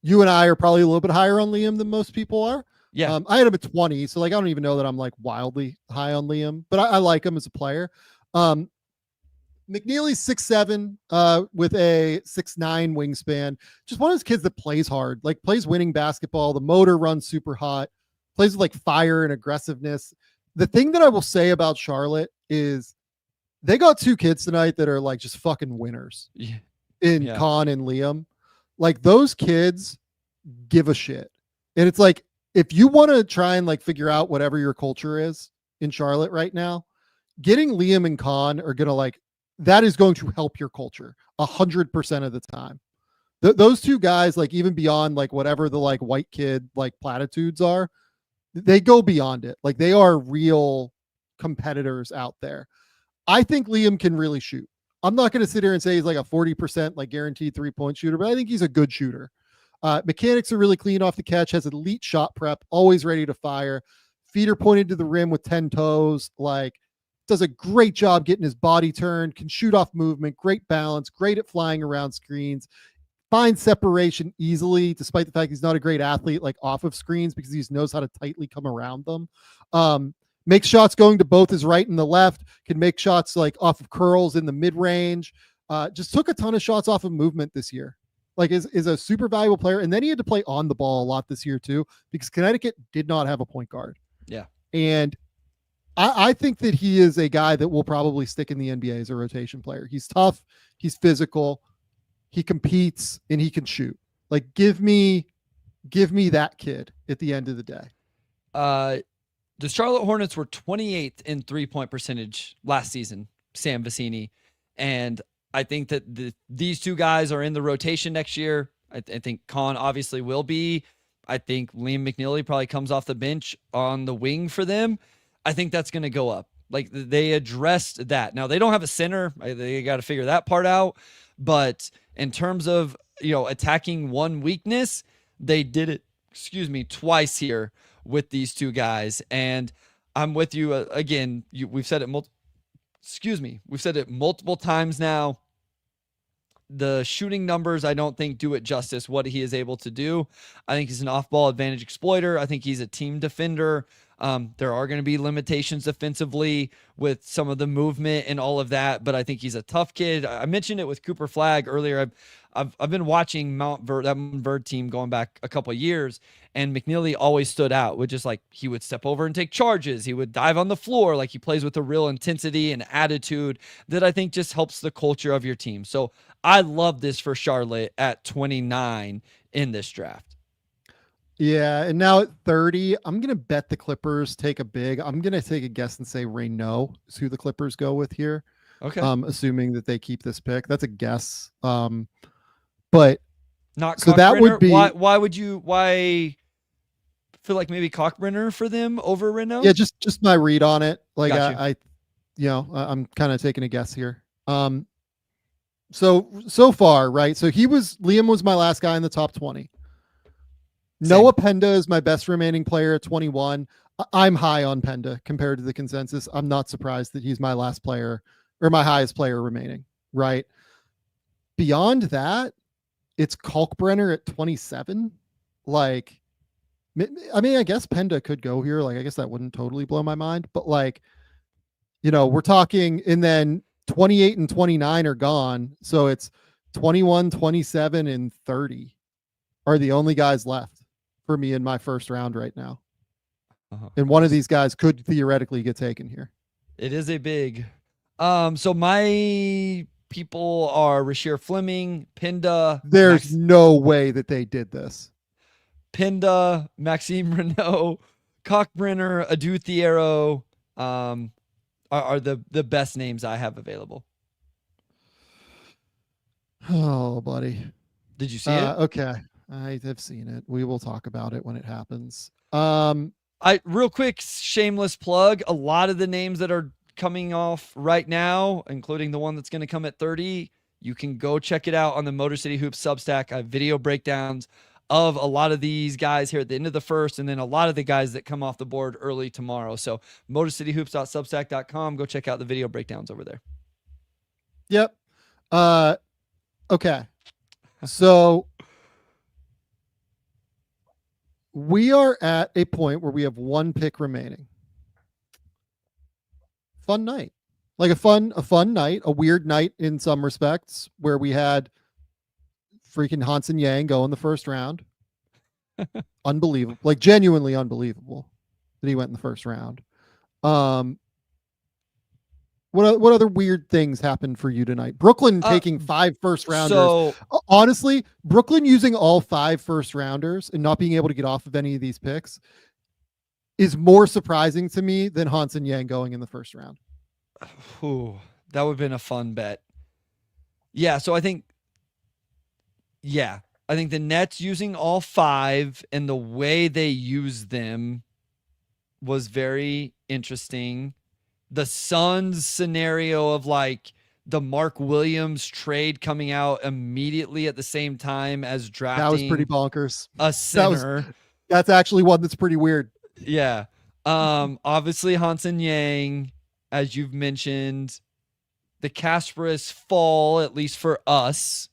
you and I are probably a little bit higher on Liam than most people are. Yeah. I had him at 20, so like I don't even know that I'm like wildly high on Liam, but I like him as a player. McNeely's 6'7", with a 6'9" wingspan. Just one of those kids that plays hard, like plays winning basketball. The motor runs super hot, plays with like fire and aggressiveness. The thing that I will say about Charlotte is they got 2 kids tonight that are like just fucking winners in Con and Liam. Like those kids give a shit. And it's like, if you want to try and like figure out whatever your culture is in Charlotte right now, getting Liam and Con are going to like, that is going to help your culture 100% of the time. those two guys, like even beyond like whatever the like white kid like platitudes are, they go beyond it. Like they are real competitors out there. I think Liam can really shoot. I'm not going to sit here and say he's like a 40% like guaranteed 3-point shooter, but I think he's a good shooter. Mechanics are really clean off the catch, has elite shot prep, always ready to fire. Feet are pointed to the rim with 10 toes, like does a great job getting his body turned, can shoot off movement, great balance, great at flying around screens, finds separation easily, despite the fact he's not a great athlete, like off of screens because he just knows how to tightly come around them. Makes shots going to both his right and the left, can make shots like off of curls in the mid range. Just took a ton of shots off of movement this year. Like is a super valuable player. And then he had to play on the ball a lot this year too, because Connecticut did not have a point guard. Yeah. And I think that he is a guy that will probably stick in the NBA as a rotation player. He's tough. He's physical. He competes and he can shoot. Like give me that kid at the end of the day. The Charlotte Hornets were 28th in 3-point percentage last season, Sam Vecenie. And I think that these two guys are in the rotation next year. I think Khan obviously will be. I think Liam McNeely probably comes off the bench on the wing for them. I think that's going to go up. Like they addressed that. Now they don't have a center. They got to figure that part out. But in terms of, attacking one weakness, they did it, twice here with these two guys. And I'm with you again. We've said it multiple times now. The shooting numbers, I don't think do it justice what he is able to do. I think he's an off-ball advantage exploiter. I think he's a team defender. There are going to be limitations defensively with some of the movement and all of that, but I think he's a tough kid. I mentioned it with Cooper Flagg earlier. I've been watching that Mount Verde team going back a couple of years, and McNeely always stood out with just like he would step over and take charges. He would dive on the floor. Like he plays with a real intensity and attitude that I think just helps the culture of your team. So I love this for Charlotte at 29 in this draft. Yeah, and now at 30, I'm going to bet the Clippers take a big. I'm going to take a guess and say Reynaud is who the Clippers go with here. Okay. Assuming that they keep this pick. That's a guess. But not so that would be why feel like maybe Cockbrenner for them over Reynaud? Yeah, just my read on it. Like I'm kind of taking a guess here. So far, right? So Liam was my last guy in the top 20. Noah Penda is my best remaining player at 21. I'm high on Penda compared to the consensus. I'm not surprised that he's my last player or my highest player remaining, right? Beyond that, it's Kalkbrenner at 27. Like, I mean, I guess Penda could go here. Like, I guess that wouldn't totally blow my mind, but like, we're talking, and then 28 and 29 are gone. So it's 21, 27, and 30 are the only guys left for me in my first round right now. And one of these guys could theoretically get taken here. It is a big. So my people are Rasheer Fleming, Penda. There's no way that they did this. Penda, Maxime Reynaud, Cockbrenner, Adu Thiero are the best names I have available. Oh, buddy. Did you see it? Okay. I have seen it. We will talk about it when it happens. Real quick, shameless plug. A lot of the names that are coming off right now, including the one that's going to come at 30, you can go check it out on the Motor City Hoops Substack. I have video breakdowns of a lot of these guys here at the end of the first, and then a lot of the guys that come off the board early tomorrow. So motorcityhoops.substack.com. Go check out the video breakdowns over there. Yep. Okay. So we are at a point where we have one pick remaining. Fun night. Like a fun night, a weird night in some respects, where we had freaking Hansen Yang go in the first round. Unbelievable. Like genuinely unbelievable that he went in the first round. What other weird things happened for you tonight? Brooklyn taking 5 first rounders. So honestly, Brooklyn using all 5 first rounders and not being able to get off of any of these picks is more surprising to me than Hansen Yang going in the first round. Ooh, that would have been a fun bet. Yeah, so I think Yeah. I think the Nets using all 5 and the way they use them was very interesting. The Suns scenario of like the Mark Williams trade coming out immediately at the same time as drafting That was pretty bonkers. a center. That's actually one that's pretty weird. Yeah. Obviously Hansen Yang, as you've mentioned, the Kasparas fall, at least for us.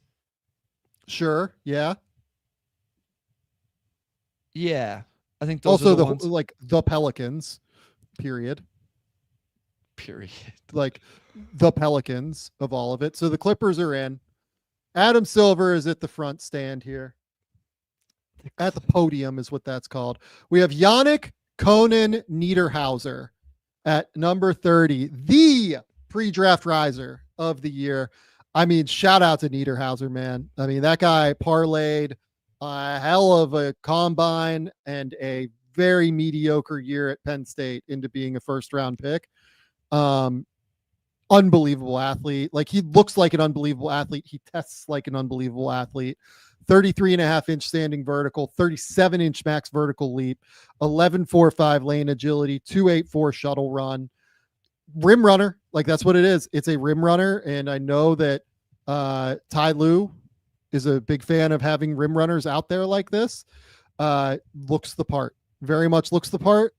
Sure. Yeah. Yeah. I think those Also are the ones. like the Pelicans, period. Like the Pelicans of all of it. So the Clippers are in. Adam Silver is at the front stand here. At the podium is what that's called. We have Yannick Conan Niederhauser at number 30, the pre-draft riser of the year. I mean, shout out to Niederhauser, man. I mean, that guy parlayed a hell of a combine and a very mediocre year at Penn State into being a first round pick. Unbelievable athlete. Like, he looks like an unbelievable athlete. He tests like an unbelievable athlete. 33.5-inch standing vertical, 37-inch max vertical leap, 11.45 lane agility, 2.84 shuttle run, rim runner. Like, that's what it is. It's a rim runner. And I know that Ty Lue is a big fan of having rim runners out there like this. Looks the part, very much looks the part.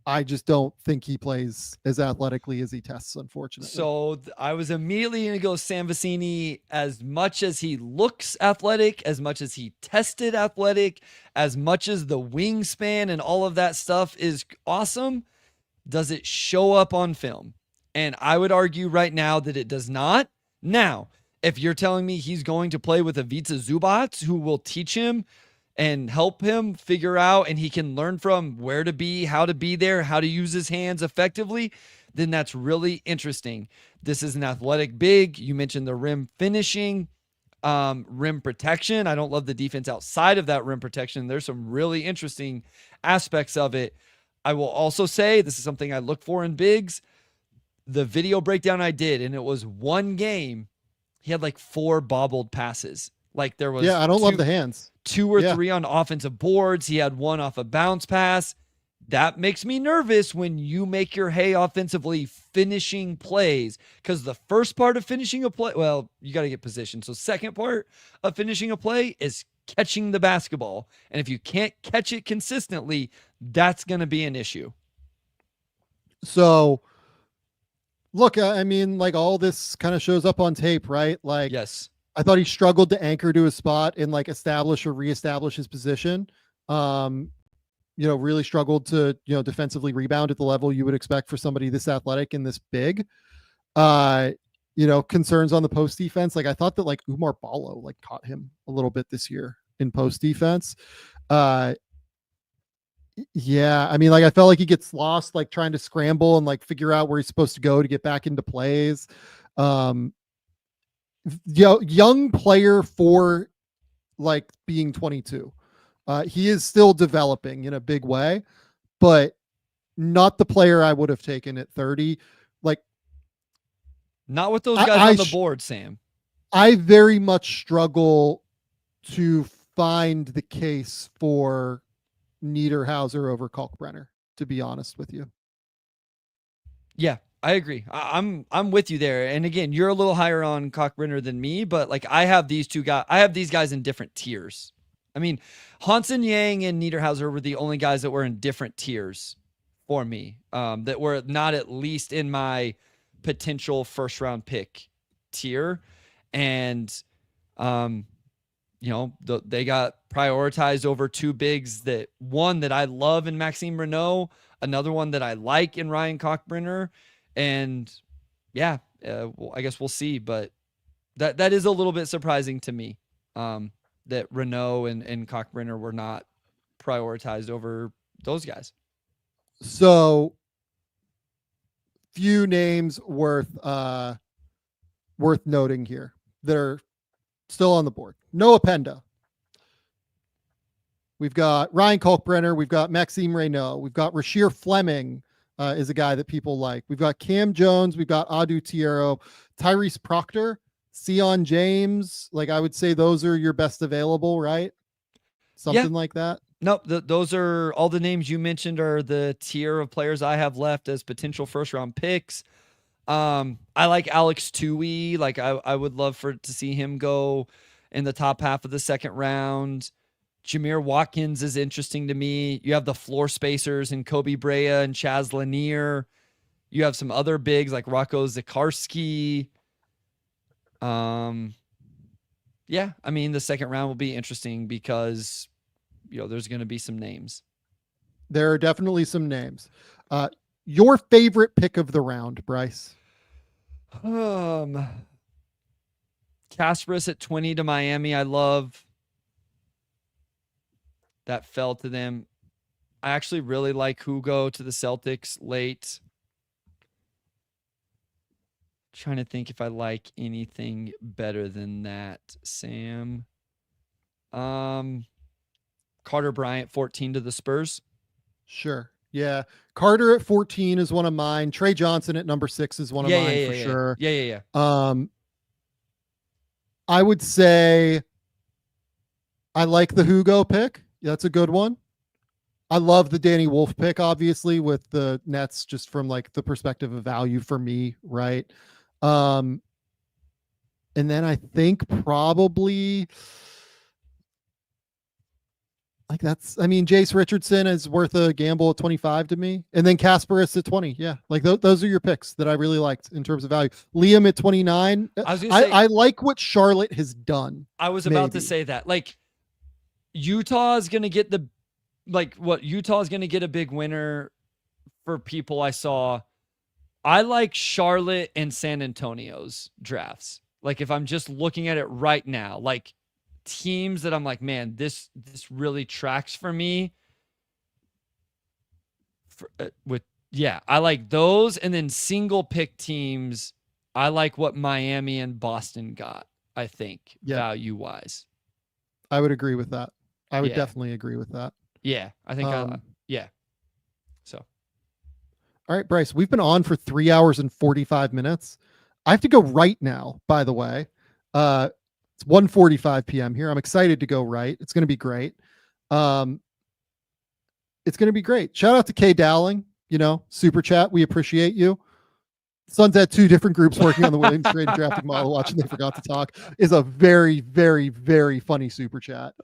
I just don't think he plays as athletically as he tests, unfortunately. So I was immediately going to go Sam Vecenie. As much as he looks athletic, as much as he tested athletic, as much as the wingspan and all of that stuff is awesome, does it show up on film? And I would argue right now that it does not. Now, if you're telling me he's going to play with Ivica Zubac, who will teach him and help him figure out, and he can learn from where to be, how to be there, how to use his hands effectively, then that's really interesting. This is an athletic big. You mentioned the rim finishing, rim protection. I don't love the defense outside of that rim protection. There's some really interesting aspects of it. I will also say, this is something I look for in bigs. The video breakdown I did, and it was one game, he had like 4 bobbled passes. Like, there was I don't love the hands. 2 or 3 on offensive boards. He had 1 off a bounce pass. That makes me nervous when you make your hay offensively finishing plays, because the first part of finishing a play, well, you got to get position. So second part of finishing a play is catching the basketball. And if you can't catch it consistently, that's going to be an issue. So look, I mean, like, all this kind of shows up on tape, right? Like, yes. I thought he struggled to anchor to his spot and like establish or reestablish his position. Really struggled to, defensively rebound at the level you would expect for somebody this athletic and this big. Concerns on the post defense. Like, I thought that like Umar Ballo like caught him a little bit this year in post defense. I mean, like, I felt like he gets lost, like trying to scramble and like figure out where he's supposed to go to get back into plays. Young player for like being 22. He is still developing in a big way, but not the player I would have taken at 30. Like, not with those guys on the board, Sam. I very much struggle to find the case for Niederhauser over Kalkbrenner, to be honest with you. Yeah, I agree. I'm with you there. And again, you're a little higher on Kalkbrenner than me, but like, I have these guys in different tiers. I mean, Hansen Yang and Niederhauser were the only guys that were in different tiers for me, that were not at least in my potential first round pick tier. And, they got prioritized over 2 bigs, that one that I love in Maxime Renaud, another one that I like in Ryan Kalkbrenner. And I guess we'll see, but that is a little bit surprising to me, that Renaud and Kalkbrenner were not prioritized over those guys. So few names worth noting here that are still on the board. Noah Penda. We've got Ryan Kalkbrenner. We've got Maxime Renaud. We've got Rasheer Fleming is a guy that people like. We've got Cam Jones. We've got Adu Tiero. Tyrese Proctor Sion James, like I would say those are your best available, right? Something like that. Nope. Those are all the names you mentioned are the tier of players I have left as potential first round picks. I like Alex Tui. Like I would love to see him go in the top half of the second round. Jameer Watkins is interesting to me. You have the floor spacers in Kobe Brea and Chaz Lanier. You have some other bigs like Rocco Zakarski. Yeah, I mean, the second round will be interesting because, there's going to be some names. There are definitely some names. Your favorite pick of the round, Bryce? Kasparas at 20 to Miami. I love that fell to them. I actually really like Hugo to the Celtics late. Trying to think if I like anything better than that, Sam. Carter Bryant, 14 to the Spurs. Sure. Yeah. Carter at 14 is one of mine. Trey Johnson at number 6 is one of mine for sure. Yeah. I would say I like the Hugo pick. That's a good one. I love the Danny Wolf pick, obviously, with the Nets, just from like the perspective of value for me, right? And then I think probably Jace Richardson is worth a gamble at 25 to me. And then Kasparas at 20. Yeah. Like those are your picks that I really liked in terms of value. Liam at 29. I like what Charlotte has done. I was about to say that. Like Utah is going to get Utah is going to get a big winner for people I saw. I like Charlotte and San Antonio's drafts. Like if I'm just looking at it right now, like teams that I'm like, man, this really tracks for me. I like those. And then single pick teams, I like what Miami and Boston got, I think, value wise. I would agree with that. I would definitely agree with that. Yeah, I think So. All right, Bryce, we've been on for 3 hours and 45 minutes. I have to go right now, by the way. It's 1:45 p.m. here. I'm excited to go right. It's going to be great. It's going to be great. Shout out to Kay Dowling, super chat. We appreciate you. Suns had 2 different groups working on the Williams trade and drafting model watch, and they forgot to talk. Is a very, very, very funny super chat.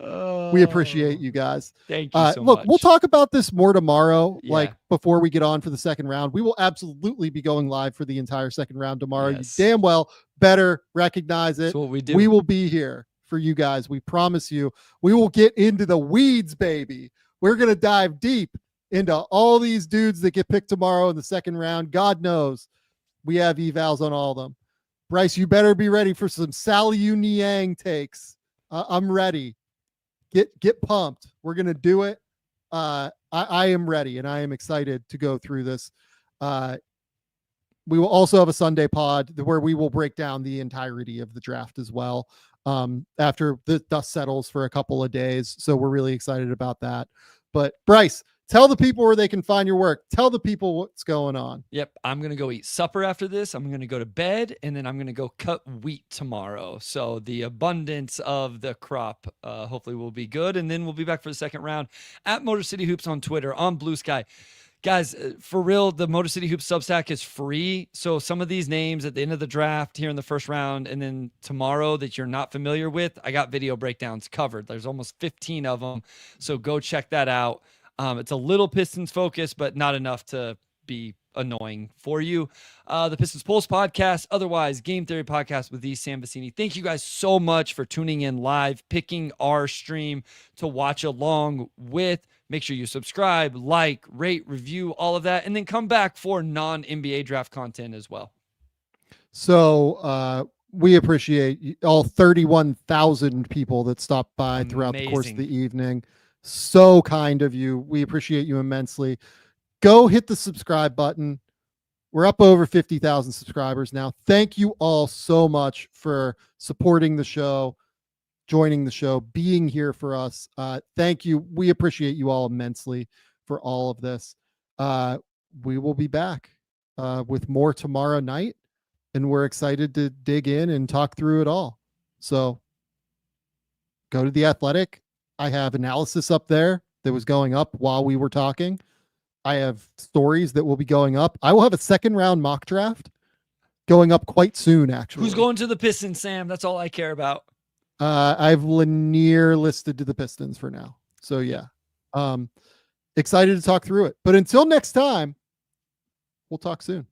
We appreciate you guys. Thank you so much. much. We'll talk about this more tomorrow, like before we get on for the second round. We will absolutely be going live for the entire second round tomorrow. Yes. You damn well better recognize it. That's what we do. We will be here for you guys. We promise you. We will get into the weeds, baby. We're going to dive deep into all these dudes that get picked tomorrow in the second round. God knows. We have evals on all of them. Bryce, you better be ready for some Saliu Niang takes. I'm ready. Get pumped. We're going to do it. I am ready, and I am excited to go through this. We will also have a Sunday pod where we will break down the entirety of the draft as well after the dust settles for a couple of days. So we're really excited about that. But Bryce, tell the people where they can find your work. Tell the people what's going on. Yep. I'm going to go eat supper after this. I'm going to go to bed, and then I'm going to go cut wheat tomorrow. So the abundance of the crop hopefully will be good. And then we'll be back for the second round at Motor City Hoops on Twitter, on Blue Sky. Guys, for real, the Motor City Hoops Substack is free. So some of these names at the end of the draft here in the first round, and then tomorrow that you're not familiar with, I got video breakdowns covered. There's almost 15 of them. So go check that out. It's a little Pistons focused, but not enough to be annoying for you. The Pistons Pulse podcast, otherwise Game Theory podcast with Sam Vecenie. Thank you guys so much for tuning in live, picking our stream to watch along with. Make sure you subscribe, like, rate, review, all of that, and then come back for non-NBA draft content as well. So we appreciate all 31,000 people that stopped by throughout the course of the evening. So kind of you. We appreciate you immensely. Go hit the subscribe button. We're up over 50,000 subscribers now. Thank you all so much for supporting the show, joining the show, being here for us. Thank you. We appreciate you all immensely for all of this. We will be back with more tomorrow night. and we're excited to dig in and talk through it all. So go to The Athletic. I have analysis up there that was going up while we were talking. I have stories that will be going up. I will have a second round mock draft going up quite soon, actually. Who's going to the Pistons, Sam? That's all I care about. I've Lanier listed to the Pistons for now. So yeah. Excited to talk through it. But until next time, we'll talk soon.